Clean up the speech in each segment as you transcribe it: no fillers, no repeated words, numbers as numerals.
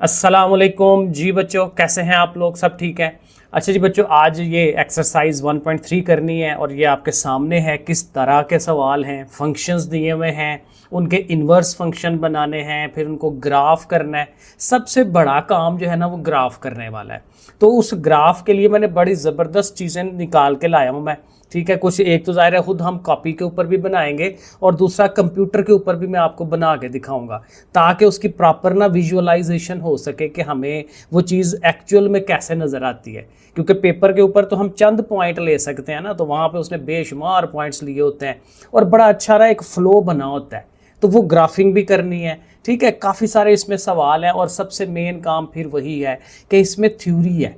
अस्सलाम वालेकुम जी बच्चों, कैसे हैं आप लोग? सब ठीक है? अच्छा जी बच्चों, आज ये एक्सरसाइज 1.3 करनी है और ये आपके सामने है। किस तरह के सवाल हैं, फंक्शंस दिए हुए हैं, उनके इन्वर्स फंक्शन बनाने हैं, फिर उनको ग्राफ करना है। सबसे बड़ा काम जो है ना वो ग्राफ करने वाला है। तो उस ग्राफ के लिए मैंने बड़ी ज़बरदस्त चीज़ें निकाल के लाया हूँ मैं। ठीक है, कुछ एक तो ज़ाहिर है खुद हम कॉपी के ऊपर भी बनाएंगे और दूसरा कंप्यूटर के ऊपर भी मैं आपको बना के दिखाऊंगा, ताकि उसकी प्रॉपर ना विजुअलाइजेशन हो सके कि हमें वो चीज़ एक्चुअल में कैसे नज़र आती है। क्योंकि पेपर के ऊपर तो हम चंद पॉइंट ले सकते हैं ना, तो वहाँ पे उसने बेशुमार पॉइंट्स लिए होते हैं और बड़ा अच्छा रहा एक फ़्लो बना होता है। तो वो ग्राफिंग भी करनी है। ठीक है, काफ़ी सारे इसमें सवाल हैं और सबसे मेन काम फिर वही है कि इसमें थ्योरी है।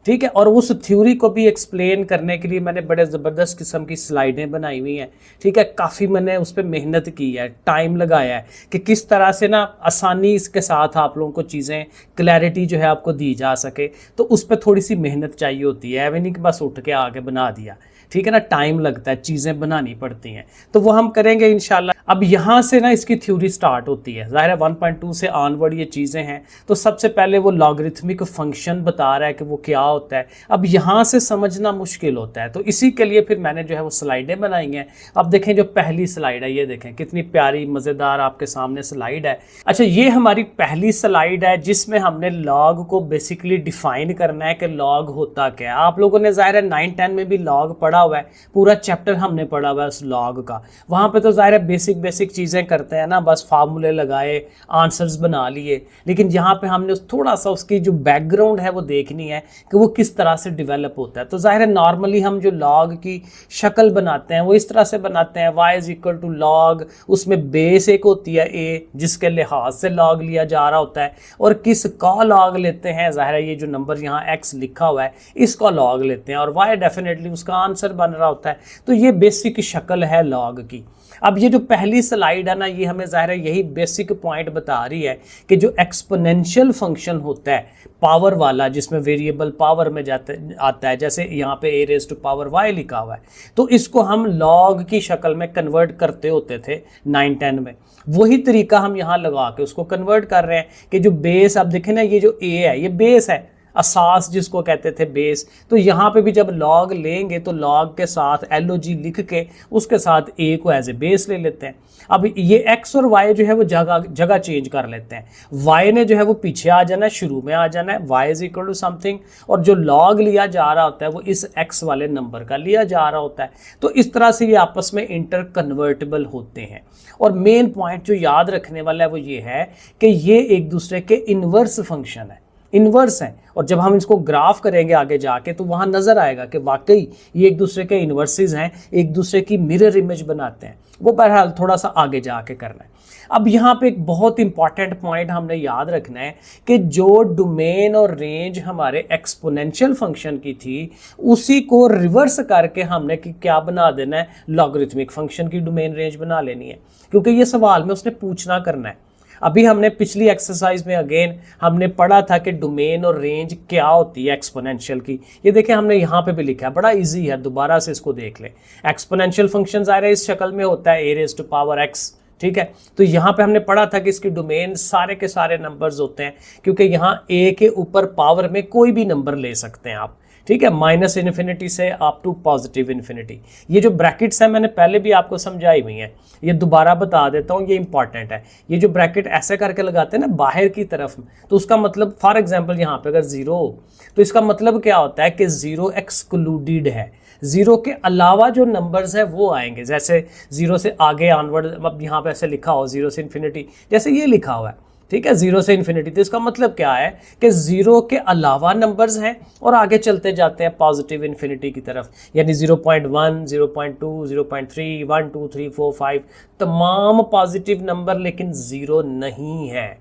ठीक है, और उस थ्योरी को भी एक्सप्लेन करने के लिए मैंने बड़े ज़बरदस्त किस्म की स्लाइडें बनाई हुई हैं। ठीक है, काफ़ी मैंने उस पर मेहनत की है, टाइम लगाया है कि किस तरह से ना आसानी इसके साथ आप लोगों को चीज़ें क्लैरिटी जो है आपको दी जा सके। तो उस पर थोड़ी सी मेहनत चाहिए होती है, ऐसे नहीं कि बस उठ के आके बना दिया। ठीक है ना, टाइम लगता है, चीज़ें बनानी पड़ती हैं। तो वो हम करेंगे इंशाल्लाह। अब यहाँ से ना इसकी थ्योरी स्टार्ट होती है। ज़ाहिर है 1.2 से ऑनवर्ड ये चीज़ें हैं। तो सबसे पहले वो लॉगरिथमिक फंक्शन बता रहा है कि वो क्या होता है। अब यहाँ से समझना मुश्किल होता है, तो इसी के लिए फिर मैंने जो है वो स्लाइडें बनाई हैं। अब देखें, जो पहली स्लाइड है ये देखें, कितनी प्यारी मज़ेदार आपके सामने स्लाइड है। अच्छा, ये हमारी पहली स्लाइड है जिसमें हमने लॉग को बेसिकली डिफाइन करना है कि लॉग होता क्या है। आप लोगों ने ज़ाहिर है 9-10 में भी लॉग पढ़ा हुआ है, पूरा चैप्टर हमने पढ़ा हुआ है उस लॉग का। वहाँ पे तो ज़ाहिर है बेसिक चीज़ें करते हैं ना, बस फार्मूले लगाए, आंसर्स बना लिए। लेकिन यहाँ पे हमने थोड़ा सा उसकी जो बैकग्राउंड है वो देखनी है कि वो किस तरह से डेवलप होता है। तो ज़ाहिर है नॉर्मली हम जो लॉग की शक्ल बनाते हैं वो इस तरह से बनाते हैं, y is equal to log, उसमें बेस एक होती है a जिसके लिहाज से लॉग लिया जा रहा होता है, और किस का लॉग लेते हैं। ज़ाहिर है ये जो नंबर यहाँ x लिखा हुआ है इसका लॉग लेते हैं, और y डेफिनेटली उसका आंसर बन रहा होता है। तो ये बेसिक शक्ल है लॉग की। अब ये जो पहली स्लाइड है ना, ये हमें ज़ाहिर है यही बेसिक पॉइंट बता रही है कि जो एक्सपोनेंशियल फंक्शन होता है पावर वाला, जिसमें वेरिएबल पावर में आता है, जैसे यहाँ पे a raise to power y लिखा हुआ है, तो इसको हम लॉग की शक्ल में कन्वर्ट करते होते थे 9-10 में। वही तरीका हम यहाँ लगा के उसको कन्वर्ट कर रहे हैं कि जो बेस, आप देखें ना, ये जो a है ये बेस है, असास जिसको कहते थे बेस। तो यहाँ पे भी जब लॉग लेंगे तो लॉग के साथ LOG लिख के उसके साथ a को एज ए बेस ले लेते हैं। अब ये x और y जो है वो जगह चेंज कर लेते हैं। y ने जो है वो पीछे आ जाना है, शुरू में आ जाना है, y is equal to something, और जो लॉग लिया जा रहा होता है वो इस x वाले नंबर का लिया जा रहा होता है। तो इस तरह से ये आपस में इंटर कन्वर्टेबल होते हैं। और मेन पॉइंट जो याद रखने वाला है वो ये है कि ये एक दूसरे के इन्वर्स फंक्शन है, इन्वर्स हैं। और जब हम इसको ग्राफ करेंगे आगे जाके तो वहाँ नज़र आएगा कि वाकई ये एक दूसरे के इन्वर्सेस हैं, एक दूसरे की मिरर इमेज बनाते हैं। वो बहरहाल थोड़ा सा आगे जाके करना है। अब यहाँ पे एक बहुत इंपॉर्टेंट पॉइंट हमने याद रखना है कि जो डोमेन और रेंज हमारे एक्सपोनेंशियल फंक्शन की थी, उसी को रिवर्स करके हमने क्या बना देना है, लॉगरिथमिक फंक्शन की डोमेन रेंज बना लेनी है। क्योंकि ये सवाल में उसने पूछना करना है। अभी हमने पिछली एक्सरसाइज में अगेन हमने पढ़ा था कि डोमेन और रेंज क्या होती है एक्सपोनेंशियल की। ये देखें हमने यहाँ पे भी लिखा है, बड़ा इजी है, दोबारा से इसको देख लें। एक्सपोनेंशियल फंक्शन ज़ाहिर है इस शक्ल में होता है a raise to power x। ठीक है, तो यहाँ पे हमने पढ़ा था कि इसकी डोमेन सारे के सारे नंबर्स होते हैं, क्योंकि यहाँ a के ऊपर पावर में कोई भी नंबर ले सकते हैं आप। ठीक है, -इन्फिनिटी से अप टू पॉजिटिव इन्फिनिटी। ये जो ब्रैकेट्स हैं मैंने पहले भी आपको समझाई हुई हैं, ये दोबारा बता देता हूँ, ये इंपॉर्टेंट है। ये जो ब्रैकेट ऐसे करके लगाते हैं ना बाहर की तरफ, तो उसका मतलब फॉर एग्जांपल यहाँ पे अगर 0 हो तो इसका मतलब क्या होता है कि 0 एक्सक्लूडेड है, 0 के अलावा जो नंबर्स हैं वो आएंगे। जैसे 0 से आगे ऑनवर्ड, अब यहाँ पे ऐसे लिखा हो 0 से इन्फिनिटी, जैसे ये लिखा हुआ है। ठीक है, 0 से इन्फिनिटी, तो इसका मतलब क्या है कि 0 के अलावा नंबर्स हैं और आगे चलते जाते हैं पॉजिटिव इन्फिनिटी की तरफ। यानी 0.1, 0.2, 0.3, 1, 2, 3, 4, 5 तमाम पॉजिटिव नंबर, लेकिन 0 नहीं है।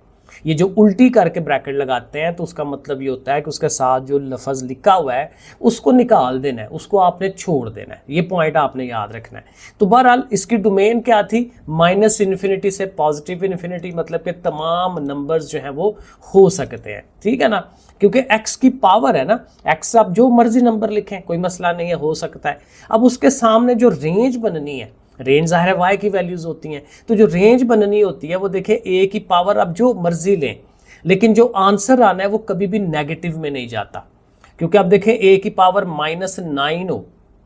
ये जो उल्टी करके ब्रैकेट लगाते हैं तो उसका मतलब ये होता है कि उसके साथ जो लफ्ज़ लिखा हुआ है उसको निकाल देना है, उसको आपने छोड़ देना है। ये पॉइंट आपने याद रखना है। तो बहरहाल इसकी डोमेन क्या थी, -इन्फिनिटी से पॉजिटिव इन्फिनिटी, मतलब कि तमाम नंबर्स जो हैं वो हो सकते हैं। ठीक है ना, क्योंकि x की पावर है ना, x आप जो मर्जी नंबर लिखें कोई मसला नहीं है, हो सकता है। अब उसके सामने जो रेंज बननी है, रेंज ज़ाहिर है y की वैल्यूज़ होती हैं, तो जो रेंज बननी होती है वो देखें a की पावर, अब जो मर्जी लें, लेकिन जो आंसर आना है वो कभी भी नेगेटिव में नहीं जाता, क्योंकि आप देखें a की पावर -9 हो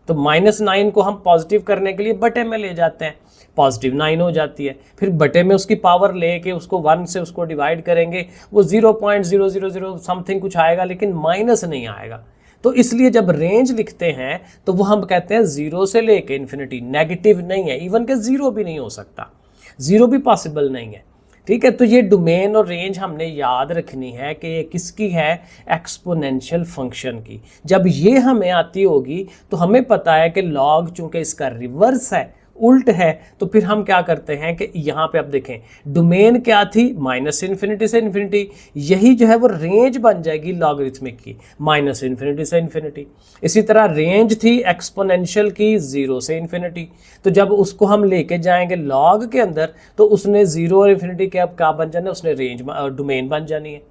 तो -9 को हम पॉजिटिव करने के लिए बटे में ले जाते हैं, +9 हो जाती है, फिर बटे में उसकी पावर लेके उसको 1 से उसको डिवाइड करेंगे, वो 0.000 समथिंग कुछ आएगा, लेकिन माइनस नहीं आएगा। तो इसलिए जब रेंज लिखते हैं तो वो हम कहते हैं 0 से लेके इन्फिनिटी, नेगेटिव नहीं है, इवन के 0 भी नहीं हो सकता, 0 भी पॉसिबल नहीं है। ठीक है, तो ये डोमेन और रेंज हमने याद रखनी है कि ये किसकी है, एक्सपोनेंशियल फंक्शन की। जब ये हमें आती होगी तो हमें पता है कि लॉग चूंकि इसका रिवर्स है, उल्ट है, तो फिर हम क्या करते हैं कि यहाँ पे आप देखें डोमेन क्या थी, -इन्फिनिटी से इन्फिनिटी, यही जो है वो रेंज बन जाएगी लॉगरिथमिक की, -इन्फिनिटी से इन्फिनिटी। इसी तरह रेंज थी एक्सपोनेंशियल की 0 से इन्फिनिटी, तो जब उसको हम लेके जाएंगे लॉग के अंदर तो उसने 0 और इन्फिनिटी के अब क्या बन जाना है, उसने रेंज डोमेन बन जानी है,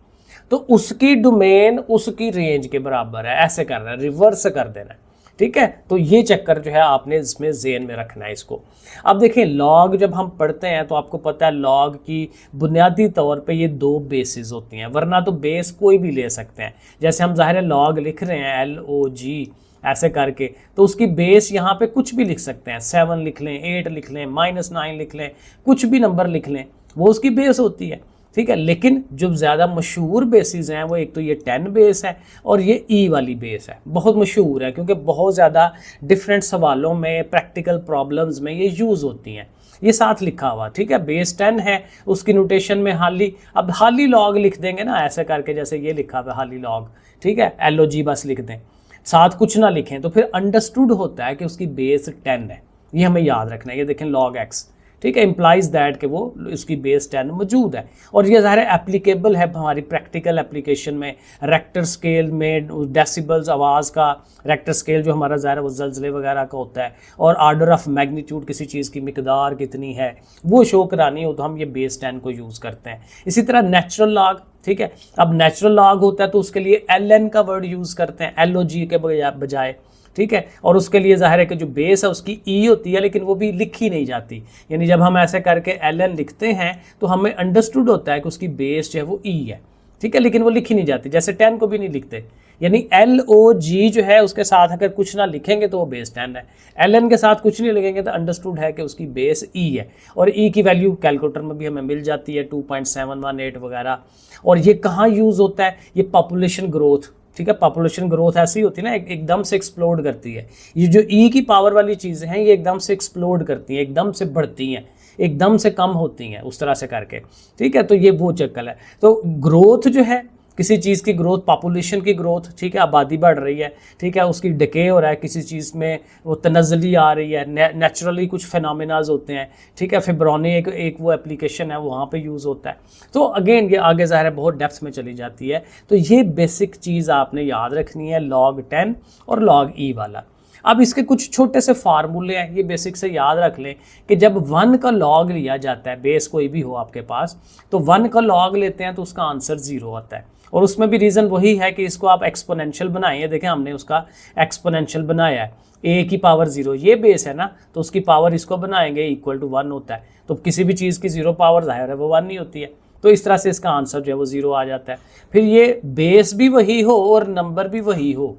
तो उसकी डोमेन उसकी रेंज के बराबर है, ऐसे करना है, रिवर्स कर देना है। ठीक है, तो ये चक्कर जो है आपने इसमें ज़हन में रखना है इसको। अब देखें लॉग जब हम पढ़ते हैं तो आपको पता है लॉग की बुनियादी तौर पे ये 2 बेसिस होती हैं, वरना तो बेस कोई भी ले सकते हैं। जैसे हम ज़ाहिर है लॉग लिख रहे हैं LOG ऐसे करके, तो उसकी बेस यहाँ पे कुछ भी लिख सकते हैं, 7 लिख लें, 8 लिख लें, -9 लिख लें, कुछ भी नंबर लिख लें, वो उसकी बेस होती है। ठीक है, लेकिन जो ज़्यादा मशहूर बेसिस हैं वो एक तो ये 10 बेस है और ये ई वाली बेस है, बहुत मशहूर है क्योंकि बहुत ज़्यादा डिफरेंट सवालों में, प्रैक्टिकल प्रॉब्लम्स में ये यूज़ होती हैं। ये साथ लिखा हुआ, ठीक है, बेस 10 है, उसकी नोटेशन में हाली, अब हाली लॉग लिख देंगे ना ऐसे करके, जैसे ये लिखा हुआ हाली लॉग, ठीक है, LOG बस लिख दें, साथ कुछ ना लिखें, तो फिर अंडरस्टूड होता है कि उसकी बेस 10 है। ये हमें याद रखना है, ये देखें log x, ठीक है, इम्प्लाइज दैट कि वो उसकी बेस 10 मौजूद है। और ये ज़ाहिर एप्लीकेबल है हमारी प्रैक्टिकल एप्लीकेशन में, रेक्टर स्केल में, डेसिबल्स आवाज़ का रेक्टर स्केल जो हमारा ज़ाहिर वो ज़लज़ले वगैरह का होता है, और आर्डर ऑफ मैग्नीट्यूड किसी चीज़ की मिकदार कितनी है वो शो करानी हो तो हम ये बेस 10 को यूज़ करते हैं। इसी तरह नेचुरल लॉग, ठीक है, अब नेचुरल लॉग होता है तो उसके लिए ln का वर्ड यूज़ करते हैं LOG के बजाय, ठीक है, और उसके लिए ज़ाहिर है कि जो बेस है उसकी ई होती है, लेकिन वो भी लिखी नहीं जाती, यानी जब हम ऐसे करके ln लिखते हैं तो हमें अंडरस्टूड होता है कि उसकी बेस जो है वो ई है, ठीक है, लेकिन वो लिखी नहीं जाती, जैसे 10 को भी नहीं लिखते, यानी LOG जो है उसके साथ अगर कुछ ना लिखेंगे तो वो बेस 10 है, ln के साथ कुछ नहीं लिखेंगे तो अंडरस्टूड है कि उसकी बेस ई है, और ई की वैल्यू कैलकुलेटर में भी हमें मिल जाती है 2.718 वगैरह। और ये कहाँ यूज़ होता है, ये पॉपुलेशन ग्रोथ, ठीक है, पॉपुलेशन ग्रोथ ऐसी होती है ना, एकदम से एक्सप्लोड करती है, ये जो ई की पावर वाली चीज़ें हैं ये एकदम से एक्सप्लोड करती हैं, एकदम से बढ़ती हैं, एकदम से कम होती हैं, उस तरह से करके, ठीक है, तो ये वो चक्कर है। तो ग्रोथ जो है किसी चीज़ की ग्रोथ, पॉपुलेशन की ग्रोथ, ठीक है, आबादी बढ़ रही है, ठीक है, उसकी डिके हो रहा है, किसी चीज़ में वो तनज़ली आ रही है, नेचुरली कुछ फिनोमेनाज होते हैं, ठीक है, फिब्रोनी एक वो एप्लीकेशन है वहाँ पे यूज़ होता है। तो अगेन ये आगे ज़ाहिर है बहुत डेप्थ में चली जाती है, तो ये बेसिक चीज़ आपने याद रखनी है, log 10 और log e वाला। अब इसके कुछ छोटे से फार्मूले हैं, ये बेसिक से याद रख लें कि जब 1 का लॉग लिया जाता है, बेस कोई भी हो आपके पास, तो 1 का लॉग लेते हैं तो उसका आंसर 0 आता है, और उसमें भी रीज़न वही है कि इसको आप एक्सपोनेंशियल बनाइए, देखें हमने उसका एक्सपोनेंशियल बनाया है, a की पावर 0, ये बेस है ना, तो उसकी पावर इसको बनाएंगे इक्वल टू 1 होता है, तो किसी भी चीज़ की 0 पावर ज़ाहिर है वो 1 नहीं होती है, तो इस तरह से इसका आंसर जो है वो 0 आ जाता है। फिर ये बेस भी वही हो और नंबर भी वही हो,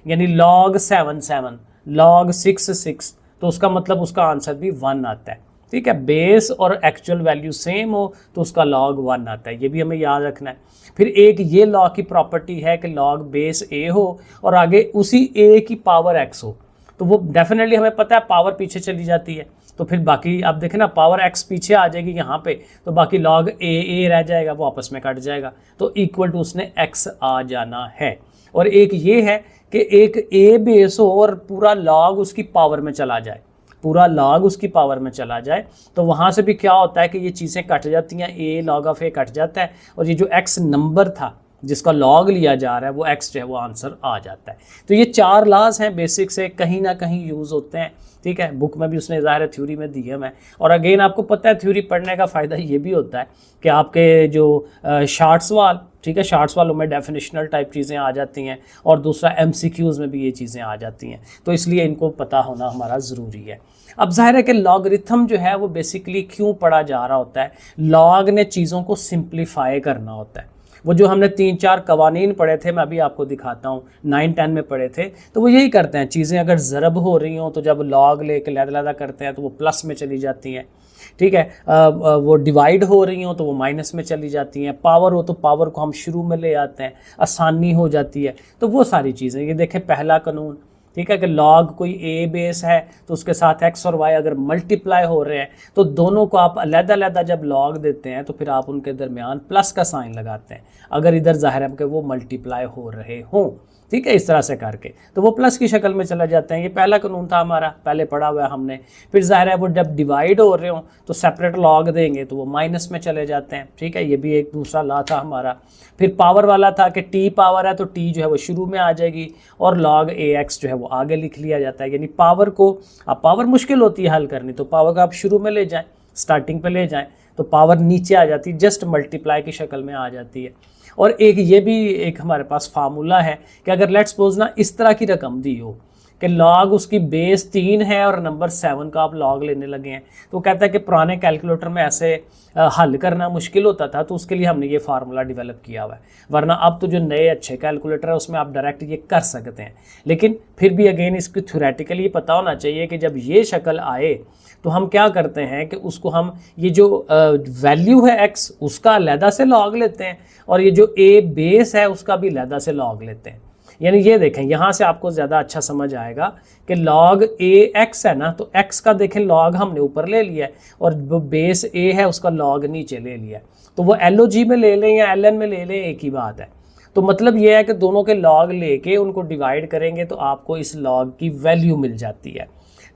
यानी log 7 log 6 तो उसका मतलब उसका आंसर भी 1 आता है, ठीक है, बेस और एक्चुअल वैल्यू सेम हो तो उसका log 1 आता है, ये भी हमें याद रखना है। फिर एक ये लॉ की प्रॉपर्टी है कि log बेस a हो और आगे उसी a की पावर x हो, तो वो डेफिनेटली हमें पता है पावर पीछे चली जाती है, तो फिर बाकी आप देखें ना पावर x पीछे आ जाएगी यहाँ पे, तो बाकी log a रह जाएगा, वो आपस में कट जाएगा, तो इक्वल टू उसने x आ जाना है। और एक ये है कि एक a बेस हो और पूरा log उसकी पावर में चला जाए, पूरा log उसकी पावर में चला जाए, तो वहाँ से भी क्या होता है कि ये चीज़ें कट जाती हैं, a log of a cut जाता है, और ये जो x नंबर था जिसका log लिया जा रहा है वो x जो है वो आंसर आ जाता है। तो ये 4 लॉज हैं बेसिक से, कहीं ना कहीं यूज़ होते हैं, ठीक है, बुक में भी उसने ज़ाहिर थ्योरी में दिए हैं। और अगेन आपको पता है थ्योरी पढ़ने का फ़ायदा ये भी होता है कि आपके जो शार्ट सवाल, ठीक है, शार्ट सवालों में डेफिनेशनल टाइप चीज़ें आ जाती हैं, और दूसरा MCQs में भी ये चीज़ें आ जाती हैं, तो इसलिए इनको पता होना हमारा ज़रूरी है। अब जाहिर है कि लॉगरिथम जो है वो बेसिकली क्यों पढ़ा जा रहा होता है, लॉग ने चीज़ों को सिंप्लीफाई करना होता है। वो जो हमने 3-4 कवानीन पढ़े थे, मैं अभी आपको दिखाता हूँ, 9-10 में पढ़े थे, तो वो यही करते हैं। चीज़ें अगर ज़रब हो रही हों तो जब लॉग लेके लैदा करते हैं तो वो प्लस में चली जाती हैं, ठीक है। वो डिवाइड हो रही हो तो वो माइनस में चली जाती हैं, पावर हो तो पावर को हम शुरू में ले आते हैं, आसानी हो जाती है। तो वो सारी चीज़ें, ये देखें पहला कानून, ठीक है, कि लॉग कोई ए बेस है तो उसके साथ एक्स और वाई अगर मल्टीप्लाई हो रहे हैं तो दोनों को आप अलग-अलग जब लॉग देते हैं तो फिर आप उनके दरमियान प्लस का साइन लगाते हैं, अगर इधर ज़ाहिर है कि वो मल्टीप्लाई हो रहे हों, ठीक है, इस तरह से करके तो वो प्लस की शक्ल में चला जाते हैं। ये पहला कानून था हमारा, पहले पढ़ा हुआ है हमने। फिर ज़ाहिर है वो जब डिवाइड हो रहे हो तो सेपरेट लॉग देंगे तो वो माइनस में चले जाते हैं, ठीक है, ये भी एक दूसरा लॉ था हमारा। फिर पावर वाला था कि टी पावर है तो टी जो है वो शुरू में आ जाएगी और लॉग ए एक्स जो है वो आगे लिख लिया जाता है। यानी पावर को, अब पावर मुश्किल होती है हल करनी, तो पावर को आप शुरू में ले जाएं, स्टार्टिंग पे ले जाएं तो पावर नीचे आ जाती है, जस्ट मल्टीप्लाई की शक्ल में आ जाती है। और एक ये भी एक हमारे पास फार्मूला है कि अगर लेट्स सपोज ना इस तरह की रकम दी हो कि लॉग उसकी बेस 3 है और नंबर 7 का आप लॉग लेने लगे हैं, तो कहता है कि पुराने कैलकुलेटर में ऐसे हल करना मुश्किल होता था, तो उसके लिए हमने ये फार्मूला डेवलप किया हुआ है। वरना अब तो जो नए अच्छे कैलकुलेटर है उसमें आप डायरेक्ट ये कर सकते हैं, लेकिन फिर भी अगेन इसकी थ्योरेटिकली पता होना चाहिए कि जब ये शक्ल आए तो हम क्या करते हैं कि उसको हम ये जो वैल्यू है एक्स उसका अलहदा से लॉग लेते हैं और ये जो ए बेस है उसका भी अलहदा से लॉग लेते हैं। यानी ये देखें, यहाँ से आपको ज़्यादा अच्छा समझ आएगा कि लॉग ए एक्स है ना, तो एक्स का देखें लॉग हमने ऊपर ले लिया है और जो बेस ए है उसका लॉग नीचे ले लिया है, तो वो LOG में ले लें या LN में ले लें एक ही बात है। तो मतलब ये है कि दोनों के लॉग लेके उनको डिवाइड करेंगे तो आपको इस लॉग की वैल्यू मिल जाती है,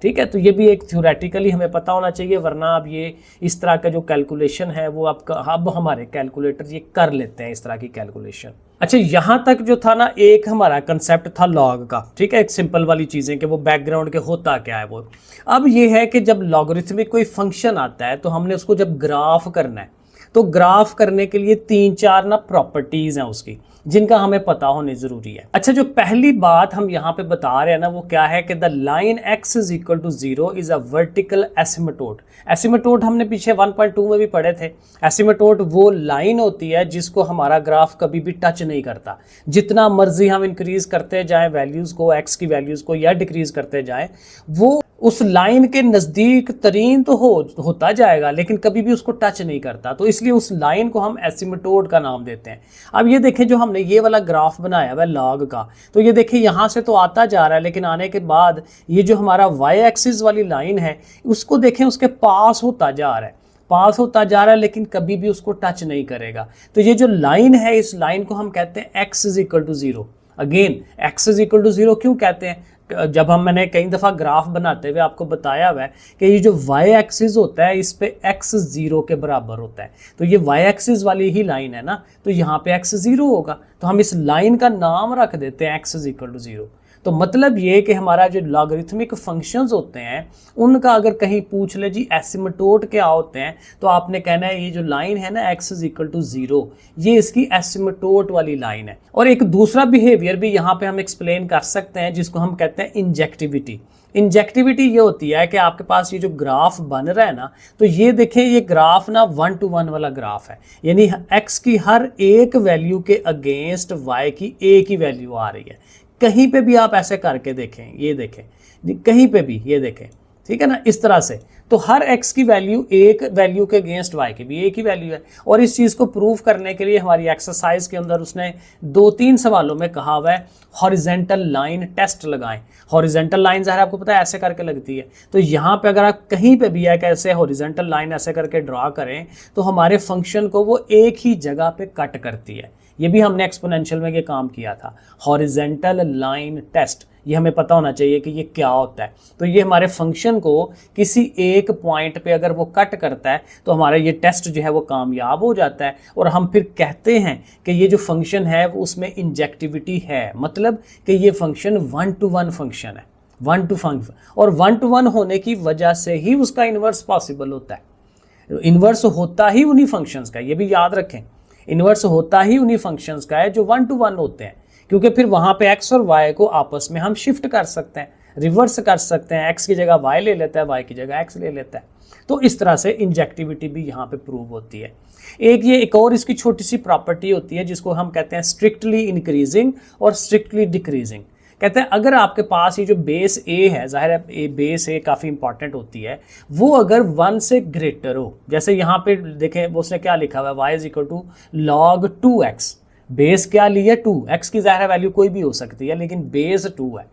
ठीक है। तो ये भी एक थ्योरेटिकली हमें पता होना चाहिए, वरना अब ये इस तरह का जो कैलकुलेशन है वो आपका अब हमारे कैलकुलेटर ये कर लेते हैं इस तरह की कैलकुलेशन। अच्छा, यहाँ तक जो था ना एक हमारा कंसेप्ट था लॉग का, ठीक है, एक सिंपल वाली चीज़ें कि वो बैकग्राउंड के होता क्या है वो। अब ये है कि जब लॉगरिथमिक कोई फंक्शन आता है तो हमने उसको जब ग्राफ करना है तो ग्राफ करने के लिए 3-4 ना प्रॉपर्टीज़ हैं उसकी, जिनका हमें पता होनी ज़रूरी है। अच्छा, जो पहली बात हम यहाँ पे बता रहे हैं ना वो क्या है कि the line x is equal to 0 is a vertical asymptote. Asymptote हमने पीछे 1.2 में भी पढ़े थे। एसिमेटोड वो लाइन होती है जिसको हमारा ग्राफ कभी भी टच नहीं करता। जितना मर्जी हम इंक्रीज़ करते जाएँ वैल्यूज़ को, x की वैल्यूज़ को, या डिक्रीज़ करते जाएँ, वो उस लाइन के नज़दीक तरीन तो होता जाएगा लेकिन कभी भी उसको टच नहीं करता। तो इसलिए उस लाइन को हम एसिमेटोड का नाम देते हैं। अब ये देखें, जो हमने ये वाला ग्राफ बनाया हुआ है लॉग का, तो ये देखिए यहाँ से तो आता जा रहा है, लेकिन आने के बाद ये जो हमारा वाई एक्सिस वाली लाइन है उसको देखें, उसके पास होता जा रहा है लेकिन कभी भी उसको टच नहीं करेगा। तो ये जो लाइन है, इस लाइन को हम कहते हैं x is equal to 0। Again x is equal to 0 क्यों कहते हैं? जब मैंने कई दफ़ा ग्राफ बनाते हुए आपको बताया हुआ है कि ये जो y एक्सिस होता है इस पे x 0 के बराबर होता है, तो ये y एक्सिस वाली ही लाइन है ना, तो यहाँ पे x 0 होगा, तो हम इस लाइन का नाम रख देते हैं x इज इक्वल टू 0। तो मतलब ये कि हमारा जो लॉगरिथमिक फंक्शंस होते हैं उनका अगर कहीं पूछ ले जी एसिमेटोड क्या होते हैं, तो आपने कहना है ये जो लाइन है ना x इज इक्वल टू 0, ये इसकी एसिमेटोड वाली लाइन है। और एक दूसरा बिहेवियर भी यहाँ पे हम एक्सप्लेन कर सकते हैं जिसको हम कहते हैं इंजेक्टिविटी। इंजेक्टिविटी ये होती है कि आपके पास ये जो ग्राफ बन रहा है ना, तो ये देखें, ये ग्राफ ना 1 to 1 वाला ग्राफ है, यानी x की हर एक वैल्यू के अगेंस्ट y की एक ही वैल्यू आ रही है। कहीं पे भी आप ऐसे करके देखें, ये देखें, कहीं पे भी ये देखें, ठीक है ना, इस तरह से, तो हर x की वैल्यू एक वैल्यू के अगेंस्ट y की भी एक ही वैल्यू है। और इस चीज़ को प्रूव करने के लिए हमारी एक्सरसाइज के अंदर उसने 2-3 सवालों में कहा हुआ है हॉरिजेंटल लाइन टेस्ट लगाएं। हॉरिजेंटल लाइन ज़ाहिर आपको पता है ऐसे करके लगती है, तो यहाँ पे अगर आप कहीं पे भी है कि ऐसे हॉरिजेंटल लाइन ऐसे करके ड्रा करें तो हमारे फंक्शन को वो एक ही जगह पे कट करती है। ये भी हमने एक्सपोनेंशियल में ये काम किया था, हॉरिजेंटल लाइन टेस्ट। ये हमें पता होना चाहिए कि ये क्या होता है। तो ये हमारे फंक्शन को किसी एक पॉइंट पे अगर वो कट करता है तो हमारा ये टेस्ट जो है वो कामयाब हो जाता है, और हम फिर कहते हैं कि ये जो फंक्शन है वो उसमें इंजेक्टिविटी है, मतलब कि ये फंक्शन 1 to 1 फंक्शन है, 1 to 1, और 1 to 1 होने की वजह से ही उसका इन्वर्स पॉसिबल होता है। इन्वर्स होता ही उन्हीं फंक्शंस का, ये भी याद रखें, इन्वर्स होता ही उन्हीं फंक्शंस का है जो 1 to 1 होते हैं, क्योंकि फिर वहाँ पे x और y को आपस में हम शिफ्ट कर सकते हैं, रिवर्स कर सकते हैं, x की जगह y ले लेता है, y की जगह x ले लेता है। तो इस तरह से इंजेक्टिविटी भी यहाँ पे प्रूव होती है। एक और इसकी छोटी सी प्रॉपर्टी होती है जिसको हम कहते हैं स्ट्रिक्टली इंक्रीजिंग और स्ट्रिक्टली डिक्रीजिंग। कहते हैं अगर आपके पास ये जो बेस ए है, जाहिर है बेस ए काफ़ी इंपॉर्टेंट होती है, वो अगर 1 से ग्रेटर हो, जैसे यहाँ पे देखें उसने क्या लिखा हुआ है, y is equal to log 2x, base क्या लिया 2, x की जाहिर वैल्यू कोई भी हो सकती है लेकिन बेस 2 है।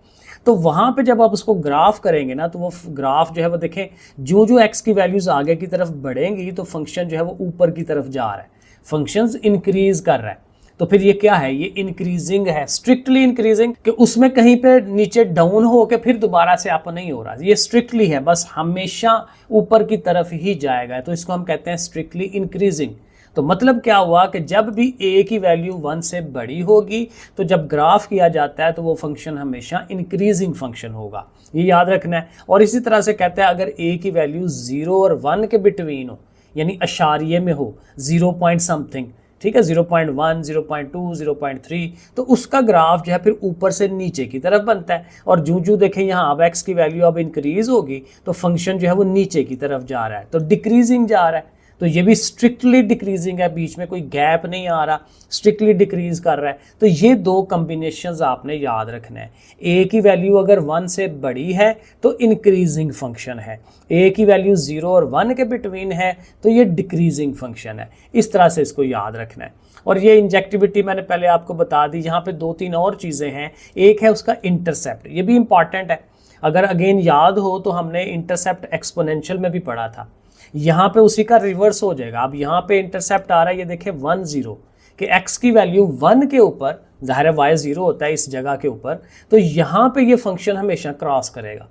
तो वहाँ पे जब आप उसको ग्राफ करेंगे ना, तो वो ग्राफ जो है वो देखें जो जो x की वैल्यूज़ आगे की तरफ बढ़ेंगी तो फंक्शन जो है वो ऊपर की तरफ जा रहा है, फंक्शंस इंक्रीज कर रहा है। तो फिर ये क्या है, ये इंक्रीजिंग है, स्ट्रिक्टली इंक्रीजिंग, कि उसमें कहीं पे नीचे डाउन हो के फिर दोबारा से अप नहीं हो रहा, ये स्ट्रिक्टली है, बस हमेशा ऊपर की तरफ ही जाएगा। तो इसको हम कहते हैं स्ट्रिक्टली इंक्रीजिंग। तो मतलब क्या हुआ कि जब भी a की वैल्यू 1 से बड़ी होगी तो जब ग्राफ किया जाता है तो वो फंक्शन हमेशा इंक्रीजिंग फंक्शन होगा, ये याद रखना है। और इसी तरह से कहते हैं अगर a की वैल्यू 0 और 1 के बिटवीन हो, यानी अशारिये में हो, 0 पॉइंट समथिंग, ठीक है, 0.1, 0.2, 0.3, तो उसका ग्राफ जो है फिर ऊपर से नीचे की तरफ बनता है। और जूं देखें यहाँ अब x की वैल्यू अब इंक्रीज होगी तो फंक्शन जो है वो नीचे की तरफ जा रहा है, तो डिक्रीजिंग जा रहा है। तो ये भी स्ट्रिक्टली डिक्रीजिंग है, बीच में कोई गैप नहीं आ रहा, स्ट्रिक्टली डिक्रीज कर रहा है। तो ये दो कॉम्बिनेशंस आपने याद रखना है। ए की वैल्यू अगर 1 से बड़ी है तो इंक्रीजिंग फंक्शन है, ए की वैल्यू 0 और 1 के बिटवीन है तो ये डिक्रीजिंग फंक्शन है। इस तरह से इसको याद रखना है। और ये इंजेक्टिविटी मैंने पहले आपको बता दी। यहाँ पे 2-3 और चीज़ें हैं। एक है उसका इंटरसेप्ट, ये भी इंपॉर्टेंट है। अगर अगेन याद हो तो हमने इंटरसेप्ट एक्सपोनेंशियल में भी पढ़ा था, यहाँ पे उसी का रिवर्स हो जाएगा। अब यहाँ पे इंटरसेप्ट आ रहा है, ये देखें 1 0, कि x की वैल्यू 1 के ऊपर, जाहिर है y 0 होता है इस जगह के ऊपर, तो यहाँ पे ये फंक्शन हमेशा क्रॉस करेगा।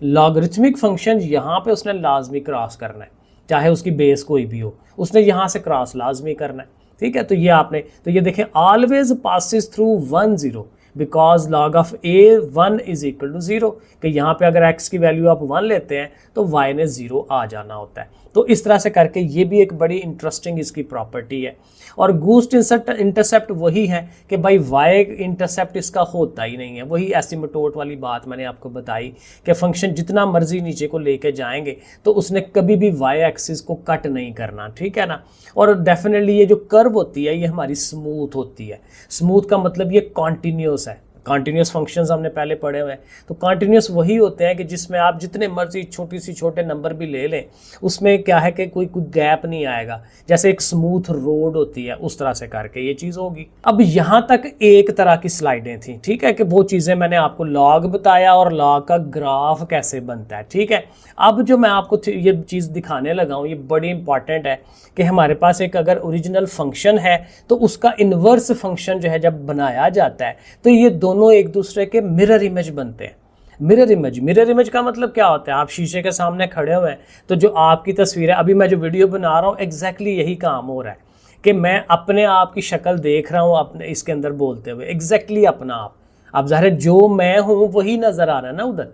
लॉगरिथमिक फंक्शन यहाँ पे उसने लाजमी क्रॉस करना है, चाहे उसकी बेस कोई भी हो, उसने यहाँ से क्रॉस लाजमी करना है, ठीक है। तो ये आपने, तो ये देखें always passes through 1 0 because log of A 1 is equal to 0, कि यहाँ पे अगर x की वैल्यू आप 1 लेते हैं तो y ने 0 आ जाना होता है। तो इस तरह से करके ये भी एक बड़ी इंटरेस्टिंग इसकी प्रॉपर्टी है। और गूस्ट इंटरसेप्ट वही है कि भाई y इंटरसेप्ट इसका होता ही नहीं है। वही एसिम्पटोट वाली बात मैंने आपको बताई कि फंक्शन जितना मर्जी नीचे को लेके जाएंगे तो उसने कभी भी y एक्सिस को कट नहीं करना, ठीक है ना। और डेफिनेटली ये जो कर्व होती है ये हमारी स्मूथ होती है। स्मूथ का मतलब ये कॉन्टीन्यूस है। कॉन्टीन्यूस फंक्शंस हमने पहले पढ़े हुए हैं। तो कॉन्टीन्यूस वही होते हैं कि जिसमें आप जितने मर्जी छोटे नंबर भी ले लें, उसमें क्या है कि कोई गैप नहीं आएगा, जैसे एक स्मूथ रोड होती है उस तरह से करके ये चीज़ होगी। अब यहाँ तक एक तरह की स्लाइडें थी, ठीक है, कि वो चीज़ें मैंने आपको लॉग बताया और लॉग का ग्राफ कैसे बनता है, ठीक है। अब जो मैं आपको ये चीज़ दिखाने लगा हूँ ये बड़ी इंपॉर्टेंट है कि हमारे पास एक अगर ओरिजिनल फंक्शन है तो उसका इन्वर्स फंक्शन जो है जब बनाया जाता है तो ये दोनों एक दूसरे के मिरर इमेज बनते हैं। मिरर इमेज का मतलब क्या होता है, आप शीशे के सामने खड़े हुए हैं तो जो आपकी तस्वीर है, अभी मैं जो वीडियो बना रहा हूँ एग्जैक्टली यही काम हो रहा है कि मैं अपने आप की शक्ल देख रहा हूँ अपने इसके अंदर बोलते हुए, एग्जैक्टली अपना आप। अब ज़ाहिर है जो मैं हूँ वही नज़र आ रहा है ना उधर,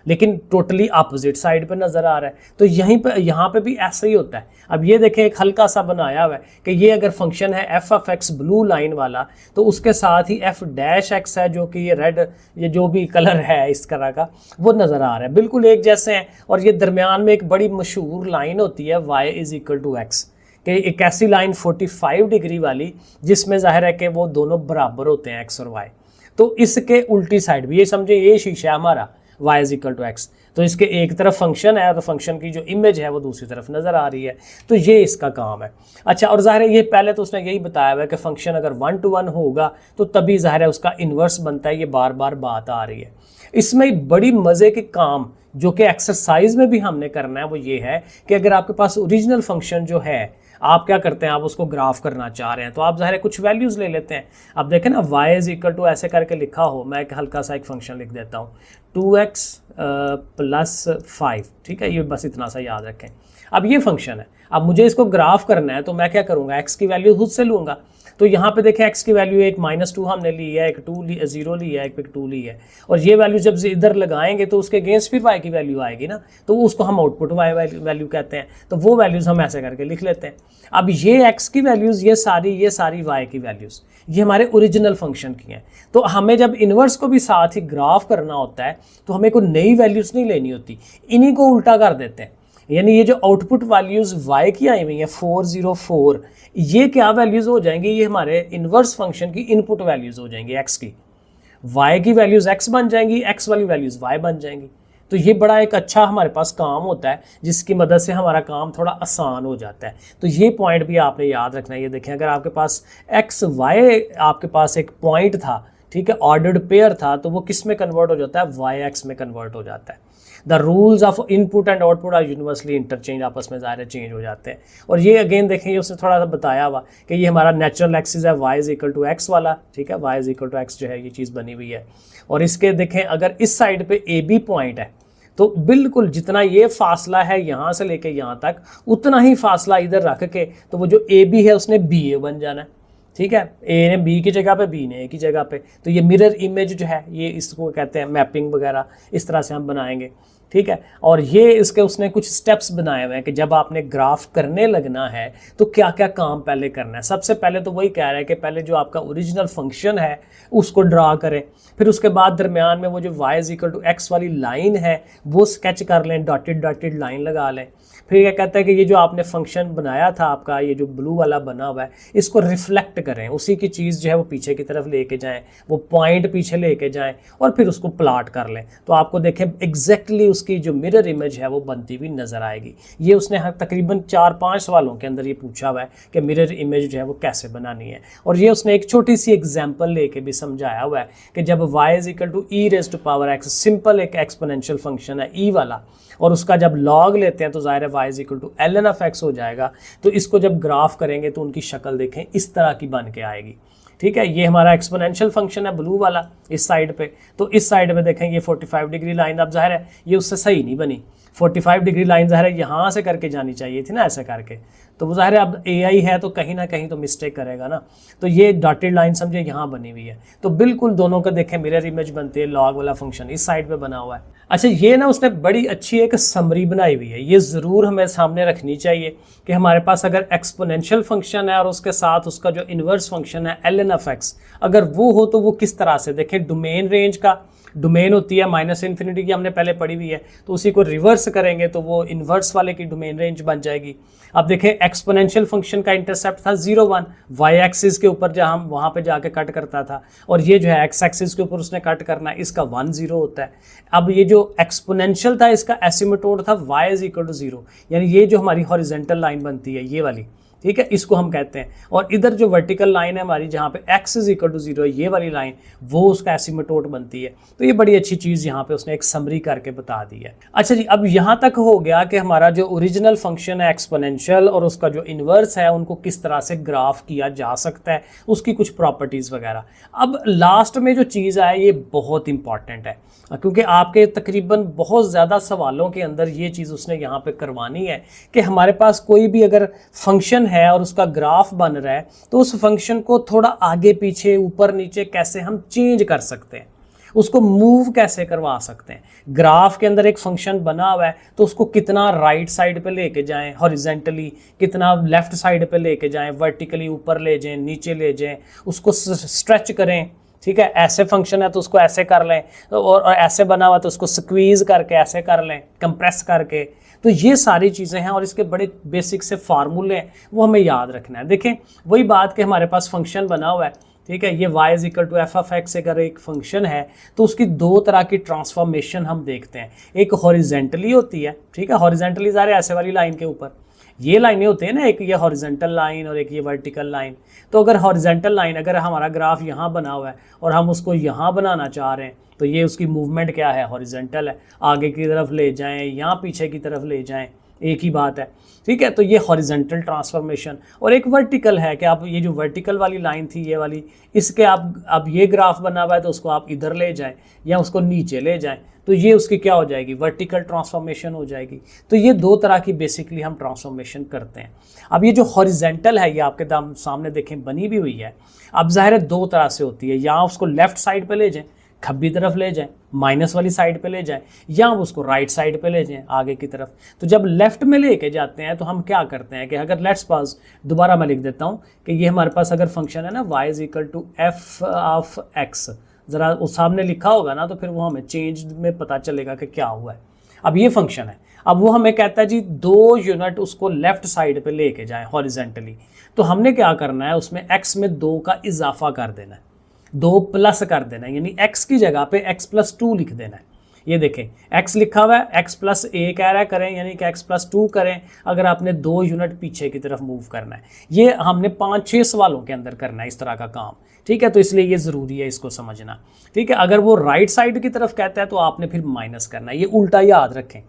लेकिन टोटली अपोजिट साइड पे नज़र आ रहा है। तो यहाँ पे भी ऐसा ही होता है। अब ये देखें एक हल्का सा बनाया हुआ है कि ये अगर फंक्शन है f of x blue line वाला, तो उसके साथ ही एफ डैश एक्स है जो कि ये रेड, ये जो भी कलर है इस तरह का वो नज़र आ रहा है, बिल्कुल एक जैसे हैं। और ये दरमियान में एक बड़ी मशहूर लाइन होती है y is equal to x, कि एक ऐसी लाइन 45 डिग्री वाली जिसमें जाहिर है कि वो दोनों बराबर होते हैं x और y। तो इसके उल्टी साइड भी ये समझे ये शीशा हमारा y is equal to x, तो इसके एक तरफ फंक्शन है और फंक्शन की जो इमेज है वो दूसरी तरफ नज़र आ रही है। तो ये इसका काम है। अच्छा, और ज़ाहिर है ये पहले तो उसने यही बताया हुआ है कि फंक्शन अगर 1 to 1 होगा तो तभी ज़ाहिर है उसका इन्वर्स बनता है। ये बार बार बात आ रही है। इसमें बड़ी मज़े के काम जो कि एक्सरसाइज में भी हमने करना है वो ये है कि अगर आपके पास ओरिजिनल फंक्शन जो है, आप क्या करते हैं, आप उसको ग्राफ करना चाह रहे हैं तो आप ज़ाहिर है कुछ वैल्यूज़ ले लेते हैं। अब देखें ना y इज इक्वल टू ऐसे करके लिखा हो, मैं एक हल्का सा एक फंक्शन लिख देता हूँ 2x + 5, ठीक है, ये बस इतना सा याद रखें। अब ये फंक्शन है, अब मुझे इसको ग्राफ करना है तो मैं क्या करूँगा, x की वैल्यू खुद से लूँगा। तो यहाँ पे देखें x की वैल्यू एक -2 हमने ली है, एक 0 ली है, एक 2 ली है, और ये वैल्यू जब इधर लगाएंगे तो उसके अगेंस्ट फिर y की वैल्यू आएगी ना, तो उसको हम आउटपुट y वैल्यू कहते हैं। तो वो वैल्यूज़ हम ऐसे करके लिख लेते हैं। अब ये x की वैल्यूज़ ये सारी y की वैल्यूज़ ये हमारे ओरिजिनल फंक्शन की हैं। तो हमें जब इन्वर्स को भी साथ ही ग्राफ करना होता है तो हमें कोई नई वैल्यूज़ नहीं लेनी होती, इन्हीं को उल्टा कर देते हैं। यानी ये जो आउटपुट वैल्यूज y की आई हुई है 404, ये क्या वैल्यूज हो जाएंगी, ये हमारे इनवर्स फंक्शन की इनपुट वैल्यूज हो जाएंगी x की, y की वैल्यूज x बन जाएंगी, x वाली वैल्यूज y बन जाएंगी। तो ये बड़ा एक अच्छा हमारे पास काम होता है जिसकी मदद से हमारा काम थोड़ा आसान हो जाता है। तो ये पॉइंट भी आपने याद रखना है। ये देखें, अगर आपके पास एक्स वाई आपके पास एक पॉइंट था, ठीक है, ऑर्डर्ड पेयर था, तो वो किस में कन्वर्ट हो जाता है, वाई एक्स में कन्वर्ट हो जाता है। The rules of input and output are universally interchange, आपस में ज़ाहिर चेंज हो जाते हैं। और ये अगेन देखें, ये उसने थोड़ा सा बताया हुआ कि ये हमारा नेचुरल एक्सिस है y is equal to x वाला, ठीक है, y is equal to x जो है ये चीज़ बनी हुई है। और इसके देखें, अगर इस साइड पे ए बी पॉइंट है तो बिल्कुल जितना ये फासला है यहाँ से लेके यहाँ तक, उतना ही फासला इधर रख के, तो वो जो ए बी है उसने बी ए बन जाना है, ठीक है, ए ने बी की जगह पे, बी ने ए की जगह पे। तो ये मिरर इमेज जो है, ये इसको कहते हैं मैपिंग वगैरह, इस तरह से हम बनाएंगे, ठीक है। और ये इसके उसने कुछ स्टेप्स बनाए हुए हैं कि जब आपने ग्राफ करने लगना है तो क्या क्या काम पहले करना है। सबसे पहले तो वही कह रहा है कि पहले जो आपका ओरिजिनल फंक्शन है उसको ड्रा करें, फिर उसके बाद दरमियान में वो जो y is equal to x वाली लाइन है वो स्केच कर लें, डॉटेड डॉटेड लाइन लगा लें। फिर क्या कहता है कि ये जो आपने फंक्शन बनाया था आपका, ये जो ब्लू वाला बना हुआ है, इसको रिफ्लेक्ट करें, उसी की चीज़ जो है वो पीछे की तरफ लेके जाएं, वो पॉइंट पीछे लेके जाएं और फिर उसको प्लॉट कर लें। तो आपको देखें एग्जैक्टली उसकी जो मिरर इमेज है वो बनती हुई नज़र आएगी। ये उसने तकरीबन 4-5 सवालों के अंदर ये पूछा हुआ है कि मिरर इमेज जो है वो कैसे बनानी है। और ये उसने एक छोटी सी एग्जाम्पल लेके भी समझाया हुआ है कि जब y is equal to e raise to power x, simple एक एक्सपोनेंशियल फंक्शन है ई वाला, और उसका जब लॉग लेते हैं तो ज़ाहिर है y is equal to l n of x हो जाएगा। तो इसको जब ग्राफ करेंगे तो उनकी शक्ल देखें इस तरह की बन के आएगी, ठीक है। ये हमारा एक्सपोनेंशियल फंक्शन है ब्लू वाला इस साइड पे, तो इस साइड में देखें ये 45 डिग्री लाइन, अब ज़ाहिर है ये उससे सही नहीं बनी, 45 डिग्री लाइन ज़ाहिर है यहाँ से करके जानी चाहिए थी ना, ऐसे करके, तो वो ज़ाहिर है अब AI है तो कहीं ना कहीं तो मिस्टेक करेगा ना। तो ये डॉटेड लाइन समझे यहाँ बनी हुई है, तो बिल्कुल दोनों का देखें मिरर इमेज बनती है, लॉग वाला फंक्शन इस साइड पे बना हुआ है। अच्छा, ये ना उसने बड़ी अच्छी एक समरी बनाई हुई है, ये ज़रूर हमें सामने रखनी चाहिए कि हमारे पास अगर एक्सपोनेंशियल फंक्शन है और उसके साथ उसका जो इन्वर्स फंक्शन है ln ऑफ x, अगर वो हो तो वो किस तरह से, देखें डोमेन रेंज का, डोमेन होती है माइनस इन्फिनिटी की, हमने पहले पढ़ी हुई है, तो उसी को रिवर्स करेंगे तो वो इन्वर्स वाले की डोमेन रेंज बन जाएगी। अब देखें एक्सपोनेंशियल फंक्शन का इंटरसेप्ट था 0-1, वाई एक्सिस के ऊपर जहाँ हम वहाँ पे जाके कट करता था, और ये जो है एक्स एक्सिस के ऊपर उसने कट करना है, इसका 1-0 होता है। अब ये जो एक्सपोनेंशियल था इसका एसिमेटोड था y इज इक्वल टू 0, यानी ये जो हमारी हॉरिजेंटल लाइन बनती है ये वाली, ठीक है, इसको हम कहते हैं। और इधर जो वर्टिकल लाइन है हमारी जहाँ पे x इज इक्वल टू 0 है, ये वाली लाइन, वो उसका एसिमेटोड बनती है। तो ये बड़ी अच्छी चीज़ यहाँ पे उसने एक समरी करके बता दी है। अच्छा जी, अब यहाँ तक हो गया कि हमारा जो ओरिजिनल फंक्शन है एक्सपोनेंशियल और उसका जो इन्वर्स है उनको किस तरह से ग्राफ किया जा सकता है, उसकी कुछ प्रॉपर्टीज़ वगैरह। अब लास्ट में जो चीज़ है ये बहुत इंपॉर्टेंट है, क्योंकि आपके तकरीबन बहुत ज़्यादा सवालों के अंदर ये चीज़ उसने यहाँ पे करवानी है कि हमारे पास कोई भी अगर फंक्शन है और उसका ग्राफ बन रहा है तो उस फंक्शन को थोड़ा आगे पीछे ऊपर नीचे कैसे हम चेंज कर सकते हैं, उसको मूव कैसे करवा सकते हैं। ग्राफ के अंदर एक फंक्शन बना हुआ है तो उसको कितना राइट साइड पे लेके जाएं हॉरिजेंटली, कितना लेफ्ट साइड पे लेके जाएं, वर्टिकली ऊपर ले जाएं, नीचे ले जाएं, उसको स्ट्रेच करें, ठीक है। ऐसे फंक्शन है तो उसको ऐसे कर लें, और ऐसे बना हुआ तो उसको स्क्वीज करके ऐसे कर लें, कंप्रेस करके। तो ये सारी चीज़ें हैं और इसके बड़े बेसिक से फार्मूले हैं, वो हमें याद रखना है। देखें वही बात कि हमारे पास फंक्शन बना हुआ है, ठीक है, ये y is equal to f of x अगर एक फंक्शन है तो उसकी दो तरह की ट्रांसफॉर्मेशन हम देखते हैं। एक हॉरिजेंटली होती है, ठीक है, हॉरिजेंटली ज़ाहिर ऐसे वाली लाइन के ऊपर ये लाइनें होती हैं ना, एक ये हॉरिजेंटल लाइन और एक ये वर्टिकल लाइन। तो अगर हॉरिजेंटल लाइन, अगर हमारा ग्राफ यहाँ बना हुआ है और हम उसको यहाँ बनाना चाह रहे हैं तो ये उसकी मूवमेंट क्या है, हॉरिजेंटल है, आगे की तरफ ले जाएं या पीछे की तरफ ले जाएं, एक ही बात है, ठीक है। तो ये हॉरिजेंटल ट्रांसफॉर्मेशन। और एक वर्टिकल है कि आप ये जो वर्टिकल वाली लाइन थी ये वाली, इसके आप अब ये ग्राफ बना हुआ है तो उसको आप इधर ले जाएं या उसको नीचे ले जाएं, तो ये उसकी क्या हो जाएगी, वर्टिकल ट्रांसफॉर्मेशन हो जाएगी। तो ये दो तरह की बेसिकली हम ट्रांसफॉर्मेशन करते हैं। अब ये जो हॉरिजेंटल है ये आपके सामने देखें बनी भी हुई है। अब ज़ाहिर है दो तरह से होती है, या उसको लेफ्ट साइड पे ले जाएं, खब्बी तरफ ले जाएं, माइनस वाली साइड पे ले जाएं, या उसको राइट साइड पे ले जाएं आगे की तरफ। तो जब लेफ्ट में लेके जाते हैं तो हम क्या करते हैं कि अगर लेट्स पास, दोबारा मैं लिख देता हूँ कि ये हमारे पास अगर फंक्शन है ना y is equal to f of x, ज़रा उस सामने लिखा होगा ना तो फिर वो हमें चेंज में पता चलेगा कि क्या हुआ है। अब ये फंक्शन है, अब वो हमें कहता है जी 2 यूनिट उसको लेफ्ट साइड पे लेके जाएं हॉरिजेंटली। तो हमने क्या करना है, उसमें x में 2 का इजाफा कर देना है, 2 प्लस कर देना है, यानी x की जगह पे x+2 लिख देना है। ये देखें x लिखा हुआ है, x+a कह रहा है करें, यानी कि x+2 करें अगर आपने 2 यूनिट पीछे की तरफ मूव करना है। ये हमने 5-6 सवालों के अंदर करना है इस तरह का काम, ठीक है। तो इसलिए ये ज़रूरी है इसको समझना, ठीक है। अगर वो राइट साइड की तरफ कहता है तो आपने फिर माइनस करना है, ये उल्टा याद रखें।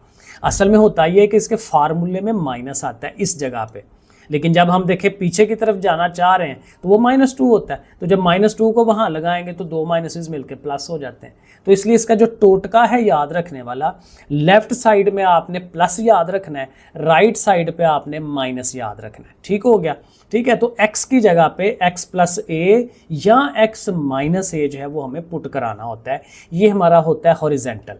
असल में होता ये है कि इसके फार्मूले में माइनस आता है इस जगह पे, लेकिन जब हम देखें पीछे की तरफ जाना चाह रहे हैं तो वो -2 होता है। तो जब -2 को वहाँ लगाएंगे तो 2 माइनसेस मिलकर प्लस हो जाते हैं। तो इसलिए इसका जो टोटका है याद रखने वाला, लेफ्ट साइड में आपने प्लस याद रखना है, राइट साइड पे आपने माइनस याद रखना है। ठीक हो गया, ठीक है। तो x की जगह पे x+a या x-a जो है वो हमें पुट कराना होता है। ये हमारा होता है हॉरिजेंटल।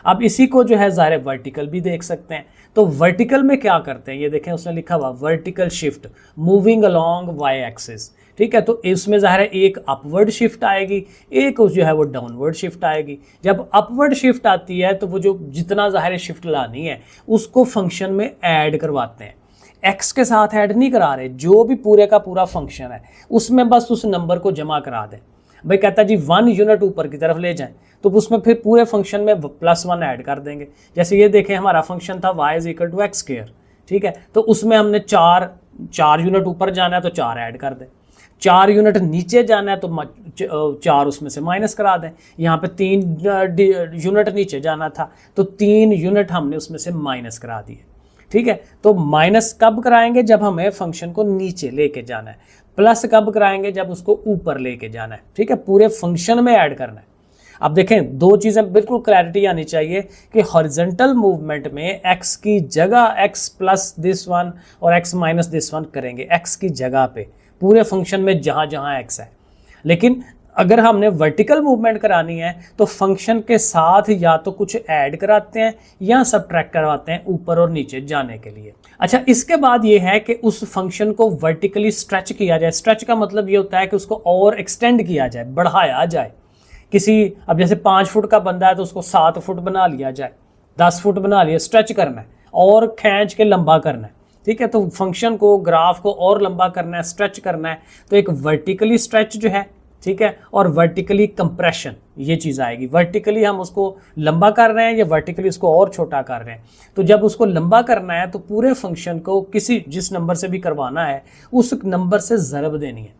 अब इसी को जो है ज़ाहिर वर्टिकल भी देख सकते हैं। तो वर्टिकल में क्या करते हैं, ये देखें उसने लिखा हुआ vertical shift moving along y axis, ठीक है। तो इसमें ज़ाहिर है एक अपवर्ड शिफ्ट आएगी, एक जो है वो डाउनवर्ड शिफ्ट आएगी। जब अपवर्ड शिफ्ट आती है तो वो जो जितना ज़ाहिर शिफ्ट लानी है उसको फंक्शन में ऐड करवाते हैं। एक्स के साथ ऐड नहीं करा रहे, जो भी पूरे का पूरा फंक्शन है उसमें बस उस नंबर को जमा करा दें। भाई कहता है जी 1 यूनिट ऊपर की तरफ ले जाएं, तो उसमें फिर पूरे फंक्शन में +1 ऐड कर देंगे। जैसे ये देखें हमारा फंक्शन था y = x², ठीक है। तो उसमें हमने 4 यूनिट ऊपर जाना है तो 4 ऐड कर दें, 4 यूनिट नीचे जाना है तो 4 उसमें से माइनस करा दें। यहाँ पे 3 यूनिट नीचे जाना था तो 3 यूनिट हमने उसमें से माइनस करा दिए, ठीक है। तो माइनस कब कराएंगे, जब हमें फंक्शन को नीचे लेके जाना है। प्लस कब कराएंगे, जब उसको ऊपर लेके जाना है, ठीक है। पूरे फंक्शन में ऐड करना है। अब देखें 2 चीज़ें बिल्कुल क्लैरिटी आनी चाहिए कि हॉरिजेंटल मूवमेंट में x की जगह x+ दिस वन और x- दिस वन करेंगे, x की जगह पे पूरे फंक्शन में जहाँ जहाँ x है। लेकिन अगर हमने वर्टिकल मूवमेंट करानी है तो फंक्शन के साथ या तो कुछ ऐड कराते हैं या सबट्रैक्ट करवाते हैं ऊपर और नीचे जाने के लिए। अच्छा, इसके बाद ये है कि उस फंक्शन को वर्टिकली स्ट्रेच किया जाए। स्ट्रेच का मतलब ये होता है कि उसको और एक्सटेंड किया जाए, बढ़ाया जाए। अब जैसे 5 फुट का बंदा है तो उसको 7 फुट बना लिया जाए, 10 फुट बना लिया, स्ट्रेच करना है और खींच के लंबा करना है, ठीक है। तो फंक्शन को, ग्राफ को और लंबा करना है, स्ट्रेच करना है, तो एक वर्टिकली स्ट्रेच जो है, ठीक है, और वर्टिकली कंप्रेशन, ये चीज़ आएगी। वर्टिकली हम उसको लंबा कर रहे हैं या वर्टिकली उसको और छोटा कर रहे हैं। तो जब उसको लंबा करना है तो पूरे फंक्शन को जिस नंबर से भी करवाना है उस नंबर से ज़रब देनी है,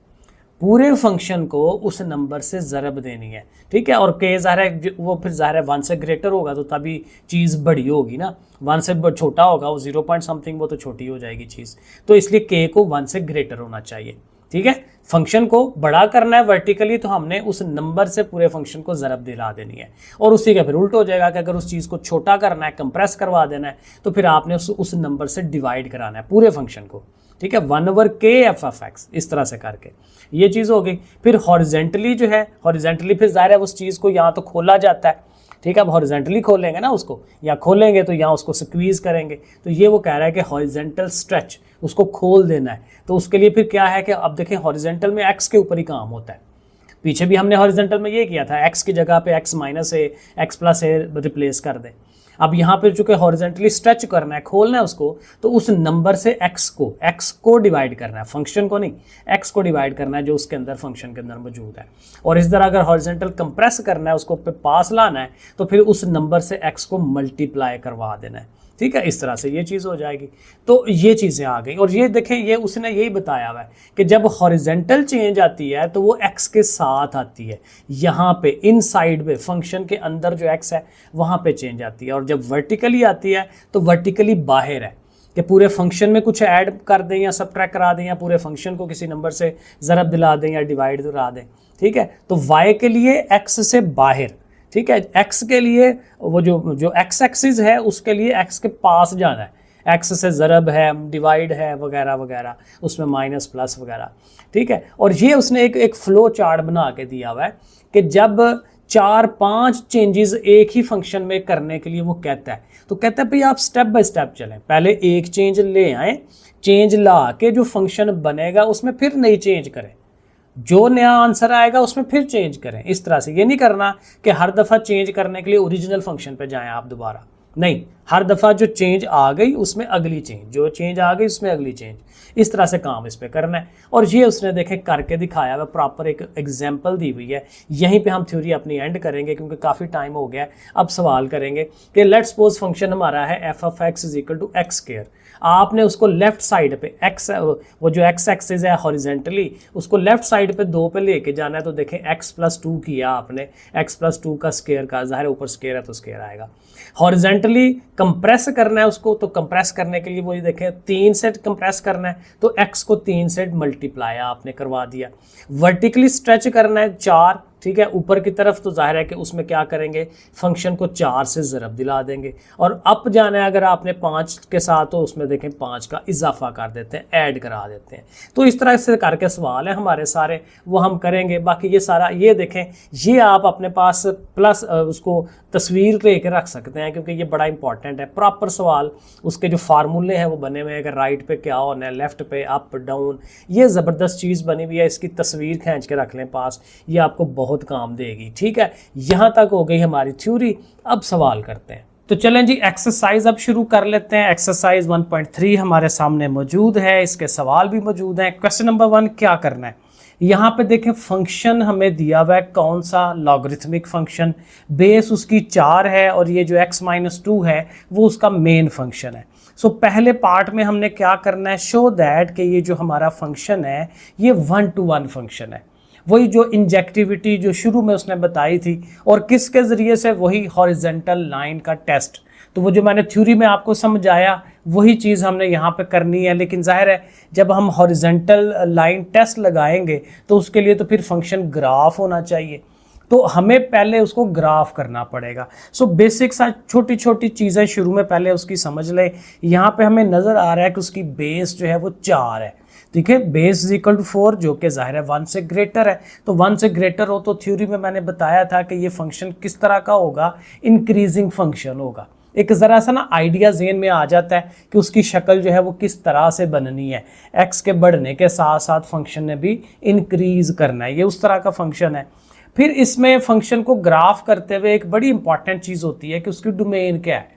पूरे फंक्शन को उस नंबर से ज़रब देनी है, ठीक है। और के ज़ाहिर है वो फिर ज़ाहिर है 1 से ग्रेटर होगा तो तभी चीज़ बड़ी होगी ना, 1 से छोटा होगा वो 0 पॉइंट समथिंग, वो तो छोटी हो जाएगी चीज़। तो इसलिए के को 1 से ग्रेटर होना चाहिए, ठीक है। फंक्शन को बड़ा करना है वर्टिकली तो हमने उस नंबर से पूरे फंक्शन को ज़रब दिला देनी है। और उसी का फिर उल्ट हो जाएगा कि अगर उस चीज़ को छोटा करना है, कंप्रेस करवा देना है, तो फिर आपने उस नंबर से डिवाइड कराना है पूरे फंक्शन को, ठीक है, 1/k(f(x) इस तरह से करके ये चीज़ हो गई। फिर हॉरिजेंटली जो है, हॉरिजेंटली फिर ज़ाहिर है उस चीज़ को यहाँ तो खोला जाता है, ठीक है। अब हॉरिजेंटली खोलेंगे ना उसको, या खोलेंगे तो यहाँ उसको स्क्वीज़ करेंगे। तो ये वो कह रहा है कि हॉरिजेंटल स्ट्रेच, उसको खोल देना है। तो उसके लिए फिर क्या है कि अब देखें हॉरिजेंटल में x के ऊपर ही काम होता है। पीछे भी हमने हॉरिजेंटल में ये किया था, x की जगह पे x-a, x+a रिप्लेस कर दें। अब यहाँ पर चूँकि हॉरिजेंटली स्ट्रेच करना है, खोलना है उसको, तो उस नंबर से x को डिवाइड करना है, फंक्शन को नहीं, x को डिवाइड करना है जो उसके अंदर फंक्शन के अंदर मौजूद है। और इस तरह अगर हॉरिजेंटल कंप्रेस करना है, उसको पास लाना है, तो फिर उस नंबर से x को मल्टीप्लाई करवा देना है, ठीक है। इस तरह से ये चीज़ हो जाएगी। तो ये चीज़ें आ गई। और ये देखें, ये उसने यही बताया हुआ है कि जब हॉरिजेंटल चेंज आती है तो वो x के साथ आती है, यहाँ पे इनसाइड पे फंक्शन के अंदर जो x है वहाँ पे चेंज आती है। और जब वर्टिकली आती है तो वर्टिकली बाहर है कि पूरे फंक्शन में कुछ ऐड कर दें या सबट्रैक्ट करा दें या पूरे फंक्शन को किसी नंबर से ज़रब दिला दें या डिवाइड दिला दें, ठीक है। तो y के लिए x से बाहर, ठीक है, x के लिए वो जो x एक्सिस है उसके लिए x के पास जाना है, x से ज़रब है, डिवाइड है, वगैरह वगैरह, उसमें माइनस प्लस वगैरह, ठीक है। और ये उसने एक फ्लो चार्ट बना के दिया हुआ है कि जब 4-5 चेंजेस एक ही फंक्शन में करने के लिए वो कहता है, तो कहता है भाई आप स्टेप बाय स्टेप चलें, पहले एक चेंज ले आएँ, चेंज ला के जो फंक्शन बनेगा उसमें फिर नई चेंज करें, जो नया आंसर आएगा उसमें फिर चेंज करें। इस तरह से ये नहीं करना कि हर दफ़ा चेंज करने के लिए ओरिजिनल फंक्शन पे जाएं आप दोबारा, नहीं, हर दफ़ा जो चेंज आ गई उसमें अगली चेंज, जो चेंज आ गई उसमें अगली चेंज, इस तरह से काम इस पे करना है। और ये उसने देखें करके दिखाया हुआ, प्रॉपर एक एग्जांपल दी हुई है। यहीं पे हम थ्योरी अपनी एंड करेंगे क्योंकि काफ़ी टाइम हो गया है। अब सवाल करेंगे कि लेट्स सपोज फंक्शन हमारा है f of x is equal to x square. आपने उसको लेफ्ट साइड पे एक्स, वो जो एक्स एक्सिस है हॉरिजेंटली, उसको लेफ्ट साइड पे 2 पे लेके जाना है। तो देखें एक्स प्लस 2 किया आपने, एक्स प्लस 2 का स्क्वायर का, ज़ाहिर ऊपर स्क्वायर है तो स्क्वायर आएगा। हॉरिजेंटली कंप्रेस करना है उसको, तो कंप्रेस करने के लिए वही देखें 3 से कंप्रेस करना है, तो x को 3 से मल्टीप्लाई आपने करवा दिया। वर्टिकली स्ट्रेच करना है 4, ठीक है, ऊपर की तरफ, तो जाहिर है कि उसमें क्या करेंगे, फंक्शन को 4 से ज़रब दिला देंगे। और अप जाना है अगर आपने 5 के साथ, तो उसमें देखें 5 का इजाफा कर देते हैं, ऐड करा देते हैं। तो इस तरह से करके सवाल है हमारे सारे, वो हम करेंगे। बाकी ये सारा ये देखें, ये आप अपने पास प्लस उसको तस्वीर लेके रख सकते हैं क्योंकि ये बड़ा इंपॉर्टेंट है। प्रॉपर सवाल, उसके जो फार्मूले हैं वो बने हुए हैं कि राइट पे क्या होना है, लेफ्ट पे अप डाउन, ये ज़बरदस्त चीज़ बनी हुई है। इसकी तस्वीर खींच के रख लें पास, ये आपको बहुत काम देगी। ठीक है, यहाँ तक हो गई हमारी थ्योरी। अब सवाल करते हैं, तो चलें जी एक्सरसाइज अब शुरू कर लेते हैं। एक्सरसाइज 1.3 हमारे सामने मौजूद है, इसके सवाल भी मौजूद हैं। क्वेश्चन नंबर 1 क्या करना है, यहाँ पे देखें फंक्शन हमें दिया हुआ है, कौन सा, लॉगरिथमिक फंक्शन, बेस उसकी 4 है और ये जो x-2 है वो उसका मेन फंक्शन है। सो पहले पार्ट में हमने क्या करना है, शो दैट कि ये जो हमारा फंक्शन है ये 1-to-1 फंक्शन है। वही जो इंजेक्टिविटी जो शुरू में उसने बताई थी, और किसके ज़रिए से, वही हॉरिजेंटल लाइन का टेस्ट। तो वो जो मैंने थ्योरी में आपको समझाया वही चीज़ हमने यहाँ पे करनी है। लेकिन जाहिर है जब हम हॉरिजेंटल लाइन टेस्ट लगाएंगे तो उसके लिए तो फिर फंक्शन ग्राफ होना चाहिए, तो हमें पहले उसको ग्राफ करना पड़ेगा। सो बेसिक सा छोटी छोटी चीज़ें शुरू में पहले उसकी समझ लें। यहाँ पे हमें नज़र आ रहा है कि उसकी बेस जो है वो 4 है, ठीक है, बेस इज इक्वल टू 4, जो कि ज़ाहिर है 1 से ग्रेटर है। तो 1 से ग्रेटर हो तो थ्योरी में मैंने बताया था कि ये फंक्शन किस तरह का होगा, इंक्रीजिंग फंक्शन होगा। एक ज़रा सा ना आइडिया ज़हन में आ जाता है कि उसकी शक्ल जो है वो किस तरह से बननी है, एक्स के बढ़ने के साथ साथ फंक्शन ने भी इंक्रीज़ करना है, ये उस तरह का फंक्शन है। फिर इसमें फंक्शन को ग्राफ करते हुए एक बड़ी इंपॉर्टेंट चीज़ होती है कि उसकी डोमेन क्या है,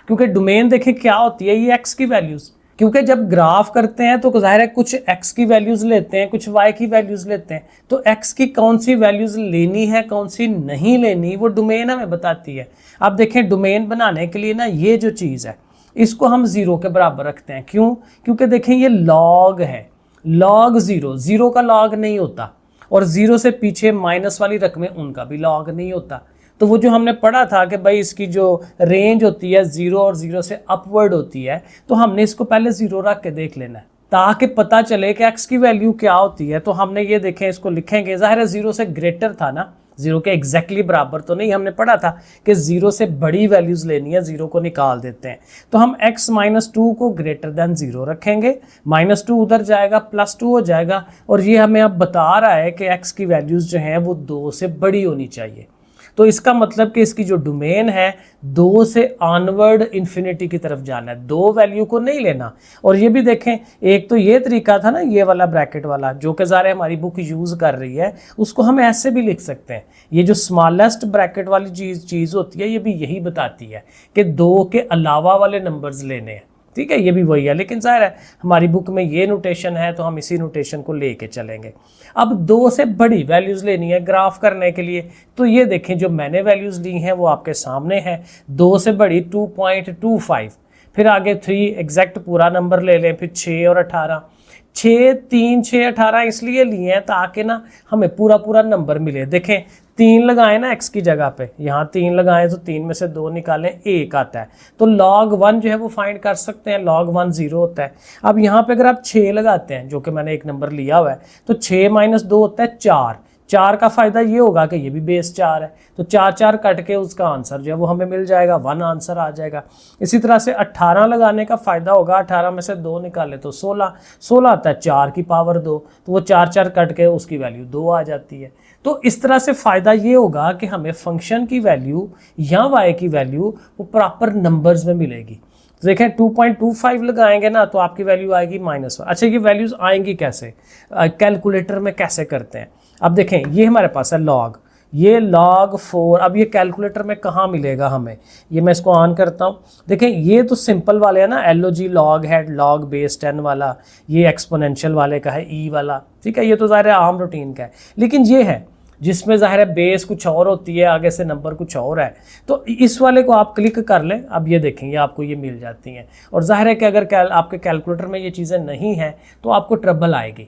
क्योंकि डोमेन देखें क्या होती है, ये एक्स की वैल्यूज़, क्योंकि जब ग्राफ करते हैं तो ज़ाहिर है कुछ x की वैल्यूज़ लेते हैं, कुछ y की वैल्यूज़ लेते हैं। तो x की कौन सी वैल्यूज़ लेनी है, कौन सी नहीं लेनी, वो डोमेन हमें बताती है। अब देखें डोमेन बनाने के लिए ना ये जो चीज़ है इसको हम 0 के बराबर रखते हैं। क्यों? क्योंकि देखें ये लॉग है, लॉग 0, 0 का लॉग नहीं होता, और 0 से पीछे माइनस वाली रकमें उनका भी लॉग नहीं होता। तो वो जो हमने पढ़ा था कि भाई इसकी जो रेंज होती है 0 और 0 से अपवर्ड होती है, तो हमने इसको पहले 0 रख के देख लेना है ताकि पता चले कि x की वैल्यू क्या होती है। तो हमने ये देखें, इसको लिखेंगे, ज़ाहिर है 0 से ग्रेटर था ना, 0 के एग्जैक्टली बराबर तो नहीं, हमने पढ़ा था कि 0 से बड़ी वैल्यूज़ लेनी है, 0 को निकाल देते हैं। तो हम x-2 को ग्रेटर दैन 0 रखेंगे, -2 उधर जाएगा, +2 हो जाएगा, और ये हमें अब बता रहा है कि x की वैल्यूज़ जो हैं वो 2 से बड़ी होनी चाहिए। तो इसका मतलब कि इसकी जो डोमेन है 2 से ऑनवर्ड इन्फिनिटी की तरफ जाना है, 2 वैल्यू को नहीं लेना। और ये भी देखें, एक तो ये तरीका था ना, ये वाला ब्रैकेट वाला जो कि ज़ाहिर हमारी बुक यूज़ कर रही है, उसको हम ऐसे भी लिख सकते हैं। ये जो स्मॉलेस्ट ब्रैकेट वाली चीज़ होती है, ये भी यही बताती है कि 2 के अलावा वाले नंबर्स लेने हैं, ठीक है, ये भी वही है। लेकिन ज़ाहिर है हमारी बुक में ये नोटेशन है तो हम इसी नोटेशन को लेके चलेंगे। अब 2 से बड़ी वैल्यूज़ लेनी है ग्राफ करने के लिए, तो ये देखें जो मैंने वैल्यूज़ ली हैं वो आपके सामने है। 2 से बड़ी 2.25, फिर आगे 3 एग्जैक्ट पूरा नंबर ले लें, फिर 6 और 18, 6, 3, 6, 18 इसलिए लिए हैं ताकि ना हमें पूरा पूरा नंबर मिले। देखें 3 लगाएं ना x की जगह पे, यहाँ 3 लगाएं तो 3 में से 2 निकालें, 1 आता है। तो log 1 जो है वो फाइंड कर सकते हैं, log 1 0 होता है। अब यहाँ पे अगर आप 6 लगाते हैं, जो कि मैंने एक नंबर लिया हुआ है, तो 6 - 2 होता है 4। 4 का फ़ायदा ये होगा कि ये भी बेस 4 है, तो 4 कट के उसका आंसर जो है वो हमें मिल जाएगा, 1 आंसर आ जाएगा। इसी तरह से 18 लगाने का फ़ायदा होगा, 18 में से 2 निकाले तो 16 आता है, 4 की पावर 2, तो वो 4 कट के उसकी वैल्यू 2 आ जाती है। तो इस तरह से फ़ायदा ये होगा कि हमें फंक्शन की वैल्यू या y की वैल्यू वो प्रॉपर नंबर्स में मिलेगी। तो देखें 2.25 लगाएंगे ना तो आपकी वैल्यू आएगी -1। अच्छा, ये वैल्यूज़ आएंगी कैसे, कैलकुलेटर में कैसे करते हैं? अब देखें ये हमारे पास है लॉग, ये log 4, अब ये कैलकुलेटर में कहाँ मिलेगा हमें, ये मैं इसको ऑन करता हूँ। देखें ये तो सिंपल वाले है ना, LOG log head log base 10 वाला, ये एक्सपोनेंशियल वाले का है ई वाला, ठीक है, ये तो ज़ाहिर है आम रूटीन का है। लेकिन ये है जिसमें ज़ाहिर है बेस कुछ और होती है, आगे से नंबर कुछ और है, तो इस वाले को आप क्लिक कर लें। अब ये देखेंगे आपको ये मिल जाती हैं। और ज़ाहिर है कि अगर आपके कैलकुलेटर में ये चीज़ें नहीं हैं तो आपको ट्रबल आएगी।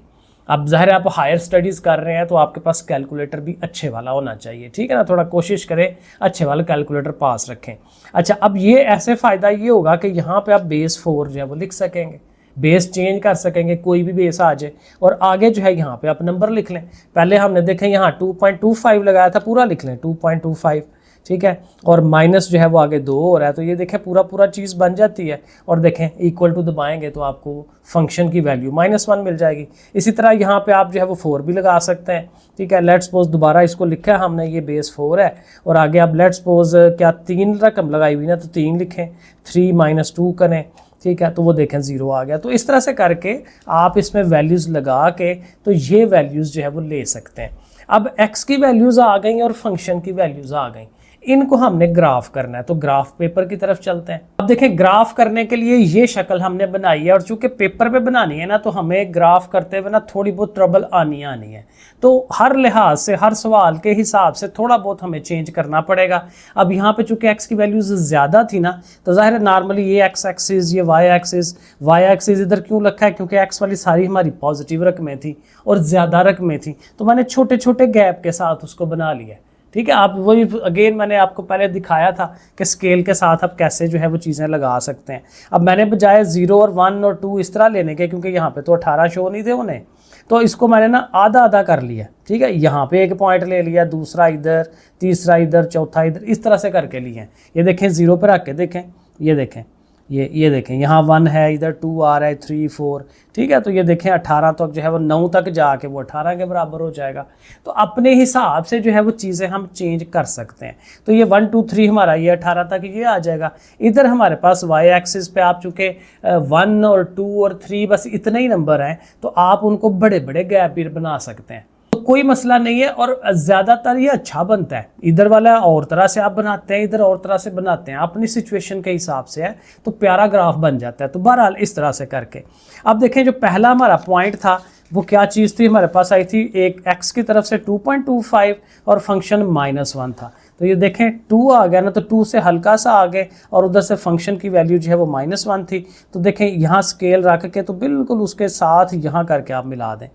अब ज़ाहिर है आप हायर स्टडीज़ कर रहे हैं तो आपके पास कैलकुलेटर भी अच्छे वाला होना चाहिए, ठीक है ना, थोड़ा कोशिश करें अच्छे वाला कैलकुलेटर पास रखें। अच्छा, अब ये ऐसे फ़ायदा ये होगा कि यहाँ पे आप बेस 4 जो है वो लिख सकेंगे, बेस चेंज कर सकेंगे, कोई भी बेस आ जाए, और आगे जो है यहाँ पे आप नंबर लिख लें। पहले हमने देखें यहाँ 2.25 लगाया था, पूरा लिख लें 2.25, ठीक है, और माइनस जो है वो आगे 2 हो रहा है, तो ये देखें पूरा चीज़ बन जाती है। और देखें इक्वल टू दबाएंगे तो आपको फंक्शन की वैल्यू -1 मिल जाएगी। इसी तरह यहाँ पे आप जो है वो 4 भी लगा सकते हैं, ठीक है। लेट्स सपोज दोबारा इसको लिखा है हमने, ये बेस 4 है, और आगे आप लेट्स सपोज क्या 3 रकम लगाई हुई ना, तो 3 लिखें, 3 - 2 करें, ठीक है, तो वो देखें 0 आ गया। तो इस तरह से करके आप इसमें वैल्यूज़ लगा के तो ये वैल्यूज़ जो है वो ले सकते हैं। अब x की वैल्यूज़ आ गई और फंक्शन की वैल्यूज़ आ गई, इनको हमने ग्राफ करना है, तो ग्राफ पेपर की तरफ चलते हैं। अब देखें ग्राफ करने के लिए ये शक्ल हमने बनाई है, और चूंकि पेपर पे बनानी है ना, तो हमें ग्राफ करते हुए ना थोड़ी बहुत ट्रबल आनी है, तो हर लिहाज से हर सवाल के हिसाब से थोड़ा बहुत हमें चेंज करना पड़ेगा। अब यहाँ पे चूंकि x की वैल्यूज ज़्यादा थी ना, तो ज़ाहिर है नॉर्मली ये x एक्सिस, ये y एक्सिस इधर क्यों रखा है, क्योंकि x वाली सारी हमारी पॉजिटिव रकमें थी और ज़्यादा रकमें थी, तो मैंने छोटे छोटे गैप के साथ उसको बना लिया, ठीक है। आप वही अगेन मैंने आपको पहले दिखाया था कि स्केल के साथ आप कैसे जो है वो चीज़ें लगा सकते हैं। अब मैंने बजाय 0 और 1 और 2 इस तरह लेने के, क्योंकि यहाँ पे तो 18 शो नहीं थे उन्हें, तो इसको मैंने ना आधा आधा कर लिया, ठीक है। यहाँ पे एक पॉइंट ले लिया, दूसरा इधर, तीसरा इधर, चौथा इधर, इस तरह से करके लिए। ये देखें 0 पर रख के देखें, ये देखें, ये देखें यहाँ 1 है, इधर 2 आ रहा है, 3 4, ठीक है। तो ये देखें 18 तक जो है वो 9 तक जाके वो 18 के बराबर हो जाएगा। तो अपने हिसाब से जो है वो चीज़ें हम चेंज कर सकते हैं। तो ये 1 2 3 हमारा ये 18 तक ये आ जाएगा। इधर हमारे पास y एक्सिस पे आप चूँकि 1 और 2 और 3 बस इतने ही नंबर हैं, तो आप उनको बड़े बड़े गैप भी बना सकते हैं, तो कोई मसला नहीं है। और ज़्यादातर ये अच्छा बनता है, इधर वाला और तरह से आप बनाते हैं, इधर और तरह से बनाते हैं, अपनी सिचुएशन के हिसाब से है, तो प्यारा ग्राफ बन जाता है। तो बहरहाल इस तरह से करके अब देखें जो पहला हमारा पॉइंट था वो क्या चीज़ थी, हमारे पास आई थी एक x की तरफ से 2.25 और फंक्शन -1 था। तो ये देखें 2 आ गया ना, तो 2 से हल्का सा आगे, और उधर से फंक्शन की वैल्यू जो है वो -1 थी। तो देखें यहाँ स्केल रख के तो बिल्कुल उसके साथ यहाँ करके आप मिला दें।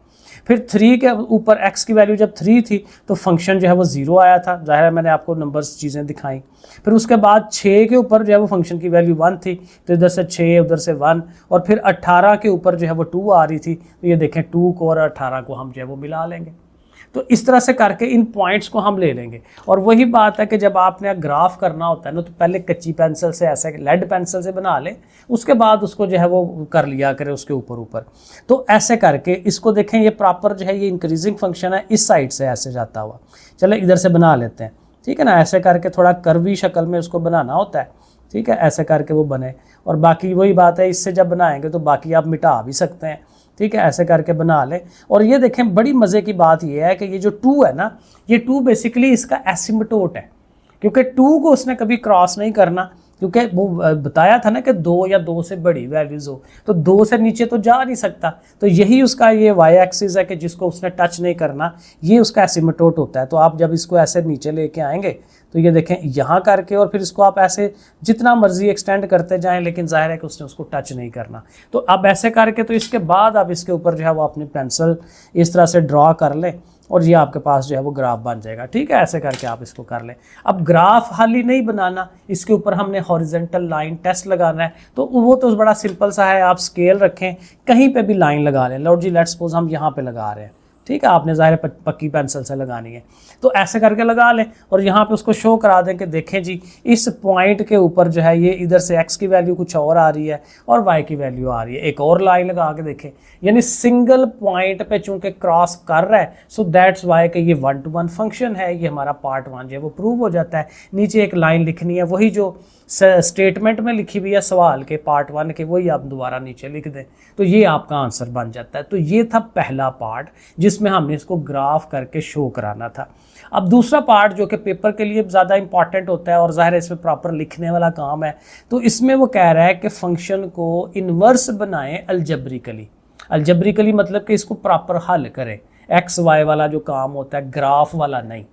फिर 3 के ऊपर x की वैल्यू जब 3 थी तो फंक्शन जो है वो 0 आया था, जाहिर है मैंने आपको नंबर्स चीज़ें दिखाई। फिर उसके बाद 6 के ऊपर जो है वो फंक्शन की वैल्यू 1 थी, तो इधर से 6 उधर से 1, और फिर 18 के ऊपर जो है वो 2 आ रही थी। तो ये देखें 2 को और 18 को हम जो है वो मिला लेंगे। तो इस तरह से करके इन पॉइंट्स को हम ले लेंगे। और वही बात है कि जब आपने ग्राफ करना होता है ना, तो पहले कच्ची पेंसिल से, ऐसे लेड पेंसिल से बना लें, उसके बाद उसको जो है वो कर लिया करें उसके ऊपर। तो ऐसे करके इसको देखें, ये प्रॉपर जो है ये इंक्रीजिंग फंक्शन है, इस साइड से ऐसे जाता हुआ। चले इधर से बना लेते हैं, ठीक है ना, ऐसे करके थोड़ा कर्वी शक्ल में उसको बनाना होता है, ठीक है, ऐसे करके वो बने। और बाकी वही बात है, इससे जब बनाएंगे तो बाकी आप मिटा भी सकते हैं, ठीक है, ऐसे करके बना लें। और ये देखें बड़ी मज़े की बात ये है कि ये जो 2 है ना, ये 2 बेसिकली इसका एसिम्पटोट है, क्योंकि 2 को उसने कभी क्रॉस नहीं करना, क्योंकि वो बताया था ना कि 2 या 2 से बड़ी वैल्यूज़ हो, तो 2 से नीचे तो जा नहीं सकता। तो यही उसका ये y एक्सिस है कि जिसको उसने टच नहीं करना, ये उसका एसिम्पटोट होता है। तो आप जब इसको ऐसे नीचे लेके आएंगे तो ये देखें यहाँ करके, और फिर इसको आप ऐसे जितना मर्जी एक्सटेंड करते जाएं, लेकिन जाहिर है कि उसने उसको टच नहीं करना। तो अब ऐसे करके, तो इसके बाद आप इसके ऊपर जो है वो अपनी पेंसिल इस तरह से ड्रॉ कर लें, और ये आपके पास जो है वो ग्राफ बन जाएगा, ठीक है। ऐसे करके आप इसको कर लें। अब ग्राफ हाली नहीं बनाना, इसके ऊपर हमने हॉरिजेंटल लाइन टेस्ट लगाना है, तो वो तो बड़ा सिंपल सा है। आप स्केल रखें, कहीं पे भी लाइन लगा लें। लो जी, लेट्स सपोज हम यहाँ पे लगा रहे हैं, ठीक है, आपने ज़ाहिर पक्की पेंसिल से लगानी है, तो ऐसे करके लगा लें। और यहाँ पे उसको शो करा दें कि देखें जी, इस पॉइंट के ऊपर जो है ये इधर से x की वैल्यू कुछ और आ रही है और y की वैल्यू आ रही है। एक और लाइन लगा के देखें, यानी सिंगल पॉइंट पे चूंकि क्रॉस कर रहा है, सो दैट्स वाई कि ये 1-to-1 फंक्शन है। ये हमारा पार्ट 1 जो है वो प्रूव हो जाता है। नीचे एक लाइन लिखनी है, वही जो स्टेटमेंट में लिखी हुई है सवाल के पार्ट 1 के, वही आप दोबारा नीचे लिख दें, तो ये आपका आंसर बन जाता है। तो ये था पहला पार्ट, जिस जिसमें हमने इसको ग्राफ करके शो कराना था। अब दूसरा पार्ट जो कि पेपर के लिए ज़्यादा इंपॉर्टेंट होता है और ज़ाहिर है इसमें प्रॉपर लिखने वाला काम है, तो इसमें वो कह रहा है कि फंक्शन को इन्वर्स बनाएं अलजेब्रिकली। अलजेब्रिकली मतलब कि इसको प्रॉपर हल करें, एक्स वाई वाला जो काम होता है ग्राफ वाला नहीं,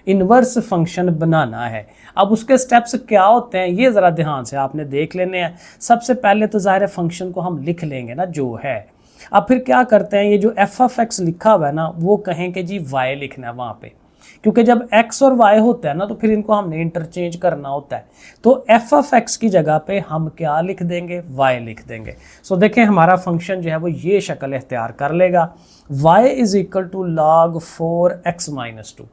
इन्वर्स फंक्शन बनाना है। अब उसके स्टेप्स क्या होते हैं ये ज़रा ध्यान से आपने देख लेने हैं। सबसे पहले तो ज़ाहिर है फंक्शन को हम लिख लेंगे ना जो है। अब फिर क्या करते हैं, ये जो एफ ऑफ एक्स लिखा हुआ है ना वो कहें कि जी वाई लिखना है वहाँ पे, क्योंकि जब x और y होता है ना तो फिर इनको हमने इंटरचेंज करना होता है। तो f ऑफ x की जगह पे हम क्या लिख देंगे, y लिख देंगे। सो देखें हमारा फंक्शन जो है वो ये शक्ल इख्तियार कर लेगा, y is equal to log 4x minus 2,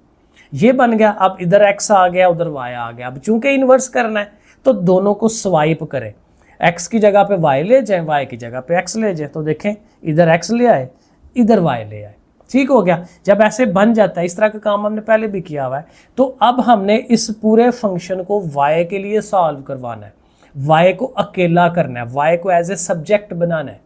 ये बन गया। अब इधर x आ गया उधर y आ गया। अब चूंकि इन्वर्स करना है तो दोनों को स्वाइप करें, x की जगह पे y ले जाएं, y की जगह पे x ले जाएं। तो देखें इधर x ले आए इधर y ले आए, ठीक हो गया। जब ऐसे बन जाता है, इस तरह का काम हमने पहले भी किया हुआ है, तो अब हमने इस पूरे फंक्शन को y के लिए सॉल्व करवाना है, y को अकेला करना है, y को एज ए सब्जेक्ट बनाना है।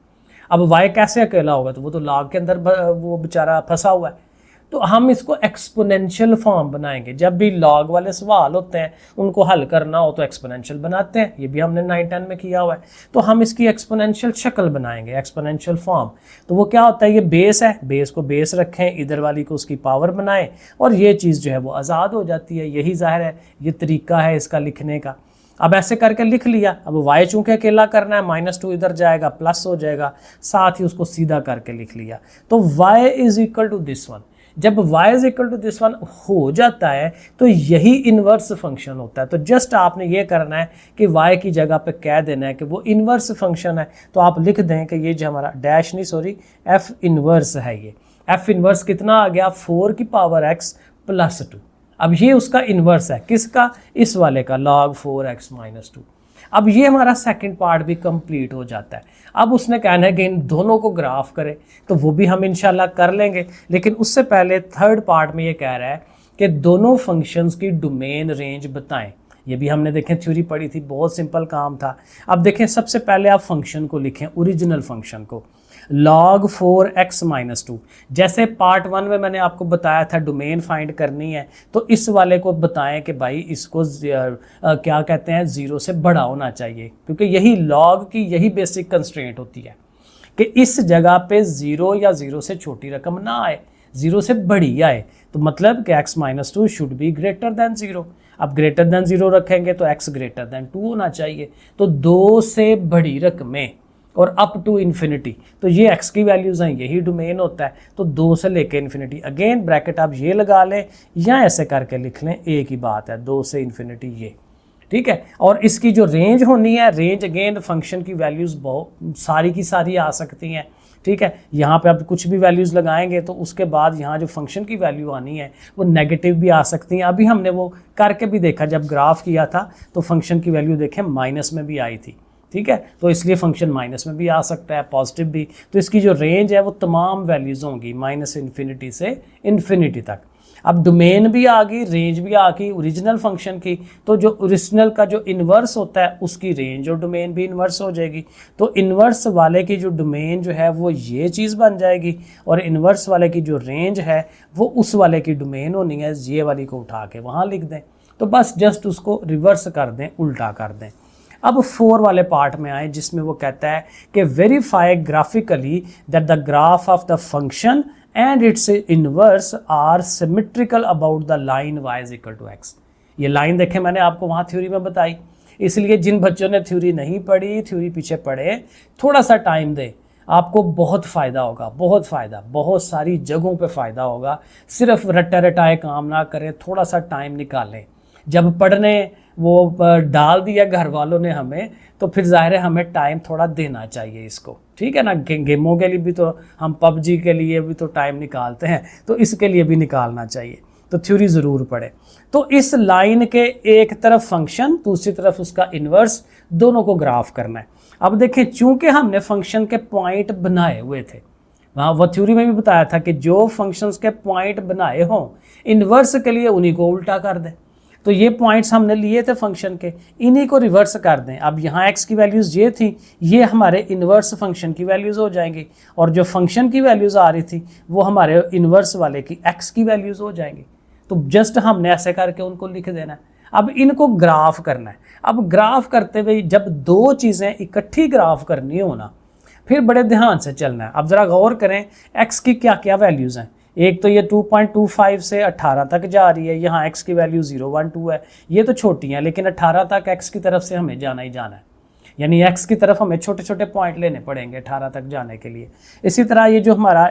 अब y कैसे अकेला होगा, तो वो तो log के अंदर वो बेचारा फंसा हुआ है। तो हम इसको एक्सपोनेंशियल फॉर्म बनाएंगे। जब भी लॉग वाले सवाल होते हैं उनको हल करना हो तो एक्सपोनेंशियल बनाते हैं, ये भी हमने 9-10 में किया हुआ है। तो हम इसकी एक्सपोनेंशियल शक्ल बनाएंगे, एक्सपोनेंशियल फॉर्म। तो वो क्या होता है, ये बेस है, बेस को बेस रखें, इधर वाली को उसकी पावर बनाएं और ये चीज़ जो है वो आज़ाद हो जाती है। यही ज़ाहिर है ये तरीका है इसका लिखने का। अब ऐसे करके लिख लिया। अब y चूँकि अकेला करना है, -2 इधर जाएगा प्लस हो जाएगा, साथ ही उसको सीधा करके लिख लिया। तो y is equal to this one. जब y is equal to this one हो जाता है तो यही इन्वर्स फंक्शन होता है। तो जस्ट आपने ये करना है कि y की जगह पे कह देना है कि वो इन्वर्स फंक्शन है। तो आप लिख दें कि ये जो हमारा डैश नहीं सॉरी f इन्वर्स है, ये f इन्वर्स कितना आ गया 4 की पावर x प्लस 2। अब ये उसका इन्वर्स है, किसका, इस वाले का, log 4x माइनस 2। अब ये हमारा सेकंड पार्ट भी कंप्लीट हो जाता है। अब उसने कहना है कि इन दोनों को ग्राफ करें, तो वो भी हम इंशाल्लाह कर लेंगे। लेकिन उससे पहले थर्ड पार्ट में ये कह रहा है कि दोनों फंक्शंस की डोमेन रेंज बताएं। ये भी हमने देखें थ्योरी पढ़ी थी, बहुत सिंपल काम था। अब देखें सबसे पहले आप फंक्शन को लिखें, ओरिजिनल फंक्शन को, log 4x माइनस 2। जैसे पार्ट 1 में मैंने आपको बताया था डोमेन फाइंड करनी है, तो इस वाले को बताएं कि भाई इसको क्या कहते हैं 0 से बड़ा होना चाहिए, क्योंकि यही log की यही बेसिक कंस्ट्रेंट होती है कि इस जगह पे 0 या 0 से छोटी रकम ना आए, 0 से बड़ी आए। तो मतलब कि x minus 2 should be greater than 0। अब ग्रेटर दैन 0 रखेंगे तो x ग्रेटर दैन 2 होना चाहिए। तो 2 से बड़ी रकमें और अप टू इन्फिनिटी, तो ये x की वैल्यूज़ हैं, यही डोमेन होता है। तो 2 से लेके इन्फिनिटी, अगेन ब्रैकेट आप ये लगा लें या ऐसे करके लिख लें, एक ही बात है, 2 से इन्फिनिटी ये, ठीक है। और इसकी जो रेंज होनी है, रेंज अगेन फंक्शन की वैल्यूज़ बहुत सारी की सारी आ सकती हैं, ठीक है। यहाँ पे आप कुछ भी वैल्यूज़ लगाएंगे तो उसके बाद यहाँ जो फंक्शन की वैल्यू आनी है वो नेगेटिव भी आ सकती हैं। अभी हमने वो करके भी देखा, जब ग्राफ किया था तो फंक्शन की वैल्यू देखें माइनस में भी आई थी, ठीक है। तो इसलिए फंक्शन माइनस में भी आ सकता है, पॉजिटिव भी। तो इसकी जो रेंज है वो तमाम वैल्यूज़ होंगी -इन्फिनिटी से इन्फिनिटी तक। अब डोमेन भी आ गई, रेंज भी आ गई ओरिजिनल फंक्शन की। तो जो ओरिजिनल का जो इन्वर्स होता है उसकी रेंज और डोमेन भी इन्वर्स हो जाएगी। तो इन्वर्स वाले की जो डोमेन जो है वो ये चीज़ बन जाएगी और इन्वर्स वाले की जो रेंज है वो उस वाले की डोमेन होनी है, ये वाली को उठा के वहाँ लिख दें। तो बस जस्ट उसको रिवर्स कर दें, उल्टा कर दें। अब 4 वाले पार्ट में आए जिसमें वो कहता है कि verify graphically that the graph of the function and its inverse are symmetrical about the line y is equal to x। ये लाइन देखें मैंने आपको वहाँ थ्योरी में बताई, इसलिए जिन बच्चों ने थ्योरी नहीं पढ़ी, थ्योरी पीछे पढ़े, थोड़ा सा टाइम दें, आपको बहुत फ़ायदा होगा, बहुत फ़ायदा, बहुत सारी जगहों पे फ़ायदा होगा। सिर्फ रट्टा रटाए काम ना करें, थोड़ा सा टाइम निकालें। जब पढ़ने वो डाल दिया घर वालों ने हमें, तो फिर ज़ाहिर है हमें टाइम थोड़ा देना चाहिए इसको, ठीक है ना। गेमों के लिए भी तो हम पबजी के लिए भी तो टाइम निकालते हैं, तो इसके लिए भी निकालना चाहिए। तो थ्योरी ज़रूर पढ़े। तो इस लाइन के एक तरफ फंक्शन, दूसरी तरफ उसका इन्वर्स, दोनों को ग्राफ करना है। अब देखें, चूंकि हमने फंक्शन के पॉइंट बनाए हुए थे, वहाँ वो थ्योरी में भी बताया था कि जो फंक्शंस के पॉइंट बनाए हों इन्वर्स के लिए उन्हीं को उल्टा कर दें। तो ये पॉइंट्स हमने लिए थे फंक्शन के, इन्हीं को रिवर्स कर दें। अब यहाँ x की वैल्यूज़ ये थी, ये हमारे इन्वर्स फंक्शन की वैल्यूज़ हो जाएंगी, और जो फंक्शन की वैल्यूज़ आ रही थी वो हमारे इन्वर्स वाले की x की वैल्यूज़ हो जाएंगी। तो जस्ट हमने ऐसे करके उनको लिख देना है। अब इनको ग्राफ करना है। अब ग्राफ करते हुए जब दो चीज़ें इकट्ठी ग्राफ करनी हो ना, फिर बड़े ध्यान से चलना है। अब ज़रा गौर करें x की क्या क्या वैल्यूज़ हैं। एक तो ये 2.25 से 18 तक जा रही है, यहाँ x की वैल्यू 0.12 है, ये तो छोटी है, लेकिन 18 तक x की तरफ से हमें जाना ही जाना है, यानी x की तरफ हमें छोटे छोटे पॉइंट लेने पड़ेंगे 18 तक जाने के लिए। इसी तरह ये जो हमारा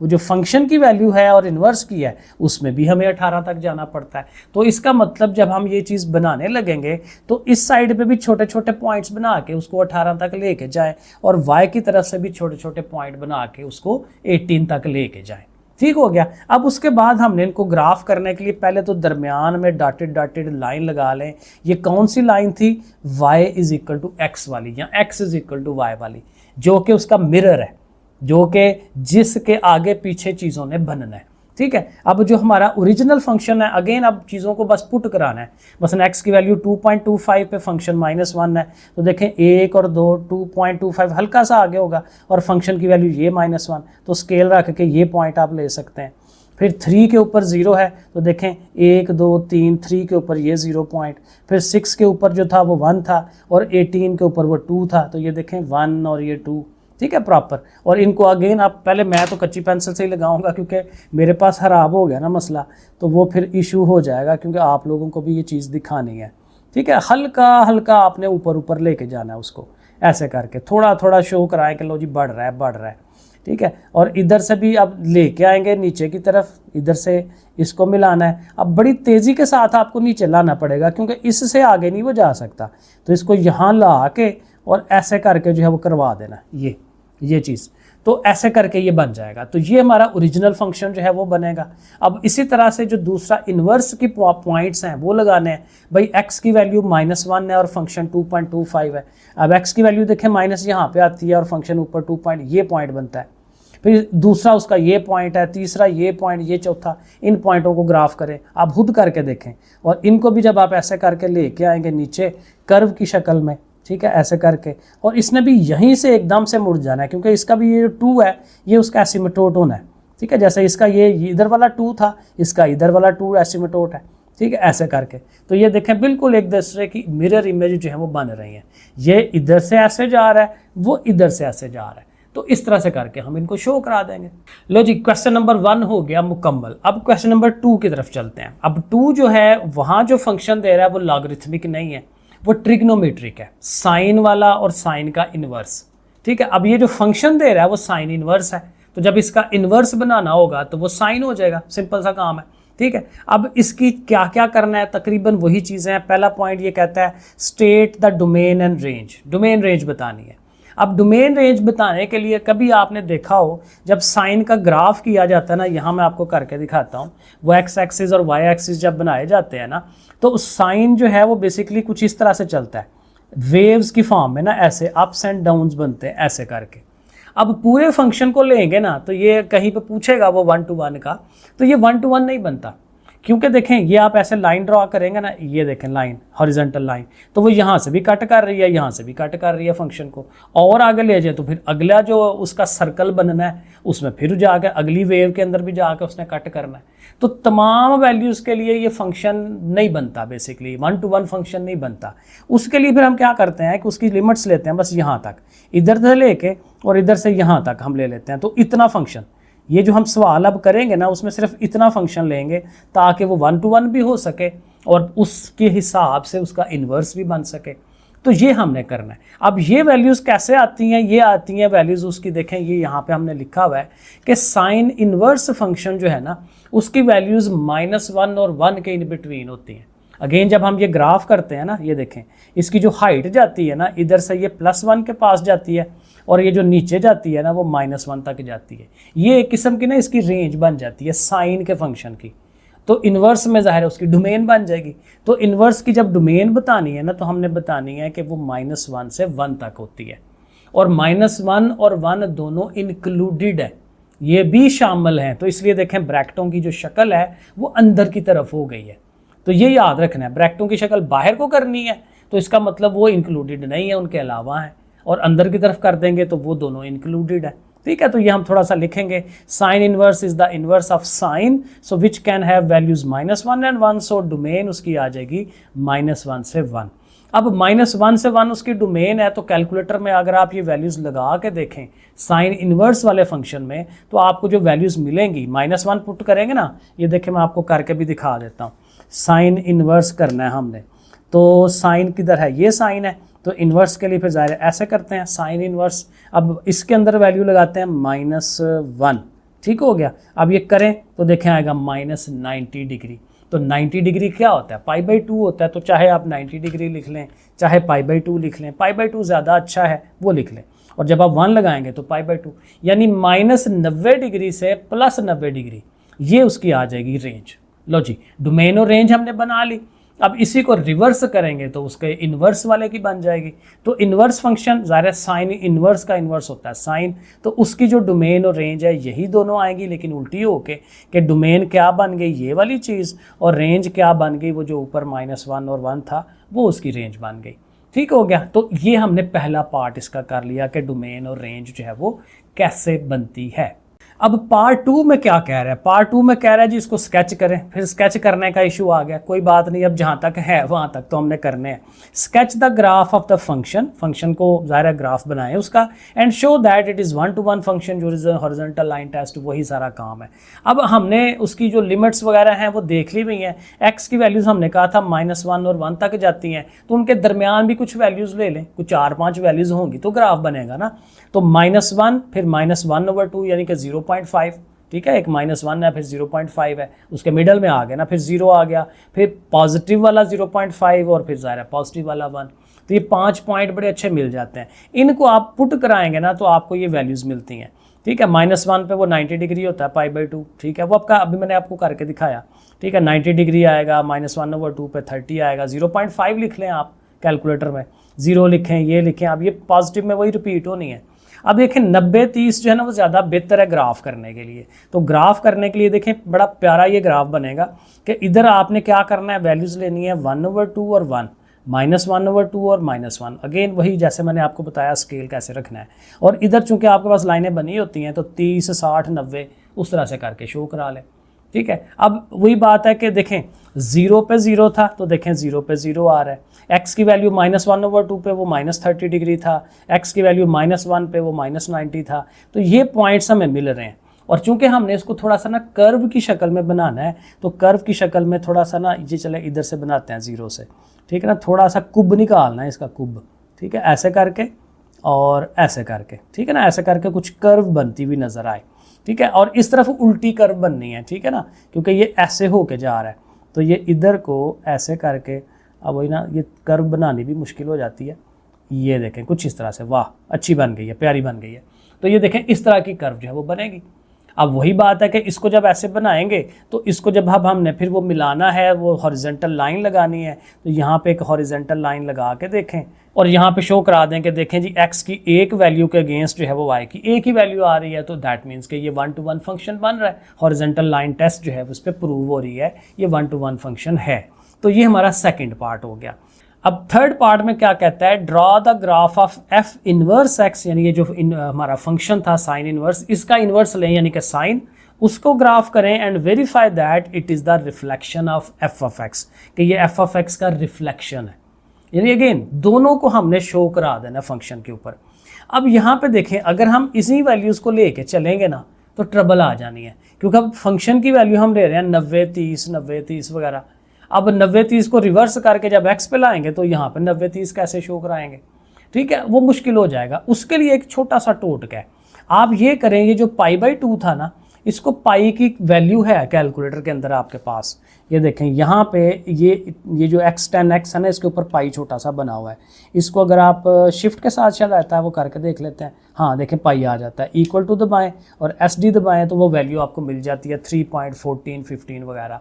वो जो फंक्शन की वैल्यू है और इन्वर्स की है, उसमें भी हमें 18 तक जाना पड़ता है। तो इसका मतलब जब हम ये चीज़ बनाने लगेंगे तो इस साइड पे भी छोटे छोटे पॉइंट्स बना के उसको 18 तक लेके जाएं, और y की तरफ से भी छोटे छोटे पॉइंट बना के उसको 18 तक लेके जाएं। ठीक हो गया। अब उसके बाद हमने इनको ग्राफ करने के लिए पहले तो दरमियान में डॉटेड डॉटेड लाइन लगा लें। ये कौन सी लाइन थी? y is equal to x वाली, या x is equal to y वाली, जो कि उसका मिरर है, जो कि जिसके आगे पीछे चीज़ों ने बनना है। ठीक है। अब जो हमारा ओरिजिनल फंक्शन है, अगेन अब चीज़ों को बस पुट कराना है। बस x की वैल्यू 2.25 पे फंक्शन -1 है, तो देखें 1 और 2, 2.25 हल्का सा आगे होगा, और फंक्शन की वैल्यू ये -1, तो स्केल रख के ये पॉइंट आप ले सकते हैं। फिर 3 के ऊपर 0 है, तो देखें 1 2 3, 3 के ऊपर ये 0 पॉइंट, फिर 6 के ऊपर जो था वो 1 था, और 18 के ऊपर वो 2 था, तो ये देखें 1 और ये 2। ठीक है, प्रॉपर। और इनको अगेन आप पहले, मैं तो कच्ची पेंसिल से ही लगाऊंगा क्योंकि मेरे पास खराब हो गया ना मसला, तो वो फिर इशू हो जाएगा, क्योंकि आप लोगों को भी ये चीज़ दिखानी है। ठीक है, हल्का हल्का आपने ऊपर ऊपर लेके जाना है उसको, ऐसे करके थोड़ा थोड़ा शो कराएं कि लो जी बढ़ रहा है बढ़ रहा है। ठीक है, और इधर से भी अब लेके आएंगे नीचे की तरफ, इधर से इसको मिलाना है। अब बड़ी तेज़ी के साथ आपको नीचे लाना पड़ेगा, क्योंकि इससे आगे नहीं वो जा सकता, तो इसको यहाँ ला के और ऐसे करके जो है वो करवा देना, ये चीज़। तो ऐसे करके ये बन जाएगा। तो ये हमारा ओरिजिनल फंक्शन जो है वो बनेगा। अब इसी तरह से जो दूसरा इन्वर्स की पॉइंट्स हैं वो लगाने हैं। भाई x की वैल्यू -1 है और फंक्शन 2.25 है। अब x की वैल्यू देखें माइनस यहाँ पे आती है और फंक्शन ऊपर 2 ये पॉइंट बनता है। फिर दूसरा उसका ये पॉइंट है, तीसरा ये पॉइंट, ये चौथा। इन पॉइंटों को ग्राफ करें, आप खुद करके देखें, और इनको भी जब आप ऐसे करके लेके आएंगे नीचे कर्व की शक्ल में, ठीक है, ऐसे करके, और इसने भी यहीं से एकदम से मुड़ जाना है, क्योंकि इसका भी ये 2 है, ये उसका एसिमेटोट होना है। ठीक है, जैसे इसका ये इधर वाला 2 था, इसका इधर वाला 2 एसिमेटोट है। ठीक है, ऐसे करके। तो ये देखें बिल्कुल एक दूसरे की मिरर इमेज जो है वो बन रही है। ये इधर से ऐसे जा रहा है, वो इधर से ऐसे जा रहा है। तो इस तरह से करके हम इनको शो करा देंगे। लो जी, क्वेश्चन नंबर 1 हो गया मुकम्मल। अब क्वेश्चन नंबर 2 की तरफ चलते हैं। अब 2 जो है वहाँ जो फंक्शन दे रहा है वो लॉगरिथमिक नहीं है, वो ट्रिग्नोमेट्रिक है, साइन वाला और साइन का इन्वर्स। ठीक है, अब ये जो फंक्शन दे रहा है वो साइन इन्वर्स है, तो जब इसका इन्वर्स बनाना होगा तो वो साइन हो जाएगा, सिंपल सा काम है। ठीक है, अब इसकी क्या क्या करना है, तकरीबन वही चीज़ें हैं। पहला पॉइंट ये कहता है state the domain and range, domain range बतानी है। अब डोमेन रेंज बताने के लिए कभी आपने देखा हो जब साइन का ग्राफ किया जाता है ना, यहाँ मैं आपको करके दिखाता हूँ, वो एक्स एक्सिस और वाई एक्सिस जब बनाए जाते हैं ना, तो साइन जो है वो बेसिकली कुछ इस तरह से चलता है, वेव्स की फॉर्म में ना, ऐसे अप्स एंड डाउन्स बनते हैं ऐसे करके। अब पूरे फंक्शन को लेंगे ना तो ये कहीं पे पूछेगा वो 1 to 1 का, तो ये 1 to 1 नहीं बनता, क्योंकि देखें ये आप ऐसे लाइन ड्रॉ करेंगे ना, ये देखें लाइन, हॉरिजॉन्टल लाइन, तो वो यहाँ से भी कट कर रही है, यहाँ से भी कट कर रही है फंक्शन को, और आगे ले जाए तो फिर अगला जो उसका सर्कल बनना है उसमें फिर जाकर अगली वेव के अंदर भी जाकर उसने कट करना है। तो तमाम वैल्यूज़ के लिए ये फंक्शन नहीं बनता, बेसिकली 1 to 1 फंक्शन नहीं बनता। उसके लिए फिर हम क्या करते हैं कि उसकी लिमिट्स लेते हैं, बस यहाँ तक, इधर से लेके और इधर से यहाँ तक हम ले लेते हैं। तो इतना फंक्शन, ये जो हम सवाल अब करेंगे ना उसमें सिर्फ इतना फंक्शन लेंगे ताकि वो 1 to 1 भी हो सके और उसके हिसाब से उसका इन्वर्स भी बन सके। तो ये हमने करना है। अब ये वैल्यूज़ कैसे आती हैं? ये आती हैं वैल्यूज़ उसकी, देखें ये यहाँ पे हमने लिखा हुआ है कि साइन इन्वर्स फंक्शन जो है ना उसकी वैल्यूज़ -1 और 1 के इन बिटवीन होती हैं। अगेन जब हम ये ग्राफ करते हैं ना, ये देखें इसकी जो हाइट जाती है ना, इधर से ये +1 के पास जाती है और ये जो नीचे जाती है ना वो -1 तक जाती है। ये एक किस्म की ना इसकी रेंज बन जाती है साइन के फंक्शन की। तो इन्वर्स में ज़ाहिर है उसकी डोमेन बन जाएगी। तो इन्वर्स की जब डोमेन बतानी है ना तो हमने बतानी है कि वो -1 से 1 तक होती है, और -1 और 1 दोनों इंक्लूडेड है, ये भी शामिल हैं। तो इसलिए देखें ब्रैकेटों की जो शक्ल है वो अंदर की तरफ हो गई है। तो ये याद रखना है, ब्रैकेटों की शक्ल बाहर को करनी है तो इसका मतलब वो इंक्लूडेड नहीं है, उनके अलावा है, और अंदर की तरफ कर देंगे तो वो दोनों इंक्लूडेड है। ठीक है, तो ये हम थोड़ा सा लिखेंगे, sine inverse is the inverse of sine so which can have values -1 and 1, so domain उसकी आ जाएगी -1 से 1। अब -1 से 1 उसकी डोमेन है, तो कैलकुलेटर में अगर आप ये वैल्यूज लगा के देखें साइन इनवर्स वाले फंक्शन में तो आपको जो वैल्यूज मिलेंगी, -1 पुट करेंगे ना, ये देखें मैं आपको करके भी दिखा देता हूँ। साइन इनवर्स करना है हमने, तो साइन किधर है, ये साइन है, तो इन्वर्स के लिए फिर ज़ाहिर ऐसे करते हैं साइन इन्वर्स। अब इसके अंदर वैल्यू लगाते हैं -1, ठीक हो गया। अब ये करें तो देखें आएगा -90 डिग्री। तो 90 डिग्री क्या होता है, π/2 होता है, तो चाहे आप 90 डिग्री लिख लें, चाहे π/2 लिख लें, π/2 ज़्यादा अच्छा है वो लिख लें, और जब आप 1 लगाएंगे तो π/2, यानी -90 डिग्री से +90 डिग्री, ये उसकी आ जाएगी रेंज। लो जी, डोमेन और रेंज हमने बना ली। अब इसी को रिवर्स करेंगे तो उसके इन्वर्स वाले की बन जाएगी। तो इन्वर्स फंक्शन ज़ाहिर है साइन इन्वर्स का इन्वर्स होता है साइन, तो उसकी जो डोमेन और रेंज है यही दोनों आएंगी, लेकिन उल्टी होके कि डोमेन क्या बन गई ये वाली चीज़, और रेंज क्या बन गई, वो जो ऊपर -1 और 1 था वो उसकी रेंज बन गई। ठीक हो गया। तो ये हमने पहला पार्ट इसका कर लिया कि डोमेन और रेंज जो है वो कैसे बनती है। अब पार्ट 2 में क्या कह रहा है, पार्ट 2 में कह रहा है जी इसको स्केच करें। फिर स्केच करने का इशू आ गया, कोई बात नहीं, अब जहाँ तक है वहाँ तक तो हमने करने हैं। Sketch the graph of the function, function को ज़ाहिर है ग्राफ बनाएं उसका, and show that it is 1-to-1 function जो इज हॉरिजॉन्टल लाइन टेस्ट, वही सारा काम है। अब हमने उसकी जो लिमिट्स वगैरह हैं वो देख ली हुई हैं। एक्स की वैल्यूज़ हमने कहा था -1 और 1 तक जाती हैं, तो उनके दरमियान भी कुछ वैल्यूज़ ले लें, कुछ 4-5 वैल्यूज़ होंगी तो ग्राफ बनेगा ना। तो -1 फिर -1/2 यानी कि 0.5, ठीक है, एक -1 है फिर 0.5 है, उसके मिडल में आ गया ना, फिर 0 आ गया, फिर पॉजिटिव वाला 0.5 और फिर ज़ाहिर है पॉजिटिव वाला 1। तो ये 5 पॉइंट बड़े अच्छे मिल जाते हैं। इनको आप पुट कराएंगे ना तो आपको ये वैल्यूज़ मिलती हैं। ठीक है, -1 पे वो 90 डिग्री होता है π/2, ठीक है, वो आपका अभी मैंने आपको करके दिखाया। ठीक है, 90 डिग्री आएगा, -1/2 पे 30 आएगा, 0.5 लिख लें आप कैलकुलेटर में, 0 लिखें, ये लिखें। अब ये पॉजिटिव में वही रिपीट होनी है। अब देखें 90-30 जो है ना वो ज़्यादा बेहतर है ग्राफ करने के लिए। तो ग्राफ करने के लिए देखें बड़ा प्यारा ये ग्राफ बनेगा कि इधर आपने क्या करना है, वैल्यूज़ लेनी है 1/2 और 1, -1/2 और -1। अगेन वही जैसे मैंने आपको बताया स्केल कैसे रखना है। और इधर चूंकि आपके पास लाइनें बनी होती हैं तो 30, 60, 90 उस तरह से करके शो करा लें। ठीक है, अब वही बात है कि देखें 0 पे 0 था तो देखें 0 पे 0 आ रहा है। x की वैल्यू -1/2 पे वो -30 डिग्री था, x की वैल्यू -1 पे वो -90 था। तो ये पॉइंट्स हमें मिल रहे हैं। और चूंकि हमने इसको थोड़ा सा ना कर्व की शक्ल में बनाना है, तो कर्व की शक्ल में थोड़ा सा ना ये चले इधर से बनाते हैं 0 से, ठीक है ना, थोड़ा सा कुब निकालना है इसका कुब, ठीक है, ऐसे करके और ऐसे करके, ठीक है ना, ऐसे करके कुछ कर्व बनती हुई नज़र आए। ठीक है, और इस तरफ उल्टी कर्व बननी है, ठीक है ना, क्योंकि ये ऐसे होके जा रहा है तो ये इधर को ऐसे करके, अब वही ना ये कर्व बनानी भी मुश्किल हो जाती है। ये देखें कुछ इस तरह से, वाह अच्छी बन गई है, प्यारी बन गई है। तो ये देखें इस तरह की कर्व जो है वो बनेगी। अब वही बात है कि इसको जब ऐसे बनाएंगे तो इसको जब हमने फिर वो मिलाना है, वो हॉरिजॉन्टल लाइन लगानी है, तो यहाँ पे एक हॉरिजॉन्टल लाइन लगा के देखें और यहाँ पे शो करा दें कि देखें जी x की एक वैल्यू के अगेंस्ट जो है वो y की एक ही वैल्यू आ रही है, तो दैट मीन्स कि ये 1-to-1 फंक्शन बन रहा है। हॉरिजॉन्टल लाइन टेस्ट जो है उस पर प्रूव हो रही है ये 1-to-1 फंक्शन है। तो ये हमारा सेकेंड पार्ट हो गया। अब थर्ड पार्ट में क्या कहता है, draw the graph of f inverse x, यानी ये जो हमारा फंक्शन था साइन इनवर्स, इसका इनवर्स लें यानी कि साइन, उसको ग्राफ करें and verify that it is the reflection of f of x, कि ये f ऑफ x का रिफ्लेक्शन है। यानी अगेन दोनों को हमने शो करा देना फंक्शन के ऊपर। अब यहाँ पे देखें अगर हम इसी वैल्यूज़ को लेके चलेंगे ना तो ट्रबल आ जानी है, क्योंकि अब फंक्शन की वैल्यू हम ले रहे हैं 90-30, 90-30 वगैरह। अब 90-30 को रिवर्स करके जब x पे लाएंगे तो यहाँ पे 90-30 कैसे शो कराएंगे, ठीक है, वो मुश्किल हो जाएगा। उसके लिए एक छोटा सा टोटका है, आप ये करें, ये जो π/2 था ना, इसको पाई की वैल्यू है कैलकुलेटर के अंदर आपके पास, ये देखें यहाँ पे ये जो x10x है ना, इसके ऊपर पाई छोटा सा बना हुआ है। इसको अगर आप शिफ्ट के साथ शायद आता है वो करके देख लेते हैं, हाँ देखें पाई आ जाता है, इक्वल टू दबाएं और SD दबाएं तो वो वैल्यू आपको मिल जाती है 3.1415 वगैरह।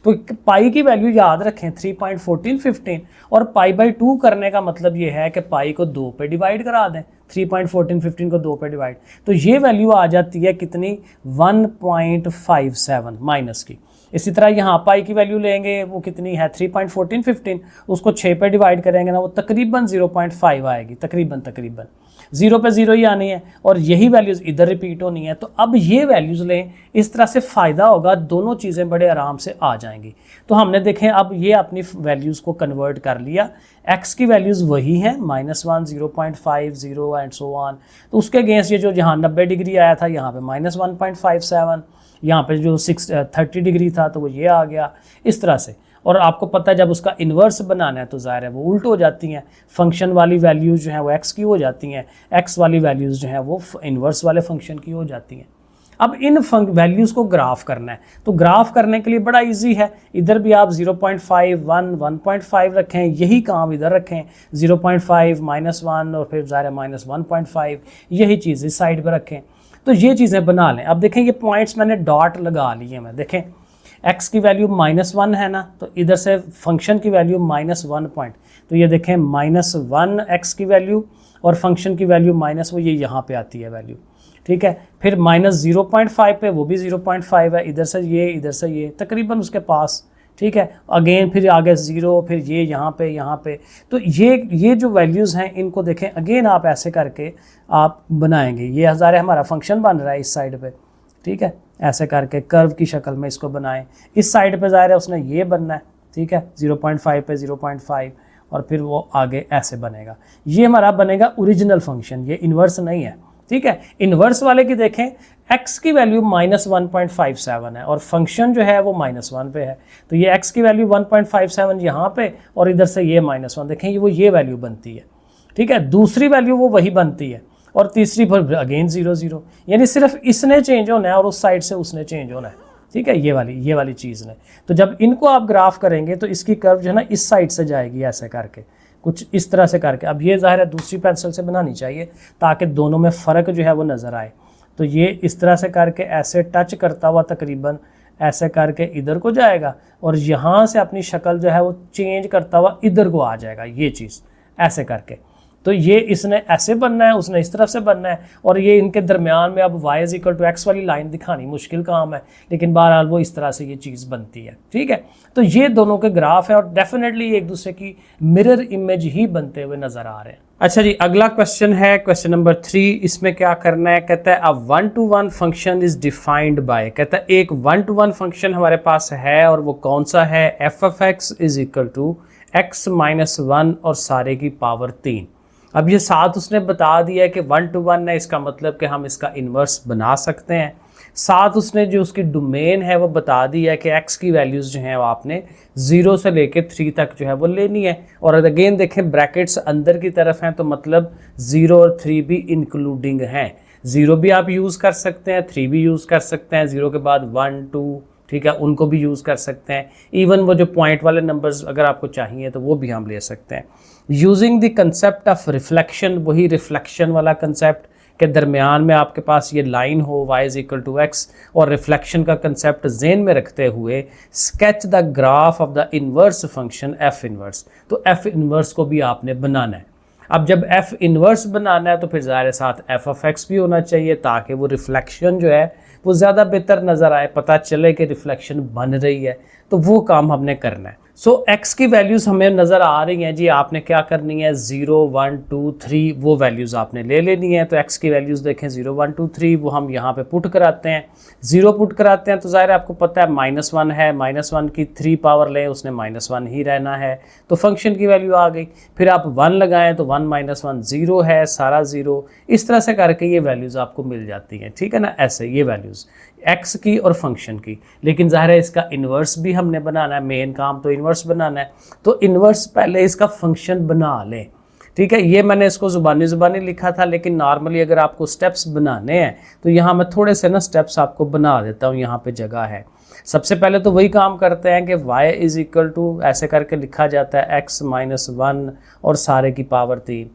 तो पाई की वैल्यू याद रखें 3.1415, और π/2 करने का मतलब ये है कि पाई को 2 पे डिवाइड करा दें, 3.1415 को 2 पे डिवाइड, तो ये वैल्यू आ जाती है कितनी, 1.57 माइनस की। इसी तरह यहाँ पाई की वैल्यू लेंगे, वो कितनी है 3.1415, उसको 6 पे डिवाइड करेंगे ना, वो तकरीबन 0.5 आएगी, तकरीबन 0 पे 0 ही आनी है और यही वैल्यूज़ इधर रिपीट होनी है। तो अब ये वैल्यूज़ लें, इस तरह से फ़ायदा होगा, दोनों चीज़ें बड़े आराम से आ जाएंगी। तो हमने देखें अब ये अपनी वैल्यूज़ को कन्वर्ट कर लिया, x की वैल्यूज़ वही हैं -1, 0.50 एंड सो ऑन। तो उसके अगेंस्ट ये जो यहाँ 90 डिग्री आया था, यहाँ पे -1.57, यहाँ पे जो 30 डिग्री था तो वो ये आ गया इस तरह से। और आपको पता है जब उसका इन्वर्स बनाना है तो ज़ाहिर है वो उल्ट हो जाती हैं, फंक्शन वाली वैल्यूज़ जो हैं वो x की हो जाती हैं, x वाली वैल्यूज़ जो हैं वो इन्वर्स वाले फंक्शन की हो जाती हैं। अब इन वैल्यूज़ को ग्राफ करना है, तो ग्राफ करने के लिए बड़ा इजी है, इधर भी आप 0.5, 1, 1.5 रखें, यही काम इधर रखें, 0.5, -1 और फिर ज़ाहिर है -1.5, यही चीज़ इस साइड पर रखें। तो ये चीज़ें बना लें। अब देखें ये पॉइंट्स मैंने डॉट लगा लिए मैं, देखें x की वैल्यू -1 है ना, तो इधर से फंक्शन की वैल्यू -1 पॉइंट, तो ये देखें -1 x की वैल्यू और फंक्शन की वैल्यू माइनस, वो ये यहाँ पे आती है वैल्यू, ठीक है। फिर -0.5 पे वो भी 0.5 है, इधर से ये तकरीबन उसके पास, ठीक है। अगेन फिर आगे 0, फिर ये यहाँ पे। तो ये जो वैल्यूज़ हैं इनको देखें, अगेन आप ऐसे करके आप बनाएंगे, ये हज़ार हमारा फंक्शन बन रहा है इस साइड पे, ठीक है। ऐसे करके कर्व की शक्ल में इसको बनाएं, इस साइड पे ज़ाहिर है उसने ये बनना है, ठीक है, 0.5 पे 0.5 और फिर वो आगे ऐसे बनेगा। ये हमारा बनेगा ओरिजिनल फंक्शन, ये इन्वर्स नहीं है, ठीक है। इन्वर्स वाले की देखें x की वैल्यू -1.57 है और फंक्शन जो है वो -1 पे है, तो ये x की वैल्यू 1.57 यहाँ पे और इधर से ये -1, देखें ये वैल्यू बनती है, ठीक है। दूसरी वैल्यू वो वही बनती है और तीसरी पर अगेन 0 0, यानी सिर्फ इसने चेंज होना है और उस साइड से उसने चेंज होना है, ठीक है, ये वाली चीज़ ने। तो जब इनको आप ग्राफ करेंगे तो इसकी कर्व जो है ना इस साइड से जाएगी, ऐसे करके कुछ इस तरह से करके। अब ये ज़ाहिर है दूसरी पेंसिल से बनानी चाहिए ताकि दोनों में फ़र्क जो है वो नज़र आए। तो ये इस तरह से करके ऐसे टच करता हुआ तकरीबन ऐसे करके इधर को जाएगा और यहाँ से अपनी शक्ल जो है वो चेंज करता हुआ इधर को आ जाएगा, ये चीज़ ऐसे करके। तो ये इसने ऐसे बनना है, उसने इस तरफ से बनना है और ये इनके दरमियान में अब y = x वाली लाइन दिखानी मुश्किल काम है, लेकिन बहरहाल वो इस तरह से ये चीज़ बनती है, ठीक है। तो ये दोनों के ग्राफ हैं और डेफिनेटली एक दूसरे की मिरर इमेज ही बनते हुए नज़र आ रहे हैं। अच्छा जी, अगला क्वेश्चन है क्वेश्चन नंबर 3। इसमें क्या करना है, कहता है अ 1-to-1 function is defined by, कहता है एक 1-to-1 फंक्शन हमारे पास है और वो कौन सा है, f(x) = x - 1 और सारे की पावर 3। अब ये साथ उसने बता दिया है कि 1-to-1 है, इसका मतलब कि हम इसका इन्वर्स बना सकते हैं। साथ उसने जो उसकी डोमेन है वो बता दिया है कि x की वैल्यूज़ जो हैं वो आपने 0 से लेके 3 तक जो है वो लेनी है। और अगेन देखें ब्रैकेट्स अंदर की तरफ हैं, तो मतलब 0 और 3 भी इंक्लूडिंग हैं। 0 भी आप यूज़ कर सकते हैं, 3 भी यूज़ कर सकते हैं, 0 के बाद 1 2, ठीक है, उनको भी यूज़ कर सकते हैं। इवन वो जो पॉइंट वाले नंबर्स अगर आपको चाहिए तो वो भी हम ले सकते हैं। Using the concept of reflection, वही रिफ्लेक्शन वाला कंसेप्ट के दरमियान में आपके पास ये लाइन हो y = x और रिफ्लेक्शन का कंसेप्ट जेन में रखते हुए sketch the graph of the inverse function f inverse. तो f इन्वर्स को भी आपने बनाना है। अब जब f इन्वर्स बनाना है तो फिर ज़ाहिर साथ f(x) भी होना चाहिए ताकि वो रिफ्लेक्शन जो है वो ज़्यादा बेहतर नज़र आए, पता चले कि रिफ्लेक्शन बन रही है, तो वो काम हमने करना है। सो x की वैल्यूज़ हमें नज़र आ रही हैं जी, आपने क्या करनी है 0 1 2 3 वो वैल्यूज़ आपने ले लेनी है। तो x की वैल्यूज़ देखें 0 1 2 3 वो हम यहाँ पे पुट कराते हैं, 0 पुट कराते हैं तो ज़ाहिर आपको पता है -1 है, -1 की 3 पावर लें उसने -1 ही रहना है, तो फंक्शन की वैल्यू आ गई। फिर आप 1 लगाएं तो 1 - 1 0 है, सारा 0, इस तरह से करके ये वैल्यूज़ आपको मिल जाती हैं, ठीक है ना। ऐसे ये वैल्यूज़ x की और फंक्शन की, लेकिन ज़ाहिर है इसका इन्वर्स भी हमने बनाना है, मेन काम तो इन्वर्स बनाना है। तो इन्वर्स पहले इसका फंक्शन बना लें, ठीक है। ये मैंने इसको ज़ुबानी लिखा था, लेकिन नॉर्मली अगर आपको स्टेप्स बनाने हैं तो यहाँ मैं थोड़े से ना स्टेप्स आपको बना देता हूँ, यहाँ पे जगह है। सबसे पहले तो वही काम करते हैं कि y = ऐसे करके लिखा जाता है x - 1 और सारे की पावर 3।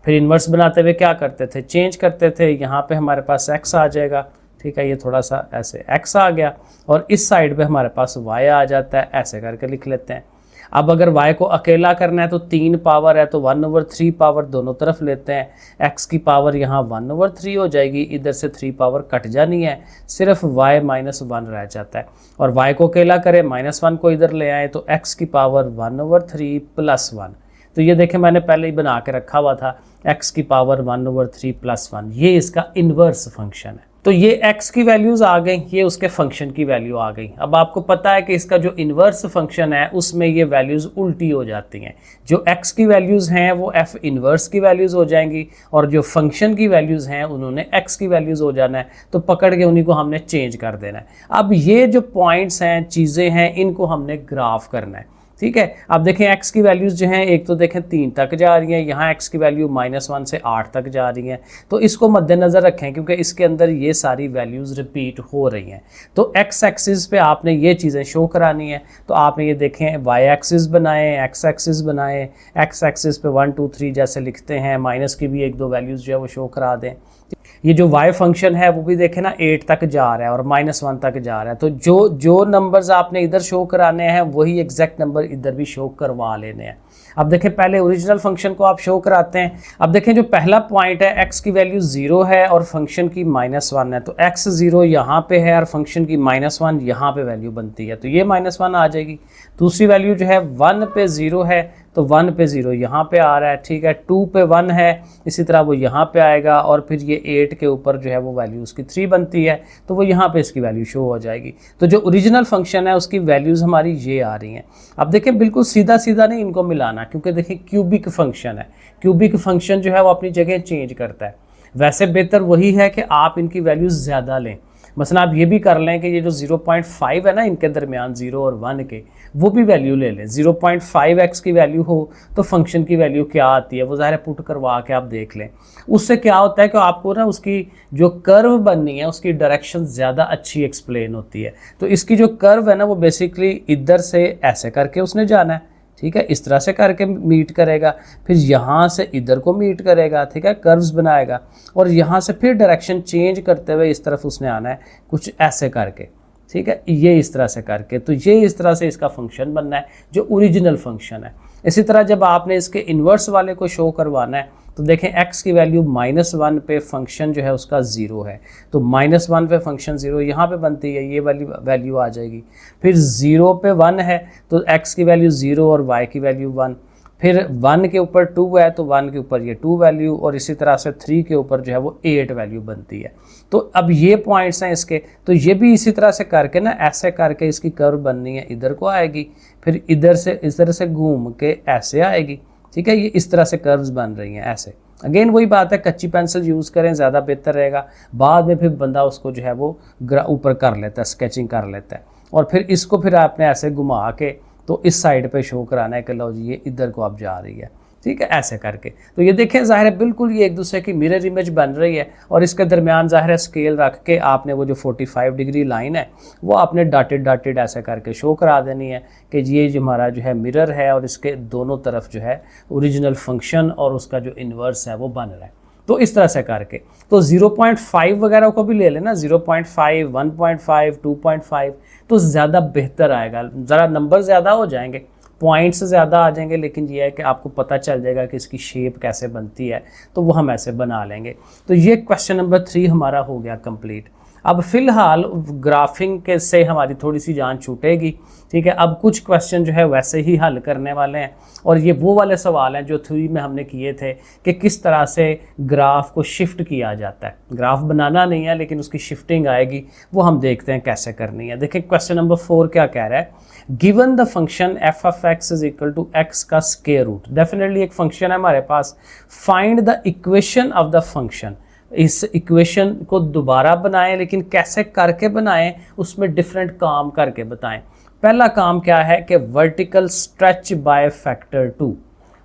फिर इन्वर्स बनाते हुए क्या करते थे, चेंज करते थे, यहाँ पे हमारे पास x आ जाएगा, ठीक है, ये थोड़ा सा ऐसे x आ गया और इस साइड पे हमारे पास y आ जाता है, ऐसे करके लिख लेते हैं। अब अगर y को अकेला करना है तो 3 पावर है तो 1/3 पावर दोनों तरफ लेते हैं, x की पावर यहाँ 1/3 हो जाएगी, इधर से 3 पावर कट जानी है, सिर्फ y -1 रह जाता है। और y को अकेला करें, -1 को इधर ले आए तो x की पावर 1/3 + 1। तो ये देखें मैंने पहले ही बना के रखा हुआ था, x की पावर 1/3 + 1, ये इसका इन्वर्स फंक्शन है। तो ये x की वैल्यूज़ आ गई, ये उसके फंक्शन की वैल्यू आ गई। अब आपको पता है कि इसका जो इन्वर्स फंक्शन है उसमें ये वैल्यूज़ उल्टी हो जाती हैं, जो x की वैल्यूज़ हैं वो f इन्वर्स की वैल्यूज़ हो जाएंगी और जो फंक्शन की वैल्यूज़ हैं उन्होंने x की वैल्यूज़ हो जाना है, तो पकड़ के उन्हीं को हमने चेंज कर देना है। अब ये जो पॉइंट्स हैं, चीज़ें हैं, इनको हमने ग्राफ करना है, ठीक है। अब देखें x की वैल्यूज़ जो हैं, एक तो देखें 3 तक जा रही हैं, यहाँ x की वैल्यू -1 से 8 तक जा रही हैं, तो इसको मद्देनज़र रखें क्योंकि इसके अंदर ये सारी वैल्यूज़ रिपीट हो रही हैं। तो x एक्सिस पे आपने ये चीज़ें शो करानी है, तो आपने ये देखें y एक्सिस बनाएं, x एक्सिस बनाएं, x एक्सिस पे 1 2 3 जैसे लिखते हैं, माइनस की भी 1 2 वैल्यूज़ जो है वो शो करा दें। ये जो y फंक्शन है वो भी देखें ना 8 तक जा रहा है और -1 तक जा रहा है, तो जो नंबर्स आपने इधर शो कराने हैं वही एग्जैक्ट नंबर इधर भी शो करवा लेने हैं। अब देखें पहले ओरिजिनल फंक्शन को आप शो कराते हैं। अब देखें जो पहला पॉइंट है x की वैल्यू 0 है और फंक्शन की -1 है, तो x 0 यहाँ पे है और फंक्शन की -1 यहाँ पे वैल्यू बनती है, तो ये -1 आ जाएगी। दूसरी वैल्यू जो है 1 पे 0 है तो 1 पे 0 यहाँ पे आ रहा है, ठीक है। 2 पे 1 है, इसी तरह वो यहाँ पे आएगा और फिर ये 8 के ऊपर जो है वो वैल्यू उसकी 3 बनती है, तो वो यहाँ पे इसकी वैल्यू शो हो जाएगी। तो जो ओरिजिनल फंक्शन है उसकी वैल्यूज़ हमारी ये आ रही हैं। अब देखें बिल्कुल सीधा सीधा नहीं इनको मिलाना, क्योंकि देखिए क्यूबिक फंक्शन है, क्यूबिक फंक्शन जो है वो अपनी जगह चेंज करता है। वैसे बेहतर वही है कि आप इनकी वैल्यूज़ ज़्यादा लें। मसलन आप ये भी कर लें कि ये जो 0.5 है ना इनके दरमियान 0 और 1 के, वो भी वैल्यू ले लें। 0.5x की वैल्यू हो तो फंक्शन की वैल्यू क्या आती है वो ज़ाहिर है पुट करवा के आप देख लें। उससे क्या होता है कि आपको ना उसकी जो कर्व बननी है उसकी डायरेक्शन ज़्यादा अच्छी एक्सप्लेन होती है। तो इसकी जो कर्व है ना वो बेसिकली इधर से ऐसे करके उसने जाना है, ठीक है, इस तरह से करके मीट करेगा, फिर यहाँ से इधर को मीट करेगा, ठीक है, कर्व्स बनाएगा और यहाँ से फिर डायरेक्शन चेंज करते हुए इस तरफ उसने आना है, कुछ ऐसे करके, ठीक है, ये इस तरह से करके। तो ये इस तरह से इसका फंक्शन बनना है जो ओरिजिनल फंक्शन है। इसी तरह जब आपने इसके इन्वर्स वाले को शो करवाना है तो देखें x की वैल्यू -1 पे फंक्शन जो है उसका 0 है, तो -1 पे फंक्शन 0 यहाँ पे बनती है, ये वाली वैल्यू आ जाएगी। फिर 0 पे 1 है तो x की वैल्यू 0 और y की वैल्यू 1, फिर 1 के ऊपर 2 है तो 1 के ऊपर ये 2 वैल्यू और इसी तरह से 3 के ऊपर जो है वो 8 वैल्यू बनती है। तो अब ये पॉइंट्स हैं इसके, तो ये भी इसी तरह से करके ना ऐसे करके इसकी कर्व बननी है, इधर को आएगी, फिर इधर से इस तरह से घूम के ऐसे आएगी, ठीक है, ये इस तरह से कर्व्स बन रही हैं ऐसे। अगेन वही बात है, कच्ची पेंसिल यूज़ करें ज़्यादा बेहतर रहेगा, बाद में फिर बंदा उसको जो है वो ऊपर कर लेता है, स्केचिंग कर लेता है और फिर इसको फिर आपने ऐसे घुमा के तो इस साइड पे शो कराना है कि लो जी ये इधर को अब जा रही है, ठीक है, ऐसे करके। तो ये देखें ज़ाहिर है बिल्कुल ये एक दूसरे की मिरर इमेज बन रही है और इसके दरमियान ज़ाहिर है स्केल रख के आपने वो जो 45 डिग्री लाइन है वो आपने डॉटेड ऐसे करके शो करा देनी है कि ये जो हमारा जो है मिरर है और इसके दोनों तरफ जो है ओरिजिनल फंक्शन और उसका जो इन्वर्स है वो बन रहा है। तो इस तरह से करके तो 0.5 वगैरह को भी ले लेना, 0.5, 1.5, 2.5, तो ज़्यादा बेहतर आएगा। ज़रा नंबर ज़्यादा हो जाएंगे, पॉइंट्स ज़्यादा आ जाएंगे, लेकिन ये है कि आपको पता चल जाएगा कि इसकी शेप कैसे बनती है, तो वो हम ऐसे बना लेंगे। तो ये क्वेश्चन नंबर 3 हमारा हो गया कंप्लीट। अब फ़िलहाल ग्राफिंग के से हमारी थोड़ी सी जान छूटेगी, ठीक है। अब कुछ क्वेश्चन जो है वैसे ही हल करने वाले हैं और ये वो वाले सवाल हैं जो थ्योरी में हमने किए थे कि किस तरह से ग्राफ को शिफ्ट किया जाता है। ग्राफ बनाना नहीं है लेकिन उसकी शिफ्टिंग आएगी, वो हम देखते हैं कैसे करनी है। देखिए क्वेश्चन नंबर 4 क्या कह रहा है, given the function F of x is equal to x का स्क्वायर रूट। डेफिनेटली एक फंक्शन है हमारे पास, find the equation of the function. इस इक्वेशन को दोबारा बनाएं, लेकिन कैसे करके बनाएं उसमें डिफरेंट काम करके बताएं। पहला काम क्या है कि वर्टिकल स्ट्रेच बाय फैक्टर 2।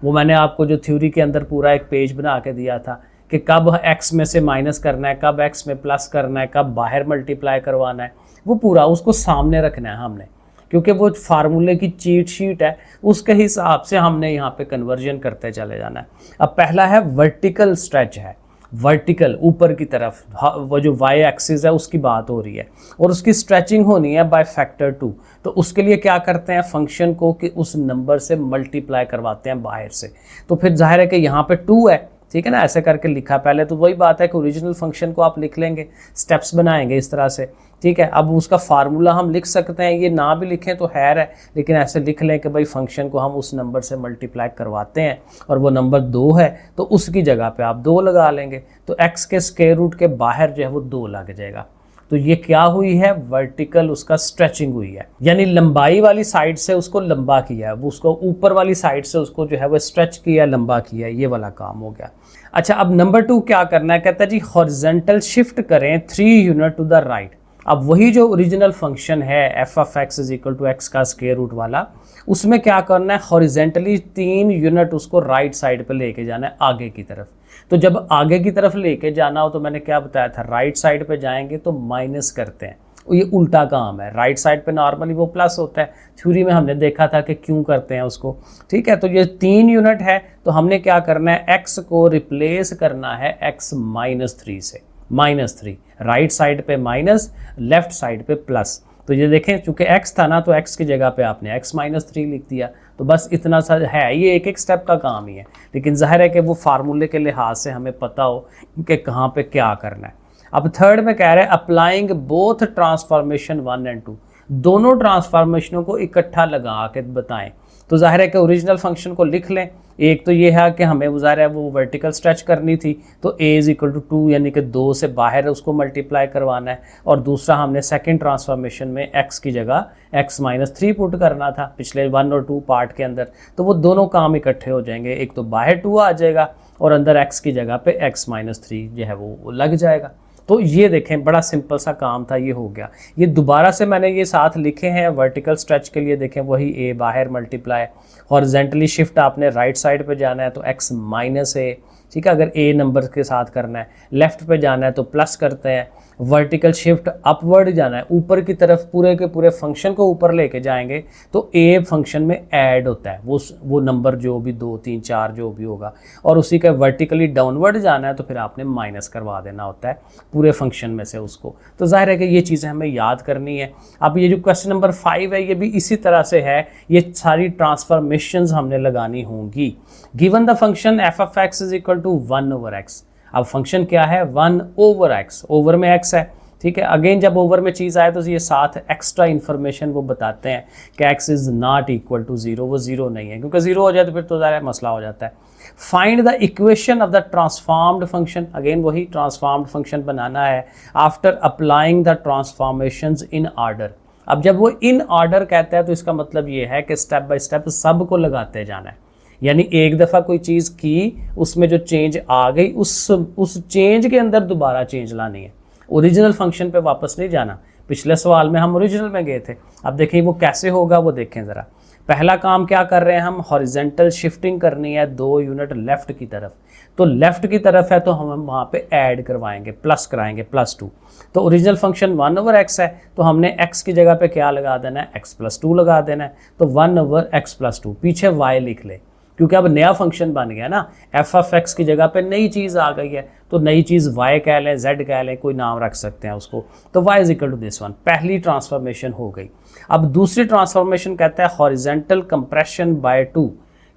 वो मैंने आपको जो थ्योरी के अंदर पूरा एक पेज बना के दिया था कि कब x में से माइनस करना है, कब x में प्लस करना है, कब बाहर मल्टीप्लाई करवाना है, वो पूरा उसको सामने रखना है हमने, क्योंकि वो फार्मूले की चीट शीट है, उसके हिसाब से हमने यहाँ पे कन्वर्जन करते चले जाना है। अब पहला है वर्टिकल स्ट्रेच है। वर्टिकल ऊपर की तरफ, वो जो वाई एक्सिस है उसकी बात हो रही है, और उसकी स्ट्रेचिंग होनी है बाय फैक्टर 2। तो उसके लिए क्या करते हैं, फंक्शन को कि उस नंबर से मल्टीप्लाई करवाते हैं बाहर से। तो फिर जाहिर है कि यहाँ पे 2 है, ठीक है ना, ऐसे करके लिखा पहले। तो वही बात है कि ओरिजिनल फंक्शन को आप लिख लेंगे, स्टेप्स बनाएंगे इस तरह से, ठीक है। अब उसका फार्मूला हम लिख सकते हैं, ये ना भी लिखें तो खैर है, लेकिन ऐसे लिख लें कि भाई फंक्शन को हम उस नंबर से मल्टीप्लाई करवाते हैं और वो नंबर 2 है, तो उसकी जगह पे आप 2 लगा लेंगे, तो x के स्क्वायर रूट के बाहर जो है वो 2 लग जाएगा। तो ये क्या हुई है, वर्टिकल उसका स्ट्रेचिंग हुई है, यानी लंबाई वाली साइड से उसको लंबा किया है, वो उसको ऊपर वाली साइड से उसको जो है वो स्ट्रेच किया, लंबा किया, ये वाला काम हो गया। अच्छा, अब नंबर 2 क्या करना है, कहता है जी हॉरिजॉन्टल शिफ्ट करें 3 यूनिट टू द राइट। अब वही जो ओरिजिनल फंक्शन है f of x is equal to x का स्क्वायर रूट वाला, उसमें क्या करना है, हॉरिजेंटली 3 यूनिट उसको राइट साइड पे लेके जाना है, आगे की तरफ। तो जब आगे की तरफ लेके जाना हो तो मैंने क्या बताया था, राइट साइड पे जाएंगे तो माइनस करते हैं, ये उल्टा काम है। राइट साइड पे नॉर्मली वो प्लस होता है, थ्योरी में हमने देखा था कि क्यों करते हैं उसको, ठीक है। तो ये 3 यूनिट है, तो हमने क्या करना है, एक्स को रिप्लेस करना है एक्स माइनस 3 से, -3 राइट साइड पे माइनस, लेफ्ट साइड पे प्लस। तो ये देखें, चूंकि x था ना, तो x की जगह पे आपने x -3 लिख दिया। तो बस इतना सा है, ये एक एक स्टेप का काम ही है, लेकिन जाहिर है कि वो फार्मूले के लिहाज से हमें पता हो कि कहाँ पे क्या करना है। अब थर्ड में कह रहे हैं अप्लाइंग बोथ ट्रांसफॉर्मेशन 1 और 2, दोनों ट्रांसफॉर्मेशनों को इकट्ठा लगा के बताएं। तो जाहिर है कि ओरिजिनल फंक्शन को लिख लें। एक तो ये है कि हमें वो ज़ाहिर है वो वर्टिकल स्ट्रेच करनी थी, तो a इज इक्वल टू 2 यानी कि 2 से बाहर उसको मल्टीप्लाई करवाना है, और दूसरा हमने सेकंड ट्रांसफॉर्मेशन में x की जगह x -3 पुट करना था पिछले 1 और 2 पार्ट के अंदर। तो वो दोनों काम इकट्ठे हो जाएंगे, एक तो बाहर 2 आ जाएगा और अंदर x की जगह पे x -3 जो है वो लग जाएगा। तो ये देखें, बड़ा सिंपल सा काम था, ये हो गया। ये दोबारा से मैंने ये साथ लिखे हैं वर्टिकल स्ट्रेच के लिए, देखें वही a बाहर मल्टीप्लाई, हॉरिजेंटली शिफ्ट आपने राइट साइड पे जाना है तो x -a, ठीक है, अगर a नंबर के साथ करना है। लेफ्ट पे जाना है तो प्लस करते हैं, वर्टिकल शिफ्ट अपवर्ड जाना है, ऊपर की तरफ पूरे के पूरे फंक्शन को ऊपर लेके जाएंगे तो a फंक्शन में ऐड होता है वो नंबर जो भी 2 3 4 जो भी होगा, और उसी का वर्टिकली डाउनवर्ड जाना है तो फिर आपने माइनस करवा देना होता है पूरे फंक्शन में से उसको। तो जाहिर है कि ये चीज़ें हमें याद करनी है। अब ये जो क्वेश्चन नंबर 5 है, ये भी इसी तरह से है, ये सारी ट्रांसफॉर्मेशंस हमने लगानी होंगी। Given the function F of x is equal to 1/x। अब फंक्शन क्या है, 1/x, ओवर में x है, ठीक है। अगेन जब ओवर में चीज़ आए तो ये साथ एक्स्ट्रा इन्फॉर्मेशन वो बताते हैं कि x is not equal to 0, वो 0 नहीं है, क्योंकि 0 हो जाए तो फिर तो ज़रा मसला हो जाता है। Find the equation of the transformed function, again वही ट्रांसफॉर्म्ड फंक्शन बनाना है after applying the transformations in order. अब जब वो इन ऑर्डर कहता है तो इसका मतलब ये है कि स्टेप बाय स्टेप सब को लगाते जाना है, यानी एक दफ़ा कोई चीज़ की, उसमें जो चेंज आ गई उस चेंज के अंदर दोबारा चेंज लानी है, ओरिजिनल फंक्शन पे वापस नहीं जाना। पिछले सवाल में हम ओरिजिनल में गए थे, अब देखें वो कैसे होगा, वो देखें ज़रा। पहला काम क्या कर रहे हैं हम, हॉरिजेंटल शिफ्टिंग करनी है 2 यूनिट लेफ़्ट की तरफ। तो लेफ़्ट की तरफ है तो हम वहाँ पे ऐड करवाएंगे, प्लस कराएंगे, +2। तो ओरिजिनल फंक्शन 1/x है, तो हमने x की जगह पे क्या लगा देना है, x +2 लगा देना है। तो 1/x +2, पीछे y लिख ले, क्योंकि अब नया फंक्शन बन गया ना, एफ ऑफ एक्स की जगह पे नई चीज़ आ गई है, तो नई चीज़ y कह लें, z कह लें, कोई नाम रख सकते हैं उसको। तो y is equal to this one, पहली ट्रांसफॉर्मेशन हो गई। अब दूसरी ट्रांसफॉर्मेशन कहता है हॉरिजेंटल कंप्रेशन बाय 2,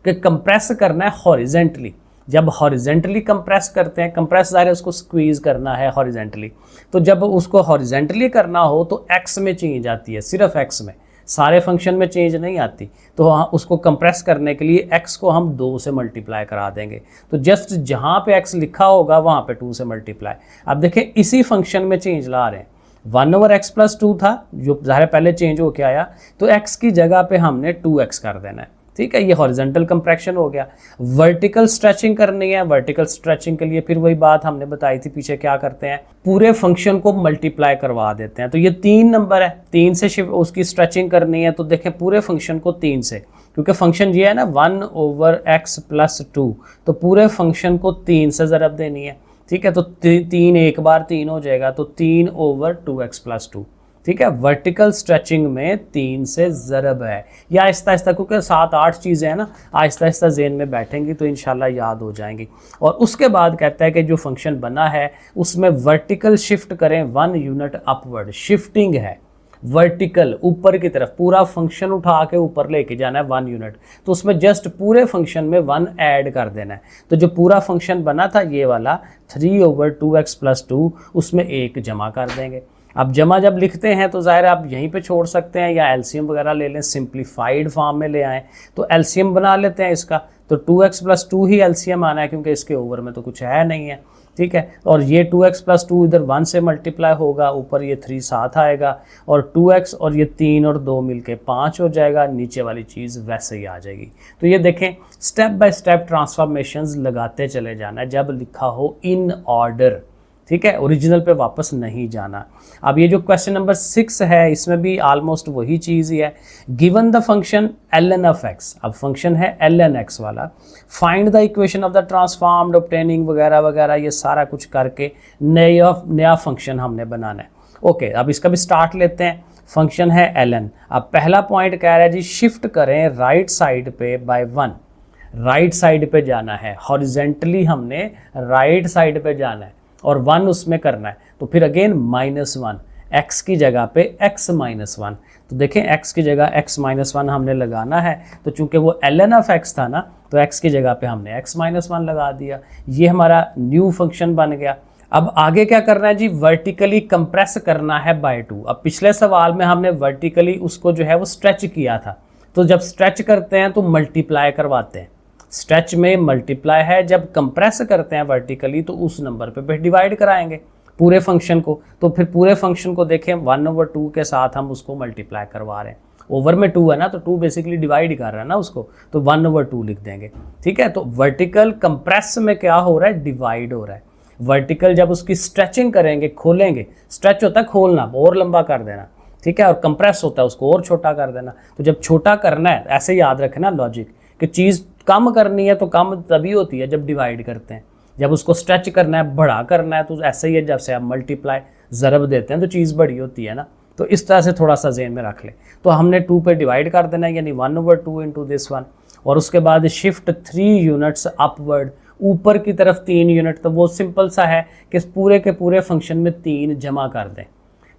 कि कंप्रेस करना है हॉरिजेंटली। जब हॉरिजेंटली कंप्रेस करते हैं, कंप्रेस ज़ाहिर है उसको स्क्वीज करना है हॉरिजेंटली, तो जब उसको हॉरिजेंटली करना हो तो x में चेंज आती है, सिर्फ x में, सारे फंक्शन में चेंज नहीं आती। तो हाँ, उसको कंप्रेस करने के लिए x को हम 2 से मल्टीप्लाई करा देंगे, तो जस्ट जहाँ पे x लिखा होगा वहाँ पे 2 से मल्टीप्लाई। अब देखें इसी फंक्शन में चेंज ला रहे हैं, 1/x +2 था जो ज़ाहिर पहले चेंज हो के आया, तो x की जगह पे हमने 2x कर देना है, ठीक है। ये हॉरिजेंटल कंप्रेशन हो गया। वर्टिकल स्ट्रेचिंग करनी है, वर्टिकल स्ट्रेचिंग के लिए फिर वही बात हमने बताई थी पीछे, क्या करते हैं, पूरे फंक्शन को मल्टीप्लाई करवा देते हैं। तो ये 3 नंबर है, 3 से उसकी स्ट्रेचिंग करनी है, तो देखें पूरे फंक्शन को 3 से, क्योंकि फंक्शन ये है ना 1/x +2, तो पूरे फंक्शन को 3 से ज़रब देनी है, ठीक है। तो 3 एक बार 3 हो जाएगा, तो 3/2x +2, ठीक है। वर्टिकल स्ट्रेचिंग में 3 से ज़रब है। या आहिस्ता आहिस्ता, क्योंकि 7-8 चीज़ें हैं ना, आहिस्ता आहिस्ता ज़हन में बैठेंगी तो इंशाल्लाह याद हो जाएंगी। और उसके बाद कहता है कि जो फंक्शन बना है उसमें वर्टिकल शिफ्ट करें 1 यूनिट अपवर्ड। शिफ्टिंग है वर्टिकल ऊपर की तरफ, पूरा फंक्शन उठा के ऊपर लेके जाना है 1 यूनिट। तो उसमें जस्ट पूरे फंक्शन में 1 ऐड कर देना है। तो जो पूरा फंक्शन बना था ये वाला 3/2x + 2, उसमें 1 जमा कर देंगे। अब जमा जब लिखते हैं तो ज़ाहिर है आप यहीं पे छोड़ सकते हैं या एलसीएम वगैरह ले लें, सिंप्लीफाइड फॉर्म में ले आएँ। तो एलसीएम बना लेते हैं इसका, तो 2x + 2 ही एलसीएम आना है क्योंकि इसके ओवर में तो कुछ है नहीं है, ठीक है। और ये 2x + 2 इधर 1 से मल्टीप्लाई होगा, ऊपर ये 3 साथ आएगा, और 2x और ये 3 और 2 मिलके 5 हो जाएगा, नीचे वाली चीज़ वैसे ही आ जाएगी। तो ये देखें, स्टेप बाय स्टेप ट्रांसफॉर्मेशंस लगाते चले जाना है जब लिखा हो इन ऑर्डर, ठीक है, ओरिजिनल पे वापस नहीं जाना। अब ये जो क्वेश्चन नंबर 6 है इसमें भी ऑलमोस्ट वही चीज़ ही है। Given the function ln of x, अब फंक्शन है ln x वाला, find the equation of the transformed obtaining वगैरह वगैरह, ये सारा कुछ करके नया फंक्शन हमने बनाना है। ओके, अब इसका भी स्टार्ट लेते हैं। फंक्शन है ln। अब पहला पॉइंट कह रहा है जी शिफ्ट करें राइट साइड पे बाय 1। राइट साइड पे जाना है, हॉरिजेंटली हमने राइट साइड पे जाना है और 1 उसमें करना है। तो फिर अगेन -1, x की जगह पे x - 1। तो देखें x की जगह x - 1 हमने लगाना है, तो चूंकि वो ln of x था ना, तो x की जगह पे हमने x - 1 लगा दिया। ये हमारा न्यू फंक्शन बन गया। अब आगे क्या करना है जी, वर्टिकली कंप्रेस करना है बाय 2। अब पिछले सवाल में हमने वर्टिकली उसको जो है वो स्ट्रेच किया था, तो जब स्ट्रेच करते हैं तो मल्टीप्लाई करवाते हैं। स्ट्रेच में मल्टीप्लाई है, जब कंप्रेस करते हैं वर्टिकली तो उस नंबर पे डिवाइड कराएंगे पूरे फंक्शन को। तो फिर पूरे फंक्शन को देखें 1/2 के साथ हम उसको मल्टीप्लाई करवा रहे हैं। ओवर में 2 है ना, तो 2 बेसिकली डिवाइड कर रहा है ना उसको, तो 1/2 लिख देंगे, ठीक है। तो वर्टिकल कंप्रेस में क्या हो रहा है, डिवाइड हो रहा है। वर्टिकल जब उसकी स्ट्रेचिंग करेंगे, खोलेंगे, स्ट्रेच होता है खोलना, और लंबा कर देना, ठीक है, और कंप्रेस होता है उसको और छोटा कर देना। तो जब छोटा करना है, ऐसे याद रखें ना लॉजिक, कि चीज़ कम करनी है तो कम तभी होती है जब डिवाइड करते हैं। जब उसको स्ट्रेच करना है, बड़ा करना है, तो ऐसे ही है, जब से आप मल्टीप्लाई ज़रब देते हैं तो चीज़ बड़ी होती है ना। तो इस तरह से थोड़ा सा ज़हन में रख लें। तो हमने 2 पे डिवाइड कर देना है, यानी 1/2 इंटू दिस 1। और उसके बाद शिफ्ट 3 यूनिट्स अपवर्ड, ऊपर की तरफ 3 यूनिट। तो वो सिंपल सा है कि पूरे के पूरे फंक्शन में 3 जमा कर दें,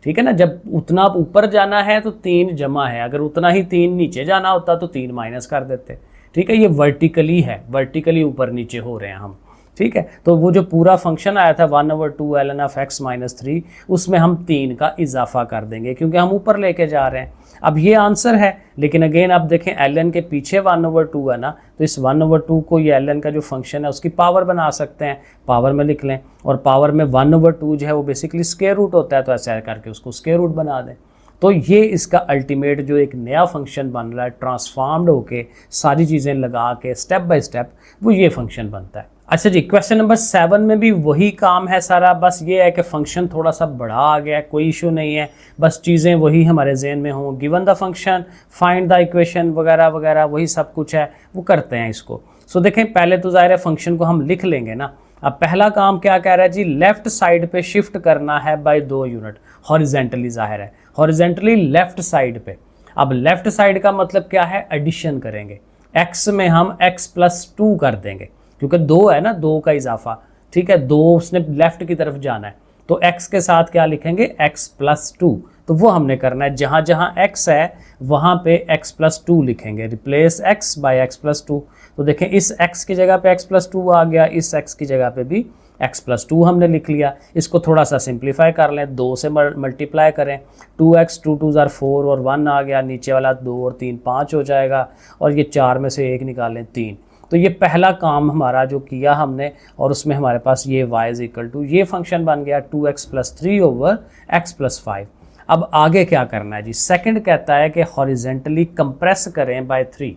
ठीक है ना। जब उतना ऊपर जाना है तो 3 जमा है, अगर उतना ही 3 नीचे जाना होता तो 3 माइनस कर देते, ठीक है। ये वर्टिकली है, वर्टिकली ऊपर नीचे हो रहे हैं हम, ठीक है। तो वो जो पूरा फंक्शन आया था 1/2 ln of x - 3, उसमें हम 3 का इजाफा कर देंगे क्योंकि हम ऊपर लेके जा रहे हैं। अब ये आंसर है, लेकिन अगेन आप देखें ln के पीछे 1/2 है ना, तो इस 1/2 को ये ln का जो फंक्शन है उसकी पावर बना सकते हैं, पावर में लिख लें। और पावर में 1/2 जो है वो बेसिकली स्क्वायर रूट होता है, तो ऐसे करके उसको स्क्वायर रूट बना दें। तो ये इसका अल्टीमेट जो एक नया फंक्शन बन रहा है, ट्रांसफॉर्म्ड होके सारी चीज़ें लगा के स्टेप बाय स्टेप, वो ये फंक्शन बनता है। अच्छा जी, क्वेश्चन नंबर 7 में भी वही काम है सारा, बस ये है कि फंक्शन थोड़ा सा बड़ा आ गया है, कोई इशू नहीं है, बस चीज़ें वही हमारे जहन में हों। Given the function, find the equation वगैरह वगैरह, वही सब कुछ है, वो करते हैं इसको। सो देखें, पहले तो ज़ाहिर है फंक्शन को हम लिख लेंगे ना। अब पहला काम क्या कह रहा है जी, लेफ्ट साइड पे शिफ्ट करना है बाय 2 यूनिट, हॉरिजेंटली, ज़ाहिर है हॉरिजेंटली लेफ्ट साइड पे। अब लेफ्ट साइड का मतलब क्या है, एडिशन करेंगे। x में हम x + 2 कर देंगे क्योंकि 2 है ना, 2 का इजाफा, ठीक है, 2 उसने लेफ्ट की तरफ जाना है, तो x के साथ क्या लिखेंगे, x + 2। तो वो हमने करना है, जहाँ जहाँ x है वहाँ पे x + 2 लिखेंगे, रिप्लेस x बाय x + 2। तो देखें, इस x की जगह पे x + 2 आ गया, इस x की जगह पे भी x + 2 हमने लिख लिया। इसको थोड़ा सा सिंप्लीफाई कर लें, 2 से मल्टीप्लाई करें, 2x 2 2 = 4 और 1 आ गया, नीचे वाला 2 और 3 5 हो जाएगा, और ये 4 में से 1 निकालें 3। तो ये पहला काम हमारा जो किया हमने, और उसमें हमारे पास ये y = ये फंक्शन बन गया 2x + 3/x + 5। अब आगे क्या करना है जी, सेकंड कहता है कि हॉरिजेंटली कंप्रेस करें बाय 3।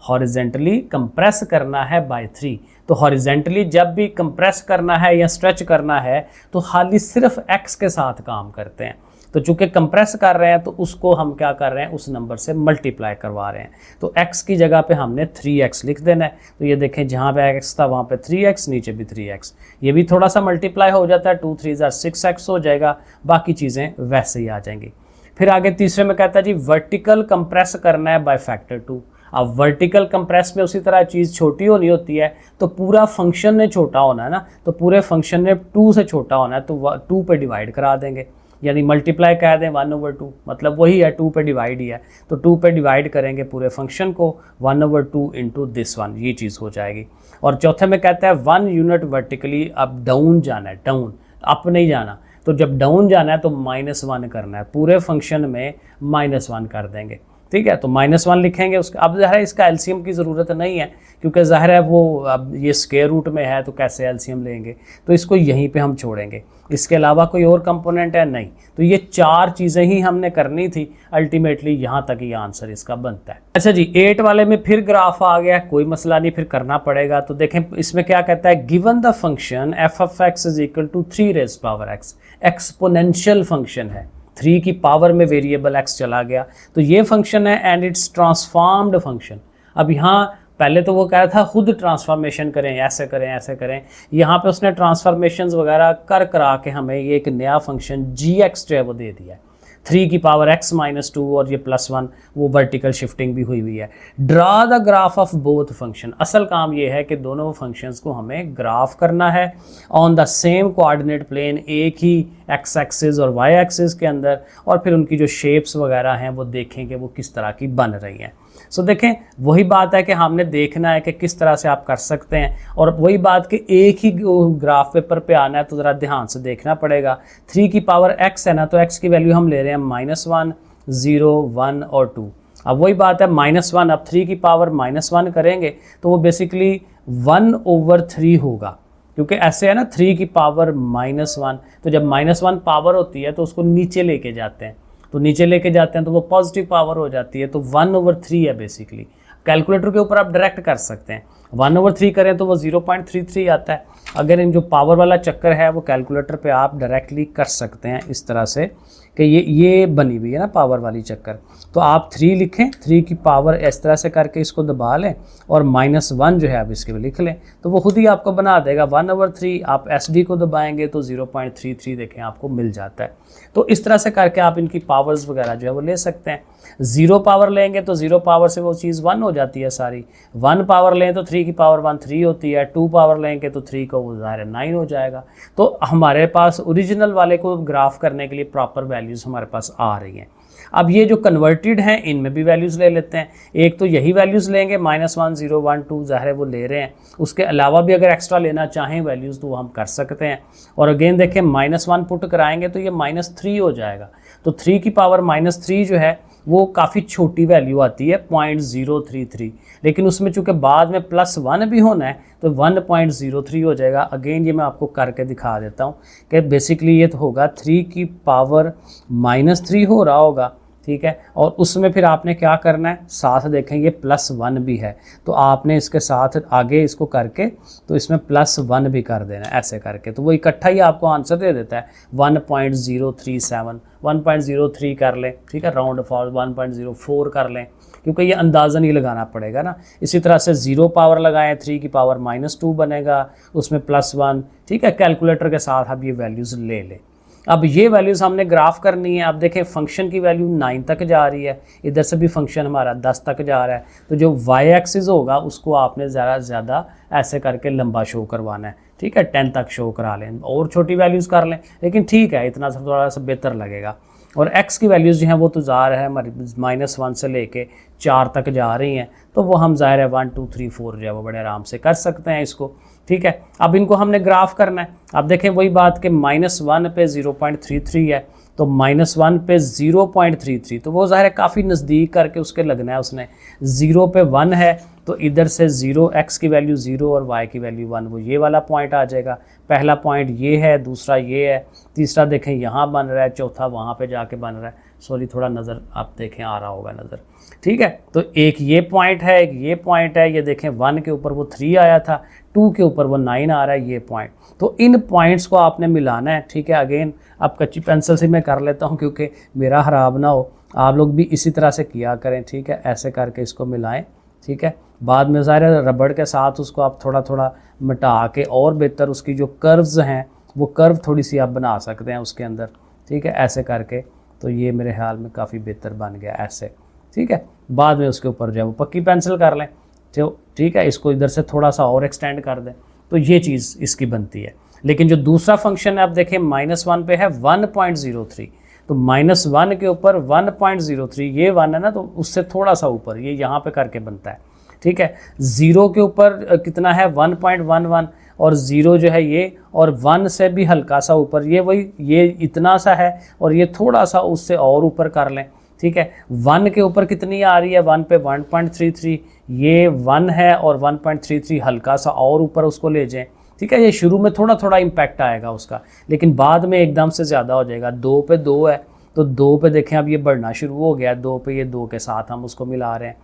हॉरिजेंटली कंप्रेस करना है बाय 3। तो हॉरिजेंटली जब भी कंप्रेस करना है या स्ट्रेच करना है तो खाली सिर्फ x के साथ काम करते हैं। तो चूंकि कंप्रेस कर रहे हैं तो उसको हम क्या कर रहे हैं, उस नंबर से मल्टीप्लाई करवा रहे हैं। तो x की जगह पे हमने 3x लिख देना है। तो ये देखें, जहाँ पे x था वहाँ पे 3x, नीचे भी 3x, ये भी थोड़ा सा मल्टीप्लाई हो जाता है, 2 3 = 6x हो जाएगा, बाकी चीज़ें वैसे ही आ जाएंगी। फिर आगे तीसरे में कहता है जी वर्टिकल कंप्रेस करना है बाय फैक्टर 2। अब वर्टिकल कंप्रेस में उसी तरह चीज़ छोटी होनी होती है, तो पूरा फंक्शन ने छोटा होना है ना, तो पूरे फंक्शन ने 2 से छोटा होना है, तो 2 पे डिवाइड करा देंगे, यानी मल्टीप्लाई कह दें 1/2, मतलब वही है 2 पे डिवाइड ही है, तो 2 पे डिवाइड करेंगे पूरे फंक्शन को 1/2 इंटू दिस वन, ये चीज़ हो जाएगी। और चौथे में कहता है 1 यूनिट वर्टिकली अब डाउन जाना है, डाउन अप नहीं जाना, तो जब डाउन जाना है तो -1 करना है, पूरे फंक्शन में -1 कर देंगे, ठीक है। तो -1 लिखेंगे उसका। अब ज़ाहिर है इसका एलसीएम की ज़रूरत नहीं है, क्योंकि ज़ाहिर है वो अब ये स्क्वायर रूट में है, तो कैसे एलसीएम लेंगे, तो इसको यहीं पे हम छोड़ेंगे, इसके अलावा कोई और कंपोनेंट है नहीं। तो ये 4 चीज़ें ही हमने करनी थी, अल्टीमेटली यहाँ तक ये आंसर इसका बनता है। अच्छा जी 8 वाले में फिर ग्राफ आ गया, कोई मसला नहीं, फिर करना पड़ेगा। तो देखें इसमें क्या कहता है, given the function f of x is equal to 3 raised power x, exponential function है, 3 की पावर में वेरिएबल x चला गया, तो ये फंक्शन है एंड इट्स ट्रांसफॉर्म्ड फंक्शन। अब यहाँ पहले तो वो कह रहा था खुद ट्रांसफॉर्मेशन करें, ऐसे करें ऐसे करें, यहाँ पे उसने ट्रांसफॉर्मेशंस वगैरह कर करा के हमें ये एक नया फंक्शन gx जो है वो दे दिया है, 3 की पावर x -2 और ये +1, वो वर्टिकल शिफ्टिंग भी हुई हुई है। Draw the graph of both function, असल काम ये है कि दोनों फंक्शंस को हमें ग्राफ करना है on the same coordinate plane, एक ही x एक्सिस और y एक्सिस के अंदर, और फिर उनकी जो शेप्स वगैरह हैं वो देखेंगे वो किस तरह की बन रही हैं। सो देखें वही बात है कि हमने देखना है कि किस तरह से आप कर सकते हैं, और वही बात कि एक ही ग्राफ पेपर पे आना है तो ज़रा ध्यान से देखना पड़ेगा। 3 की पावर x है ना, तो x की वैल्यू हम ले रहे हैं -1, 0, 1 और 2। अब वही बात है -1, अब 3 की पावर -1 करेंगे तो वो बेसिकली 1/3 होगा, क्योंकि ऐसे है ना 3 की पावर -1, तो जब -1 पावर होती है तो उसको नीचे लेके जाते हैं, तो नीचे लेके जाते हैं तो वो पॉजिटिव पावर हो जाती है, तो 1/3 है बेसिकली। कैलकुलेटर के ऊपर आप डायरेक्ट कर सकते हैं, 1/3 करें तो वो 0.33 आता है। अगर इन जो पावर वाला चक्कर है वो कैलकुलेटर पे आप डायरेक्टली कर सकते हैं इस तरह से कि ये बनी हुई है ना पावर वाली चक्कर, तो आप 3 लिखें, 3 की पावर इस तरह से करके इसको दबा लें और -1 जो है आप इसके लिख लें, तो वो खुद ही आपको बना देगा 1/3। आप SD को दबाएंगे तो 0.33 देखें आपको मिल जाता है। तो इस तरह से करके आप इनकी पावर्स वगैरह जो है वो ले सकते हैं। 0 पावर लेंगे तो 0 पावर से वो चीज़ 1 हो जाती है सारी, 1 पावर लें तो 3 की पावर 1 3 होती है, 2 पावर लेंगे तो 3 को वो ज़ाहिर 9 हो जाएगा। तो हमारे पास ओरिजिनल वाले को ग्राफ करने के लिए प्रॉपर वैल्यूज़ हमारे पास आ रही हैं। अब ये जो कन्वर्टेड हैं इनमें भी वैल्यूज़ ले लेते हैं, एक तो यही वैल्यूज़ लेंगे -1, 0, 1, 2 ज़ाहिर है वो ले रहे हैं, उसके अलावा भी अगर एक्स्ट्रा लेना चाहें वैल्यूज़ तो वो हम कर सकते हैं। और अगेन देखें -1 पुट कराएंगे तो ये -3 हो जाएगा, तो 3 की पावर -3 जो है वो काफ़ी छोटी वैल्यू आती है 0.033, लेकिन उसमें चूँकि बाद में +1 भी होना है तो 1.03 हो जाएगा। अगेन ये मैं आपको करके दिखा देता हूँ कि बेसिकली ये तो होगा 3 की पावर -3 हो रहा होगा, ठीक है, और उसमें फिर आपने क्या करना है, साथ देखें ये +1 भी है, तो आपने इसके साथ आगे इसको करके तो इसमें +1 भी कर देना है, ऐसे करके तो वो इकट्ठा ही आपको आंसर दे देता है 1.037, 1.03 कर लें, ठीक है, राउंड फॉल 1.04 कर लें, क्योंकि ये अंदाज़ा नहीं लगाना पड़ेगा ना। इसी तरह से 0 पावर लगाएं, 3 की पावर -2 बनेगा, उसमें +1, ठीक है, कैलकुलेटर के साथ आप ये वैल्यूज़ ले लें। अब ये वैल्यूज़ हमने ग्राफ करनी है। अब देखें फंक्शन की वैल्यू 9 तक जा रही है, इधर से भी फंक्शन हमारा 10 तक जा रहा है, तो जो y एक्सिस होगा उसको आपने ज़्यादा से ज़्यादा ऐसे करके लंबा शो करवाना है, ठीक है, 10 तक शो करा लें, और छोटी वैल्यूज़ कर लें, लेकिन ठीक है इतना सा थोड़ा सा बेहतर लगेगा। और x की वैल्यूज़ जो हैं वो तो ज़ाहिर है हमारी -1 से लेके 4 तक जा रही हैं, तो वो हम ज़ाहिर है 1 2 3 4 जो है वो बड़े आराम से कर सकते हैं इसको, ठीक है। अब इनको हमने ग्राफ करना है। अब देखें वही बात कि -1 पे 0.33 है, तो -1 पे 0.33, तो वो ज़ाहिर है काफ़ी नज़दीक करके उसके लगना है उसने। 0 पे 1 है तो इधर से 0 x की वैल्यू 0 और y की वैल्यू 1, वो ये वाला पॉइंट आ जाएगा। पहला पॉइंट ये है, दूसरा ये है, तीसरा देखें यहाँ बन रहा है, चौथा वहाँ पे जाके बन रहा है। सॉरी थोड़ा नज़र आप देखें आ रहा होगा नज़र, ठीक है। तो एक ये पॉइंट है, एक ये पॉइंट है, ये देखें 1 के ऊपर वो 3 आया था, 2 के ऊपर वो 9 आ रहा है, ये पॉइंट। तो इन पॉइंट्स को आपने मिलाना है, ठीक है। अगेन अब कच्ची पेंसिल से मैं कर लेता हूँ क्योंकि मेरा ख़राब ना हो, आप लोग भी इसी तरह से किया करें, ठीक है, ऐसे करके इसको मिलाएं, ठीक है। बाद में ज़ाहिर रबड़ के साथ उसको आप थोड़ा थोड़ा मिटा के और बेहतर उसकी जो कर्व्स हैं वो कर्व थोड़ी सी आप बना सकते हैं उसके अंदर, ठीक है, ऐसे करके तो ये मेरे ख्याल में काफ़ी बेहतर बन गया ऐसे, ठीक है। बाद में उसके ऊपर जो है वो पक्की पेंसिल कर लें, तो ठीक है, इसको इधर से थोड़ा सा और एक्सटेंड कर दें, तो ये चीज़ इसकी बनती है। लेकिन जो दूसरा फंक्शन है आप देखें -1 पे है 1.03, तो -1 के ऊपर 1.03, ये 1 है ना, तो उससे थोड़ा सा ऊपर ये यहाँ पे करके बनता है, ठीक है। 0 के ऊपर कितना है 1.11, और 0 जो है ये, और 1 से भी हल्का सा ऊपर ये वही, ये इतना सा है, और ये थोड़ा सा उससे और ऊपर कर लें, ठीक है। 1 के ऊपर कितनी आ रही है, 1 पे 1.33, ये 1 है और 1.33 हल्का सा और ऊपर उसको ले जाएं, ठीक है। ये शुरू में थोड़ा थोड़ा इम्पैक्ट आएगा उसका, लेकिन बाद में एकदम से ज़्यादा हो जाएगा। 2 पे 2 है, तो 2 पे देखें अब ये बढ़ना शुरू हो गया, 2 पे ये 2 के साथ हम उसको मिला रहे हैं।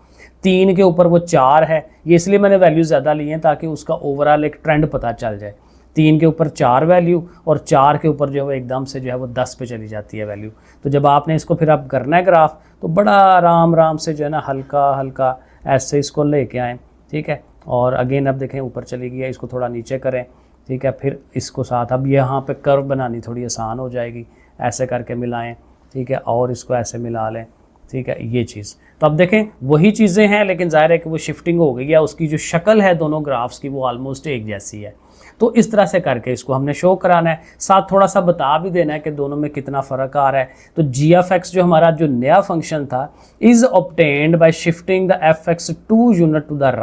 3 के ऊपर वो 4 है, ये इसलिए मैंने वैल्यू ज़्यादा ली है ताकि उसका ओवरऑल एक ट्रेंड पता चल जाए। 3 के ऊपर 4 वैल्यू, और 4 के ऊपर जो है एकदम से जो है वो 10 पे चली जाती है वैल्यू। तो जब आपने इसको फिर आप करना है ग्राफ, तो बड़ा आराम से जो है ना हल्का हल्का ऐसे इसको लेके आएँ, ठीक है। और अगेन अब देखें ऊपर चली गई है, इसको थोड़ा नीचे करें, ठीक है। फिर इसको साथ अब यहाँ पे कर्व बनानी थोड़ी आसान हो जाएगी, ऐसे करके मिलाएं, ठीक है, और इसको ऐसे मिला लें, ठीक है, ये चीज़। तो अब देखें वही चीज़ें हैं, लेकिन ज़ाहिर है कि वो शिफ्टिंग हो गई है, उसकी जो शक्ल है दोनों ग्राफ्स की वो ऑलमोस्ट एक जैसी है। तो इस तरह से करके इसको हमने शो कराना है, साथ थोड़ा सा बता भी देना है कि दोनों में कितना फ़र्क आ रहा है। तो g(x) जो हमारा जो नया फंक्शन था, is obtained by shifting the f(x) 2 unit to the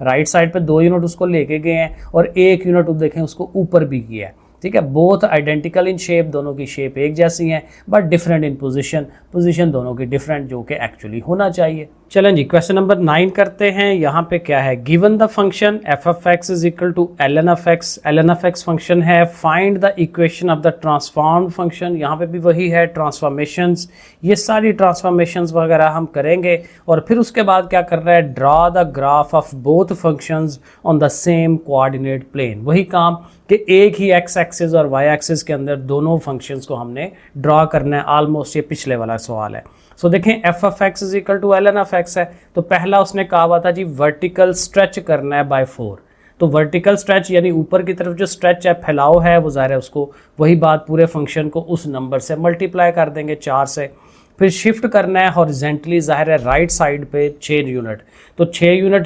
right side पे 2 यूनिट उसको लेके गए हैं, और 1 यूनिट देखें उसको ऊपर भी किया है, ठीक है। बोथ आइडेंटिकल इन शेप, दोनों की शेप एक जैसी हैं, बट डिफरेंट इन पोजीशन दोनों की डिफरेंट, जो कि एक्चुअली होना चाहिए। चलें जी, क्वेश्चन नंबर 9 करते हैं। यहाँ पे क्या है, given the function f(x) is equal to ln(x) function है, find the equation of the transformed function. यहाँ पे भी वही है, ट्रांसफॉर्मेशंस, ये सारी ट्रांसफॉर्मेशंस वगैरह हम करेंगे, और फिर उसके बाद क्या कर रहा है, draw the graph of both functions on the same coordinate plane. वही काम कि एक ही x एक्सिस और y एक्सिस के अंदर दोनों फंक्शंस को हमने ड्रा करना है। ऑलमोस्ट ये पिछले वाला सवाल है। सो देखें f(x) is equal to ln(x) है, तो पहला उसने कहा हुआ था जी वर्टिकल स्ट्रेच करना है बाय 4। तो वर्टिकल स्ट्रेच यानी ऊपर की तरफ जो स्ट्रेच है, फैलाव है, वो ज़ाहिर है उसको वही बात पूरे फंक्शन को उस नंबर से मल्टीप्लाई कर देंगे 4 से। फिर शिफ्ट करना है हॉरिजेंटली, ज़ाहिर है राइट साइड पे 6 यूनिट, तो 6 यूनिट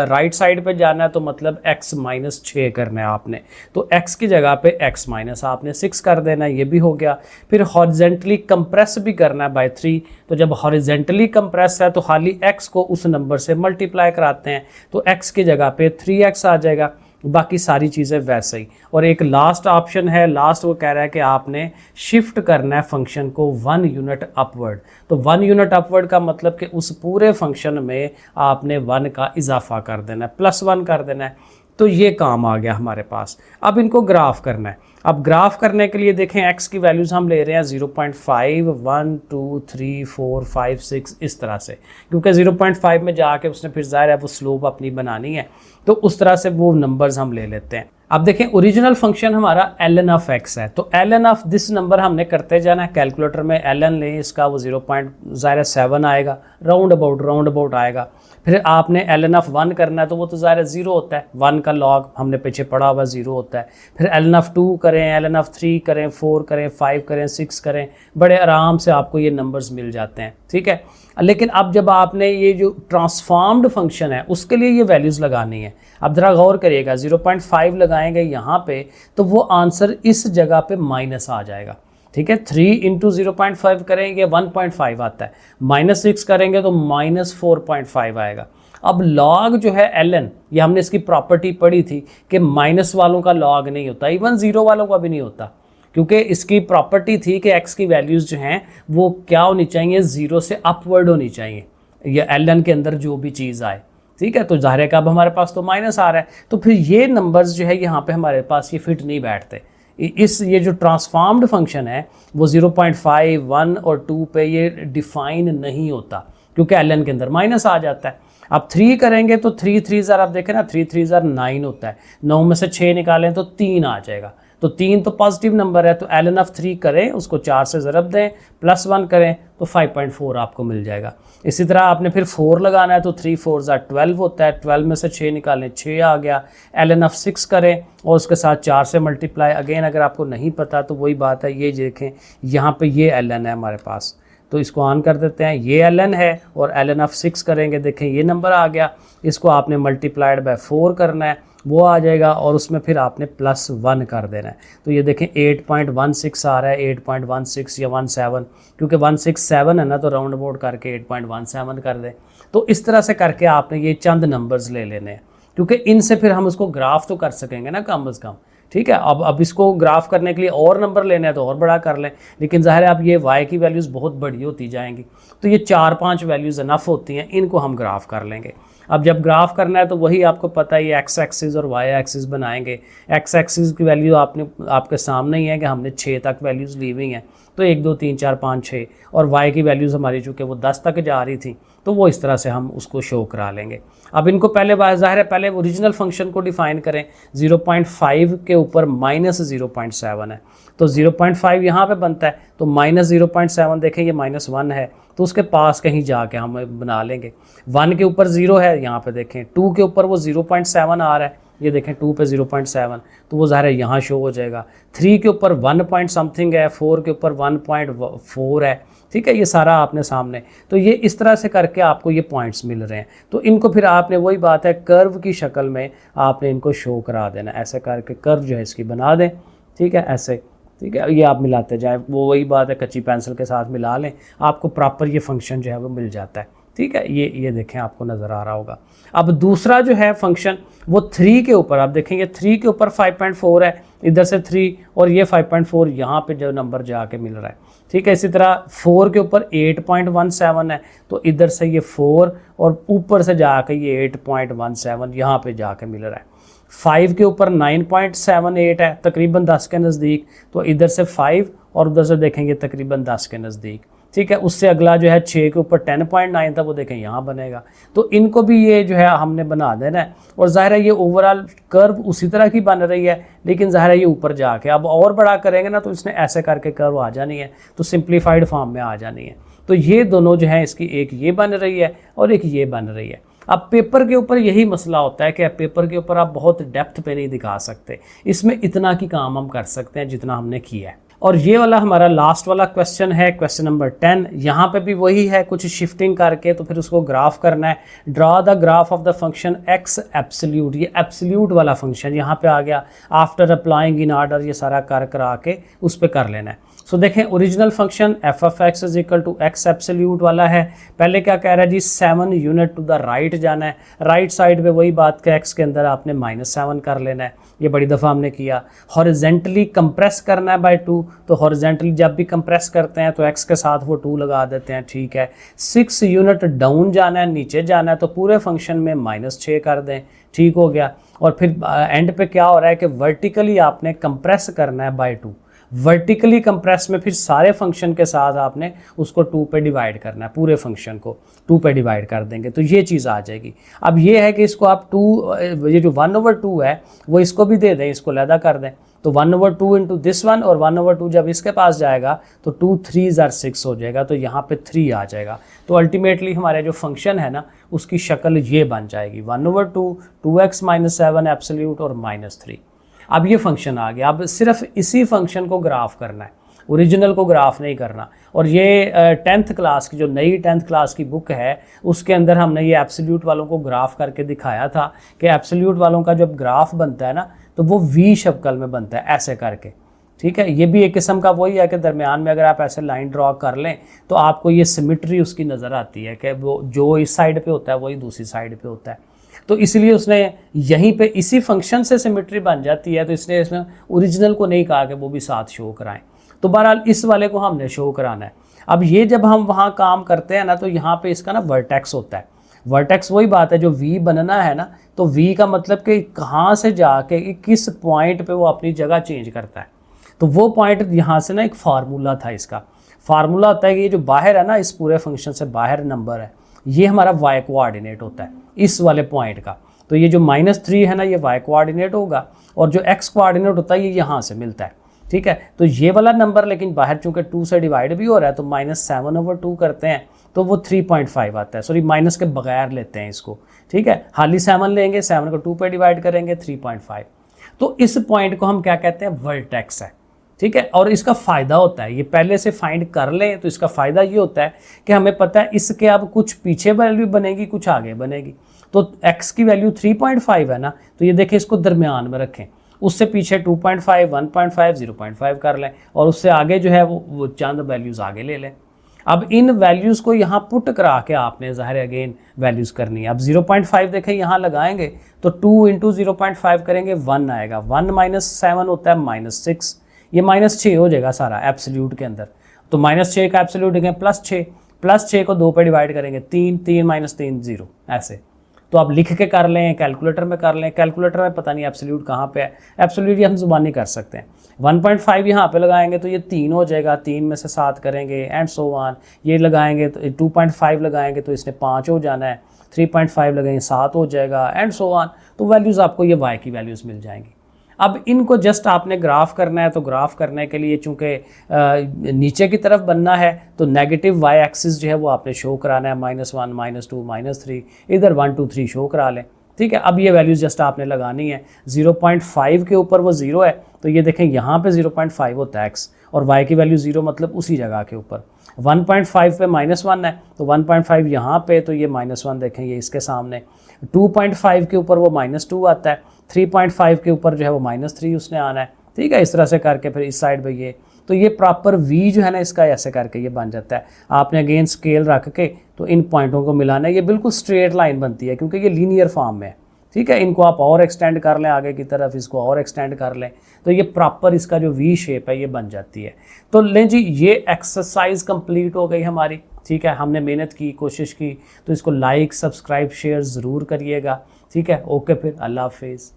राइट साइड पे जाना है, तो मतलब x-6 करना है आपने, तो x की जगह पे x- आपने 6 कर देना है, ये भी हो गया। फिर हॉरिजेंटली कंप्रेस भी करना है बाय 3, तो जब हॉरिजेंटली कंप्रेस है तो खाली x को उस नंबर से मल्टीप्लाई कराते हैं, तो x की जगह पे 3x आ जाएगा, बाकी सारी चीज़ें वैसे ही। और एक लास्ट ऑप्शन है, लास्ट वो कह रहा है कि आपने शिफ्ट करना है फंक्शन को 1 यूनिट अपवर्ड। तो 1 यूनिट अपवर्ड का मतलब कि उस पूरे फंक्शन में आपने 1 का इजाफा कर देना है, +1 कर देना है। तो ये काम आ गया हमारे पास। अब इनको ग्राफ करना है। अब ग्राफ करने के लिए देखें x की वैल्यूज़ हम ले रहे हैं 0.5, 1, 2, 3, 4, 5, 6 इस तरह से, क्योंकि 0.5 में जाके उसने फिर ज़ाहिर है वो स्लोप अपनी बनानी है, तो उस तरह से वो नंबर्स हम ले लेते हैं। अब देखें ओरिजिनल फंक्शन हमारा ln(x) है, तो ln ऑफ दिस नंबर हमने करते जाना है। कैलकुलेटर में ln लें इसका, वो 0.7 आएगा, राउंड अबाउट आएगा। फिर आपने ln ऑफ 1 करना है, तो वो तो ज़ाहिर 0 होता है, 1 का लॉग हमने पीछे पढ़ा हुआ 0 होता है। फिर ln ऑफ 2 करें, ln ऑफ 3 करें, 4 करें, 5 करें, 6 करें, बड़े आराम से आपको ये नंबर्स मिल जाते हैं, ठीक है। लेकिन अब जब आपने ये जो ट्रांसफॉर्म्ड फंक्शन है उसके लिए ये वैल्यूज़ लगानी है। अब ज़रा गौर करिएगा, 0.5 लगाएंगे यहाँ पे, तो वो आंसर इस जगह पे माइनस आ जाएगा, ठीक है। 3 × 0.5 करेंगे 1.5 आता है, -6 करेंगे तो -4.5 आएगा। अब लॉग जो है ln, ये हमने इसकी प्रॉपर्टी पढ़ी थी कि माइनस वालों का लॉग नहीं होता, इवन 0 वालों का भी नहीं होता, क्योंकि इसकी प्रॉपर्टी थी कि x की वैल्यूज़ जो हैं वो क्या होनी चाहिए, 0 से अपवर्ड होनी चाहिए, या ln के अंदर जो भी चीज़ आए, ठीक है। तो ज़ाहिर है कि अब हमारे पास तो माइनस आ रहा है, तो फिर ये नंबर्स जो है यहाँ पे हमारे पास ये फिट नहीं बैठते। ये जो ट्रांसफॉर्म्ड फंक्शन है वो 0.5, 1 और 2 पे ये डिफाइन नहीं होता, क्योंकि ln के अंदर माइनस आ जाता है। अब 3 करेंगे तो 3 3 ज़रा आप देखें ना, 3 3 9 होता है, 9 में से 6 निकालें तो 3 आ जाएगा, तो तो 3 तो पॉजिटिव नंबर है, तो ln ऑफ 3 करें, उसको 4 से ज़रब दें, +1 करें तो 5.4 आपको मिल जाएगा। इसी तरह आपने फिर 4 लगाना है, तो 3 4 12 होता है, 12 में से 6 निकालें, 6 आ गया। ln ऑफ 6 करें और उसके साथ 4 से मल्टीप्लाई। अगेन अगर आपको नहीं पता तो वही बात है, ये देखें यहाँ पे ये ln है हमारे पास, तो इसको ऑन कर देते हैं, ये ln है और ln ऑफ 6 करेंगे, देखें ये नंबर आ गया। इसको आपने मल्टीप्लाइड बाय 4 करना है, वो आ जाएगा और उसमें फिर आपने +1 कर देना है। तो ये देखें 8.16 आ रहा है, 8.16 या 17, क्योंकि 167 है ना, तो राउंड अबाउट करके 8.17 कर दें। तो इस तरह से करके आपने ये चंद नंबर्स ले लेने हैं, क्योंकि इनसे फिर हम उसको ग्राफ तो कर सकेंगे ना कम अज़ कम। ठीक है, अब इसको ग्राफ करने के लिए और नंबर लेने हैं तो और बड़ा कर लें, लेकिन ज़ाहिर है अब ये y की वैल्यूज़ बहुत बड़ी होती जाएंगी, तो ये 4-5 वैल्यूज़ इनफ होती हैं, इनको हम ग्राफ कर लेंगे। अब जब ग्राफ करना है तो वही आपको पता है, ये x एक्सिस और y एक्सिस बनाएंगे। x एक्सिस की वैल्यू आपके सामने ही है कि हमने 6 तक वैल्यूज़ ली हुई हैं, तो 1 2 3 4 5 6, और y की वैल्यूज़ हमारी चूँकि वो 10 तक जा रही थी, तो वो इस तरह से हम उसको शो करा लेंगे। अब इनको पहले ज़ाहिर है पहले ओरिजिनल फंक्शन को डिफ़ाइन करें। 0.5 के ऊपर -0.7 है, तो 0.5 यहाँ पे बनता है, तो -0.7 देखें ये -1 है, तो उसके पास कहीं जाके हम बना लेंगे। 1 के ऊपर 0 है, यहाँ पे देखें 2 के ऊपर वो 0.7 आ रहा है, ये देखें 2 पे 0.7, तो वो ज़ाहिर है यहाँ शो हो जाएगा। 3 के ऊपर 1 पॉइंट समथिंग है, 4 के ऊपर 1.4 है, ठीक है, ये सारा आपने सामने। तो ये इस तरह से करके आपको ये पॉइंट्स मिल रहे हैं, तो इनको फिर आपने वही बात है कर्व की शक्ल में आपने इनको शो करा देना, ऐसे करके कर्व जो है इसकी बना दें, ठीक है, ऐसे, ठीक है, ये आप मिलाते जाएं, वो वही बात है, कच्ची पेंसिल के साथ मिला लें, आपको प्रॉपर ये फंक्शन जो है वो मिल जाता है। ठीक है, ये देखें आपको नज़र आ रहा होगा। अब दूसरा जो है फंक्शन वो 3 के ऊपर, आप देखेंगे 3 के ऊपर 5.4 है, इधर से 3 और ये 5.4 यहाँ पे जो नंबर जाके मिल रहा है। ठीक है, इसी तरह 4 के ऊपर 8.17 है, तो इधर से ये 4 और ऊपर से जाके ये 8.17 यहाँ पे जाके मिल रहा है। 5 के ऊपर 9.78 है, तकरीबन 10 के नज़दीक, तो इधर से 5 और उधर से देखेंगे तकरीबन 10 के नज़दीक। ठीक है, उससे अगला जो है 6 के ऊपर 10.9 था, वो देखें यहाँ बनेगा। तो इनको भी ये जो है हमने बना देना है, और ज़ाहिर है ये ओवरऑल कर्व उसी तरह की बन रही है, लेकिन ज़ाहिर है ये ऊपर जाके अब और बड़ा करेंगे ना, तो इसने ऐसे करके कर्व आ जानी है, तो सिंप्लीफाइड फॉर्म में आ जानी है। तो ये दोनों जो हैं, इसकी एक ये बन रही है और एक ये बन रही है। अब पेपर के ऊपर यही मसला होता है कि पेपर के ऊपर आप बहुत डेप्थ पे नहीं दिखा सकते, इसमें इतना की काम हम कर सकते हैं जितना हमने किया है। और ये वाला हमारा लास्ट वाला क्वेश्चन है, क्वेश्चन नंबर 10। यहाँ पे भी वही है, कुछ शिफ्टिंग करके तो फिर उसको ग्राफ करना है। Draw the graph of the function x absolute, ये एब्सोल्यूट वाला फंक्शन यहाँ पे आ गया। आफ्टर अप्लाइंग इन ऑर्डर, ये सारा करा के उस पर कर लेना है। सो देखें, original function f of x is equal to x absolute वाला है। पहले क्या कह रहा है जी, 7 यूनिट टू द राइट जाना है, राइट साइड पे वही बात कि x के अंदर आपने -7 कर लेना है, ये बड़ी दफ़ा हमने किया। हॉरिजेंटली कंप्रेस करना है बाय 2, तो हॉरिजेंटली जब भी कंप्रेस करते हैं तो x के साथ वो 2 लगा देते हैं, ठीक है। 6 यूनिट डाउन जाना है, नीचे जाना है, तो पूरे फंक्शन में -6 कर दें, ठीक हो गया। और फिर एंड पे क्या हो रहा है कि वर्टिकली आपने कंप्रेस करना है बाय 2, वर्टिकली कंप्रेस में फिर सारे फंक्शन के साथ आपने उसको 2 पे डिवाइड करना है, पूरे फंक्शन को 2 पे डिवाइड कर देंगे तो ये चीज़ आ जाएगी। अब ये है कि इसको आप 2, ये जो 1/2 है वो इसको भी दे दें, इसको लैदा कर दें, तो 1/2 इंटू दिस वन, और 1/2 जब इसके पास जाएगा तो 2 3s are 6 हो जाएगा, तो यहाँ पे 3 आ जाएगा। तो अल्टीमेटली हमारे जो फंक्शन है ना, उसकी शक्ल ये बन जाएगी 1/2 2x - 7 एब्सोल्यूट और -3। अब ये फंक्शन आ गया। अब सिर्फ इसी फंक्शन को ग्राफ करना है, ओरिजिनल को ग्राफ नहीं करना। और ये 10th क्लास की जो नई 10th क्लास की बुक है, उसके अंदर हमने ये एब्सोल्यूट वालों को ग्राफ करके दिखाया था कि एब्सोल्यूट वालों का जब ग्राफ बनता है ना, तो वो वी शक्ल में बनता है, ऐसे करके। ठीक है, ये भी एक किस्म का वही है कि दरमियान में अगर आप ऐसे लाइन ड्रॉ कर लें तो आपको ये सिमिट्री उसकी नज़र आती है कि वो जो इस साइड पे होता है वही दूसरी साइड पे होता है। तो इसलिए उसने यहीं पे इसी फंक्शन से सिमिट्री बन जाती है, तो इसने इसमें ओरिजिनल को नहीं कहा कि वो भी साथ शो कराएं। तो बहरहाल इस वाले को हमने शो कराना है। अब ये जब हम वहाँ काम करते हैं ना, तो यहाँ पे इसका ना वर्टेक्स होता है। वर्टेक्स वही बात है जो वी बनना है ना, तो वी का मतलब कि कहाँ से जाके किस पॉइंट पे वो अपनी जगह चेंज करता है। तो वो पॉइंट यहाँ से ना एक फार्मूला था, इसका फार्मूला होता है कि ये जो बाहर है ना, इस पूरे फंक्शन से बाहर नंबर है, ये हमारा y कोऑर्डिनेट होता है इस वाले पॉइंट का। तो ये जो -3 है ना, ये y कोऑर्डिनेट होगा, और जो x कोऑर्डिनेट होता है ये यहाँ से मिलता है, ठीक है। तो ये वाला नंबर लेकिन बाहर चूंकि 2 से डिवाइड भी हो रहा है, तो -7/2 करते हैं तो वो 3.5 आता है। सॉरी, माइनस के बगैर लेते हैं इसको, ठीक है। हाली 7 लेंगे, 7 को 2 पे डिवाइड करेंगे, 3.5। तो इस पॉइंट को हम क्या कहते हैं, वर्टेक्स है, ठीक है। और इसका फ़ायदा होता है, ये पहले से फाइंड कर लें तो इसका फ़ायदा ये होता है कि हमें पता है इसके अब कुछ पीछे वैल्यू बनेगी, कुछ आगे बनेगी। तो x की वैल्यू 3.5 है ना, तो ये देखें, इसको दरमियान में रखें, उससे पीछे 2.5, 1.5, 0.5 कर लें, और उससे आगे जो है वो चंद वैल्यूज़ आगे ले लें। अब इन वैल्यूज़ को यहाँ पुट करा के आपने ज़ाहिर अगेन वैल्यूज़ करनी है। अब 0.5 देखें यहाँ लगाएंगे तो 2 × 0.5 करेंगे, 1 आएगा। 1 - 7 होता है -6, ये -6 हो जाएगा सारा एब्सोल्यूट के अंदर। तो -6 का एब्सोल्यूट देखें +6 को 2 पे डिवाइड करेंगे, 3 - 3 0, ऐसे। तो आप लिख के कर लें, कैलकुलेटर में कर लें, कैलकुलेटर में पता नहीं एब्सोल्यूट कहाँ पे है, एब्सोल्यूट ये हम ज़ुबानी कर सकते हैं। 1.5 यहाँ पे लगाएंगे तो ये 3 हो जाएगा, 3 में से 7 करेंगे एंड सो ऑन। ये लगाएंगे तो 2.5 लगाएंगे तो इसने 5 हो जाना है, 3.5 लगाएंगे 7 हो जाएगा एंड सो ऑन। तो वैल्यूज़ आपको ये y की वैल्यूज़ मिल जाएंगी। अब इनको जस्ट आपने ग्राफ करना है, तो ग्राफ करने के लिए चूँकि नीचे की तरफ बनना है तो नेगेटिव y एक्सिस जो है वो आपने शो कराना है, -1, -2, -3, इधर 1, 2, 3 शो करा लें, ठीक है। अब ये वैल्यूज़ जस्ट आपने लगानी है। 0.5 के ऊपर वो 0 है, तो ये देखें यहाँ पे 0.5 होता है x, और y की वैल्यू 0 मतलब उसी जगह के ऊपर। 1.5 पे -1 है, तो 1.5 यहाँ पे, तो ये -1 देखें ये इसके सामने। 2.5 के ऊपर वो -2 आता है, 3.5 के ऊपर जो है वो -3 उसने आना है, ठीक है। इस तरह से करके फिर इस साइड पे ये, तो ये प्रॉपर v जो है ना इसका ऐसे करके ये बन जाता है। आपने अगेन स्केल रख के तो इन पॉइंटों को मिलाना है, ये बिल्कुल स्ट्रेट लाइन बनती है क्योंकि ये लीनियर फॉर्म में है, ठीक है। इनको आप और एक्सटेंड कर लें आगे की तरफ, इसको और एक्सटेंड कर लें, तो ये प्रॉपर इसका जो वी शेप है ये बन जाती है। तो लें जी, ये एक्सरसाइज कंप्लीट हो गई हमारी, ठीक है। हमने मेहनत की, कोशिश की, तो इसको लाइक, सब्सक्राइब, शेयर ज़रूर करिएगा, ठीक है। ओके, फिर अल्लाह हाफिज़।